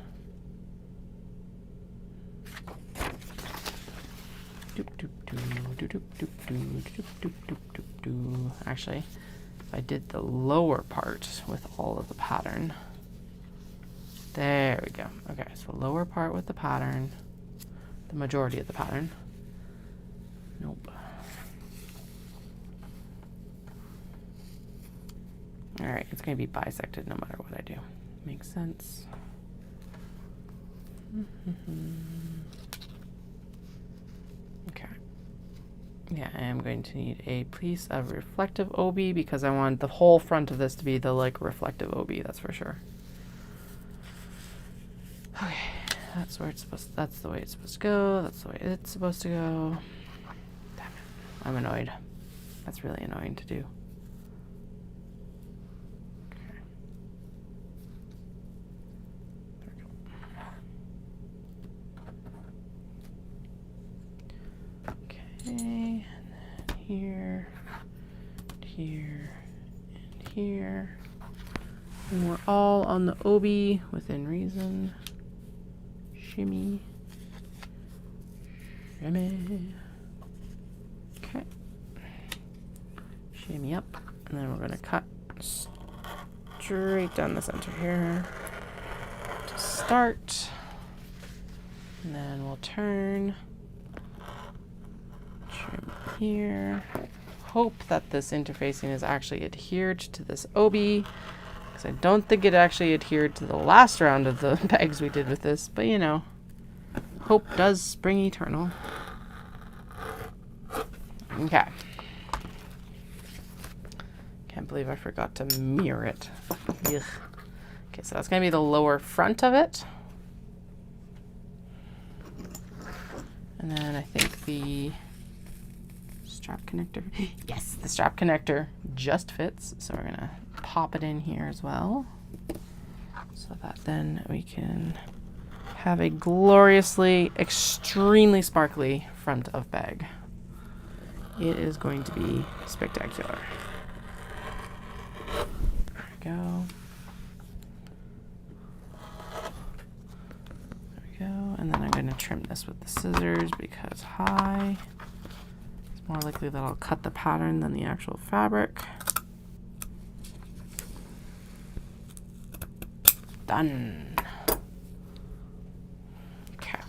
Actually, if I did the lower part with all of the pattern. There we go. Okay, so lower part with the pattern. The majority of the pattern. Nope. Alright, it's going to be bisected no matter what I do. Makes sense. Okay. Yeah, I am going to need a piece of reflective OB because I want the whole front of this to be the like reflective OB, that's for sure. Okay, that's where it's supposed to, that's the way it's supposed to go, that's the way it's supposed to go. Damn it. I'm annoyed. That's really annoying to do. And then here, here, and here. And we're all on the OB within reason. Shimmy. Shimmy. Okay. Shimmy up. And then we're going to cut straight down the center here to start. And then we'll turn. Trim here. Hope that this interfacing is actually adhered to this OB, because I don't think it actually adhered to the last round of the bags we did with this, but you know, hope does spring eternal. Okay. Can't believe I forgot to mirror it. Ugh. Okay, so that's going to be the lower front of it. And then I think the strap connector. Yes, the strap connector just fits. So we're gonna pop it in here as well. So that then we can have a gloriously, extremely sparkly front of bag. It is going to be spectacular. There we go. There we go. And then I'm gonna trim this with the scissors because hi. More likely that I'll cut the pattern than the actual fabric. Done. Okay.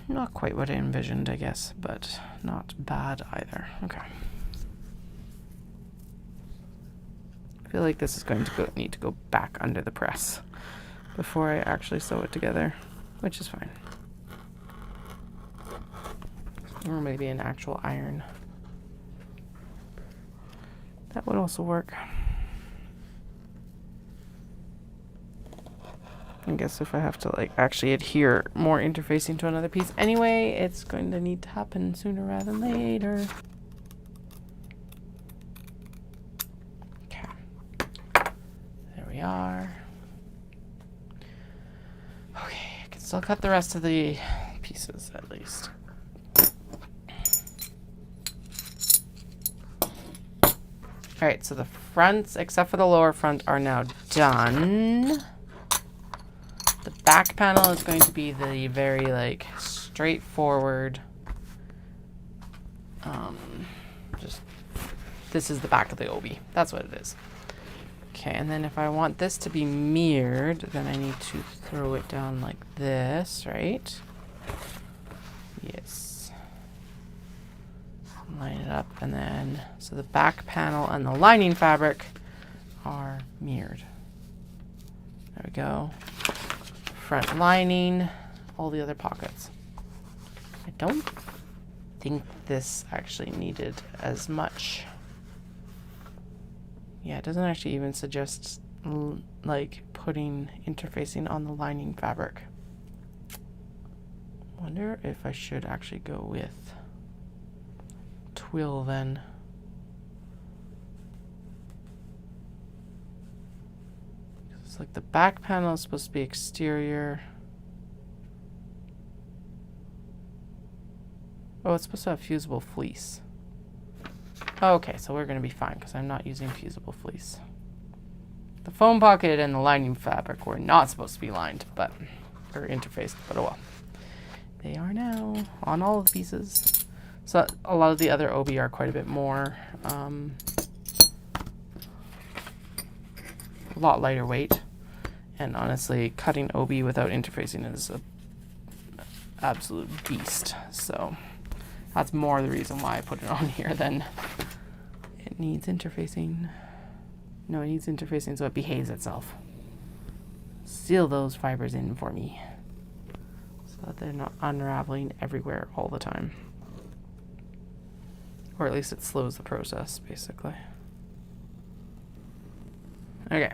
Not quite what I envisioned, I guess, but not bad either. Okay. I feel like this is going to need to go back under the press before I actually sew it together, which is fine. Or maybe an actual iron. That would also work. I guess if I have to like actually adhere more interfacing to another piece anyway, it's going to need to happen sooner rather than later. Are. Okay, I can still cut the rest of the pieces at least. Alright, so the fronts, except for the lower front, are now done. The back panel is going to be the very like straightforward. Just this is the back of the OB. That's what it is. Okay, and then if I want this to be mirrored, then I need to throw it down like this, right? Yes. Line it up, and then, so the back panel and the lining fabric are mirrored. There we go. Front lining, all the other pockets. I don't think this actually needed as much. Yeah, it doesn't actually even suggest like putting interfacing on the lining fabric. Wonder if I should actually go with twill then. It's like the back panel is supposed to be exterior. Oh, it's supposed to have fusible fleece. Okay, so we're going to be fine because I'm not using fusible fleece. The foam pocket and the lining fabric were not supposed to be lined, but, or interfaced, but oh well. They are now on all of the pieces. So a lot of the other obi are quite a bit more, a lot lighter weight. And honestly, cutting obi without interfacing is an absolute beast. So that's more the reason why I put it on here than it needs interfacing. No, it needs interfacing so it behaves itself. Seal those fibers in for me so that they're not unraveling everywhere all the time. Or at least it slows the process, basically. Okay.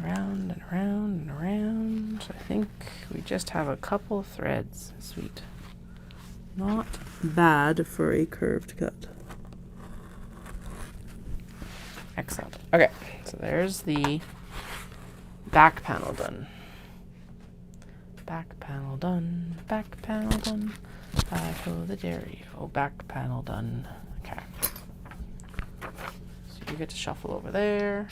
Around and around and around. I think we just have a couple threads. Sweet. Not bad for a curved cut. Excellent. Okay, so there's the back panel done. Back panel done. Back panel done. I the dairy. Oh, back panel done. Okay. So you get to shuffle over there.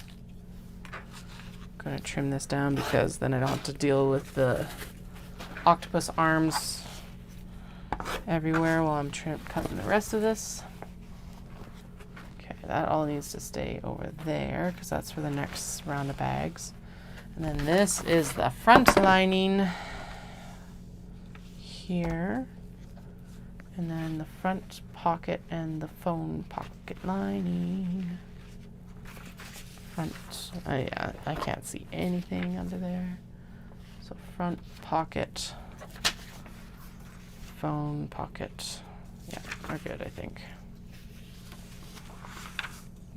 Gonna trim this down because then I don't have to deal with the octopus arms everywhere while I'm cutting the rest of this. Okay, that all needs to stay over there because that's for the next round of bags. And then this is the front lining here. And then the front pocket and the phone pocket lining. Front, yeah, I can't see anything under there. So front pocket, phone pocket. Yeah, we're good, I think.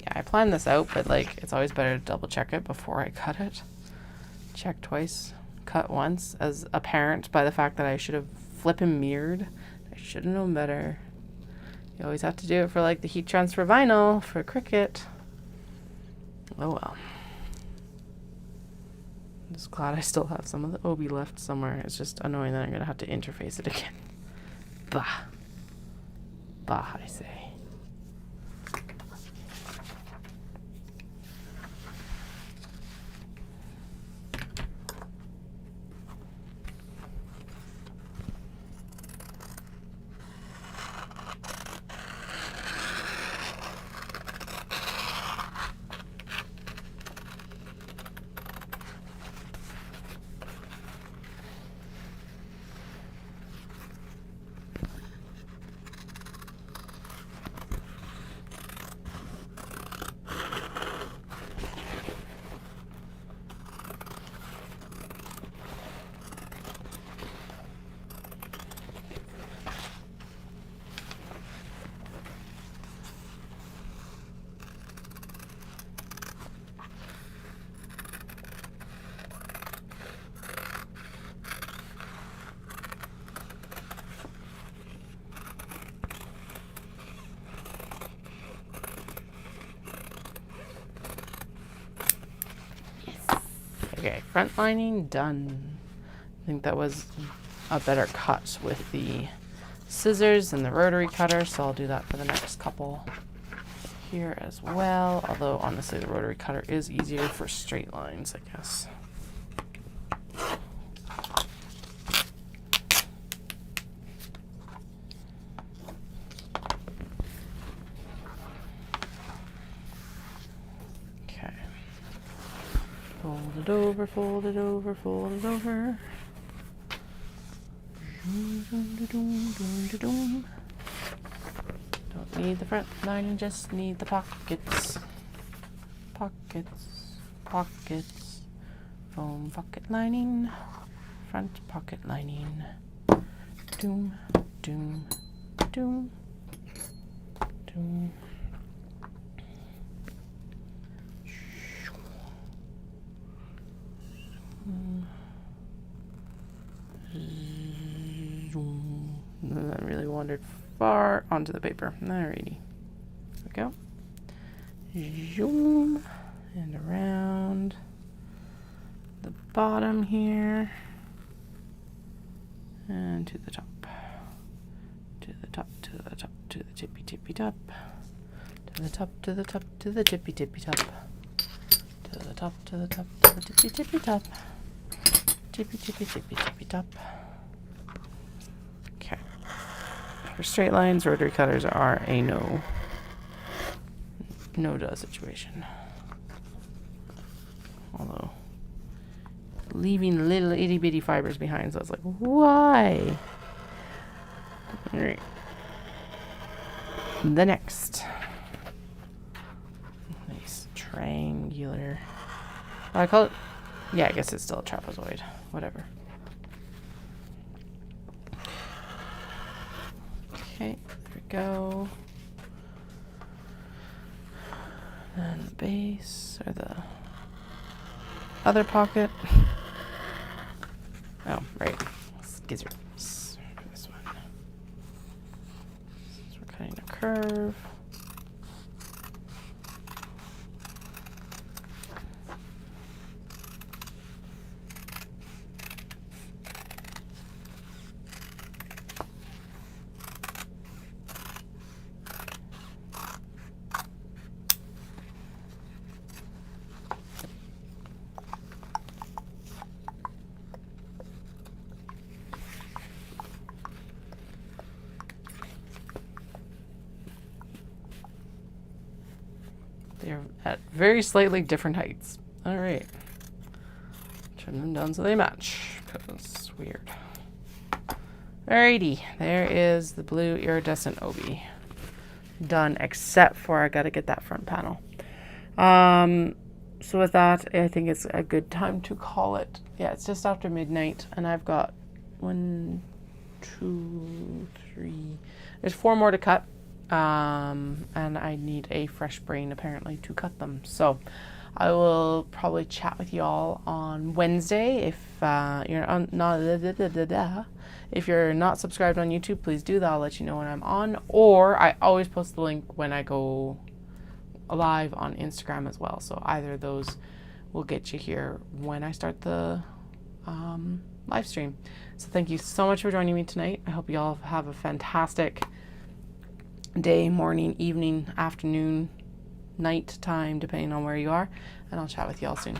Yeah, I planned this out, but like, it's always better to double check it before I cut it. Check twice, cut once, as apparent by the fact that I should have flippin' mirrored. I should have known better. You always have to do it for like the heat transfer vinyl for Cricut. Oh well. I'm just glad I still have some of the obi left somewhere. It's just annoying that I'm going to have to interface it again. Bah. Bah, I say. Okay, front lining done. I think that was a better cut with the scissors and the rotary cutter, so I'll do that for the next couple here as well. Although honestly the rotary cutter is easier for straight lines, I guess. it over, fold it over, fold it over. Don't need the front lining, just need the pockets. Pockets, pockets. Foam pocket lining, front pocket lining. Doom, doom, doom, doom. That really wandered far onto the paper. Alrighty. There we go. Zoom. And around the bottom here. And to the top. To the top, to the top, to the tippy tippy top. To the top, to the top, to the tippy tippy top. To the top, to the top, to the tippy tippy top. Tippy tippy tippy tippy top. Okay. For straight lines, rotary cutters are a no-duh situation. Although, leaving little itty bitty fibers behind, so I was like, why? Alright. The next. Nice triangular. I call it. Yeah, I guess it's still a trapezoid. Whatever. Okay, there we go. And the base, or the other pocket. Oh, right. Scissors for this one. So we're cutting a curve. They're at very slightly different heights. All right. Trim them down so they match, because it's weird. Alrighty, there is the blue iridescent obi. Done, except for I gotta get that front panel. So with that, I think it's a good time to call it. Yeah, it's just after midnight, and I've got 1, 2, 3. There's 4 more to cut. And I need a fresh brain apparently to cut them. So I will probably chat with y'all on Wednesday. If if you're not subscribed on YouTube, please do that. I'll let you know when I'm on. Or I always post the link when I go live on Instagram as well. So either of those will get you here when I start the live stream. So thank you so much for joining me tonight. I hope you all have a fantastic day, morning, evening, afternoon, night time, depending on where you are. And I'll chat with you all soon.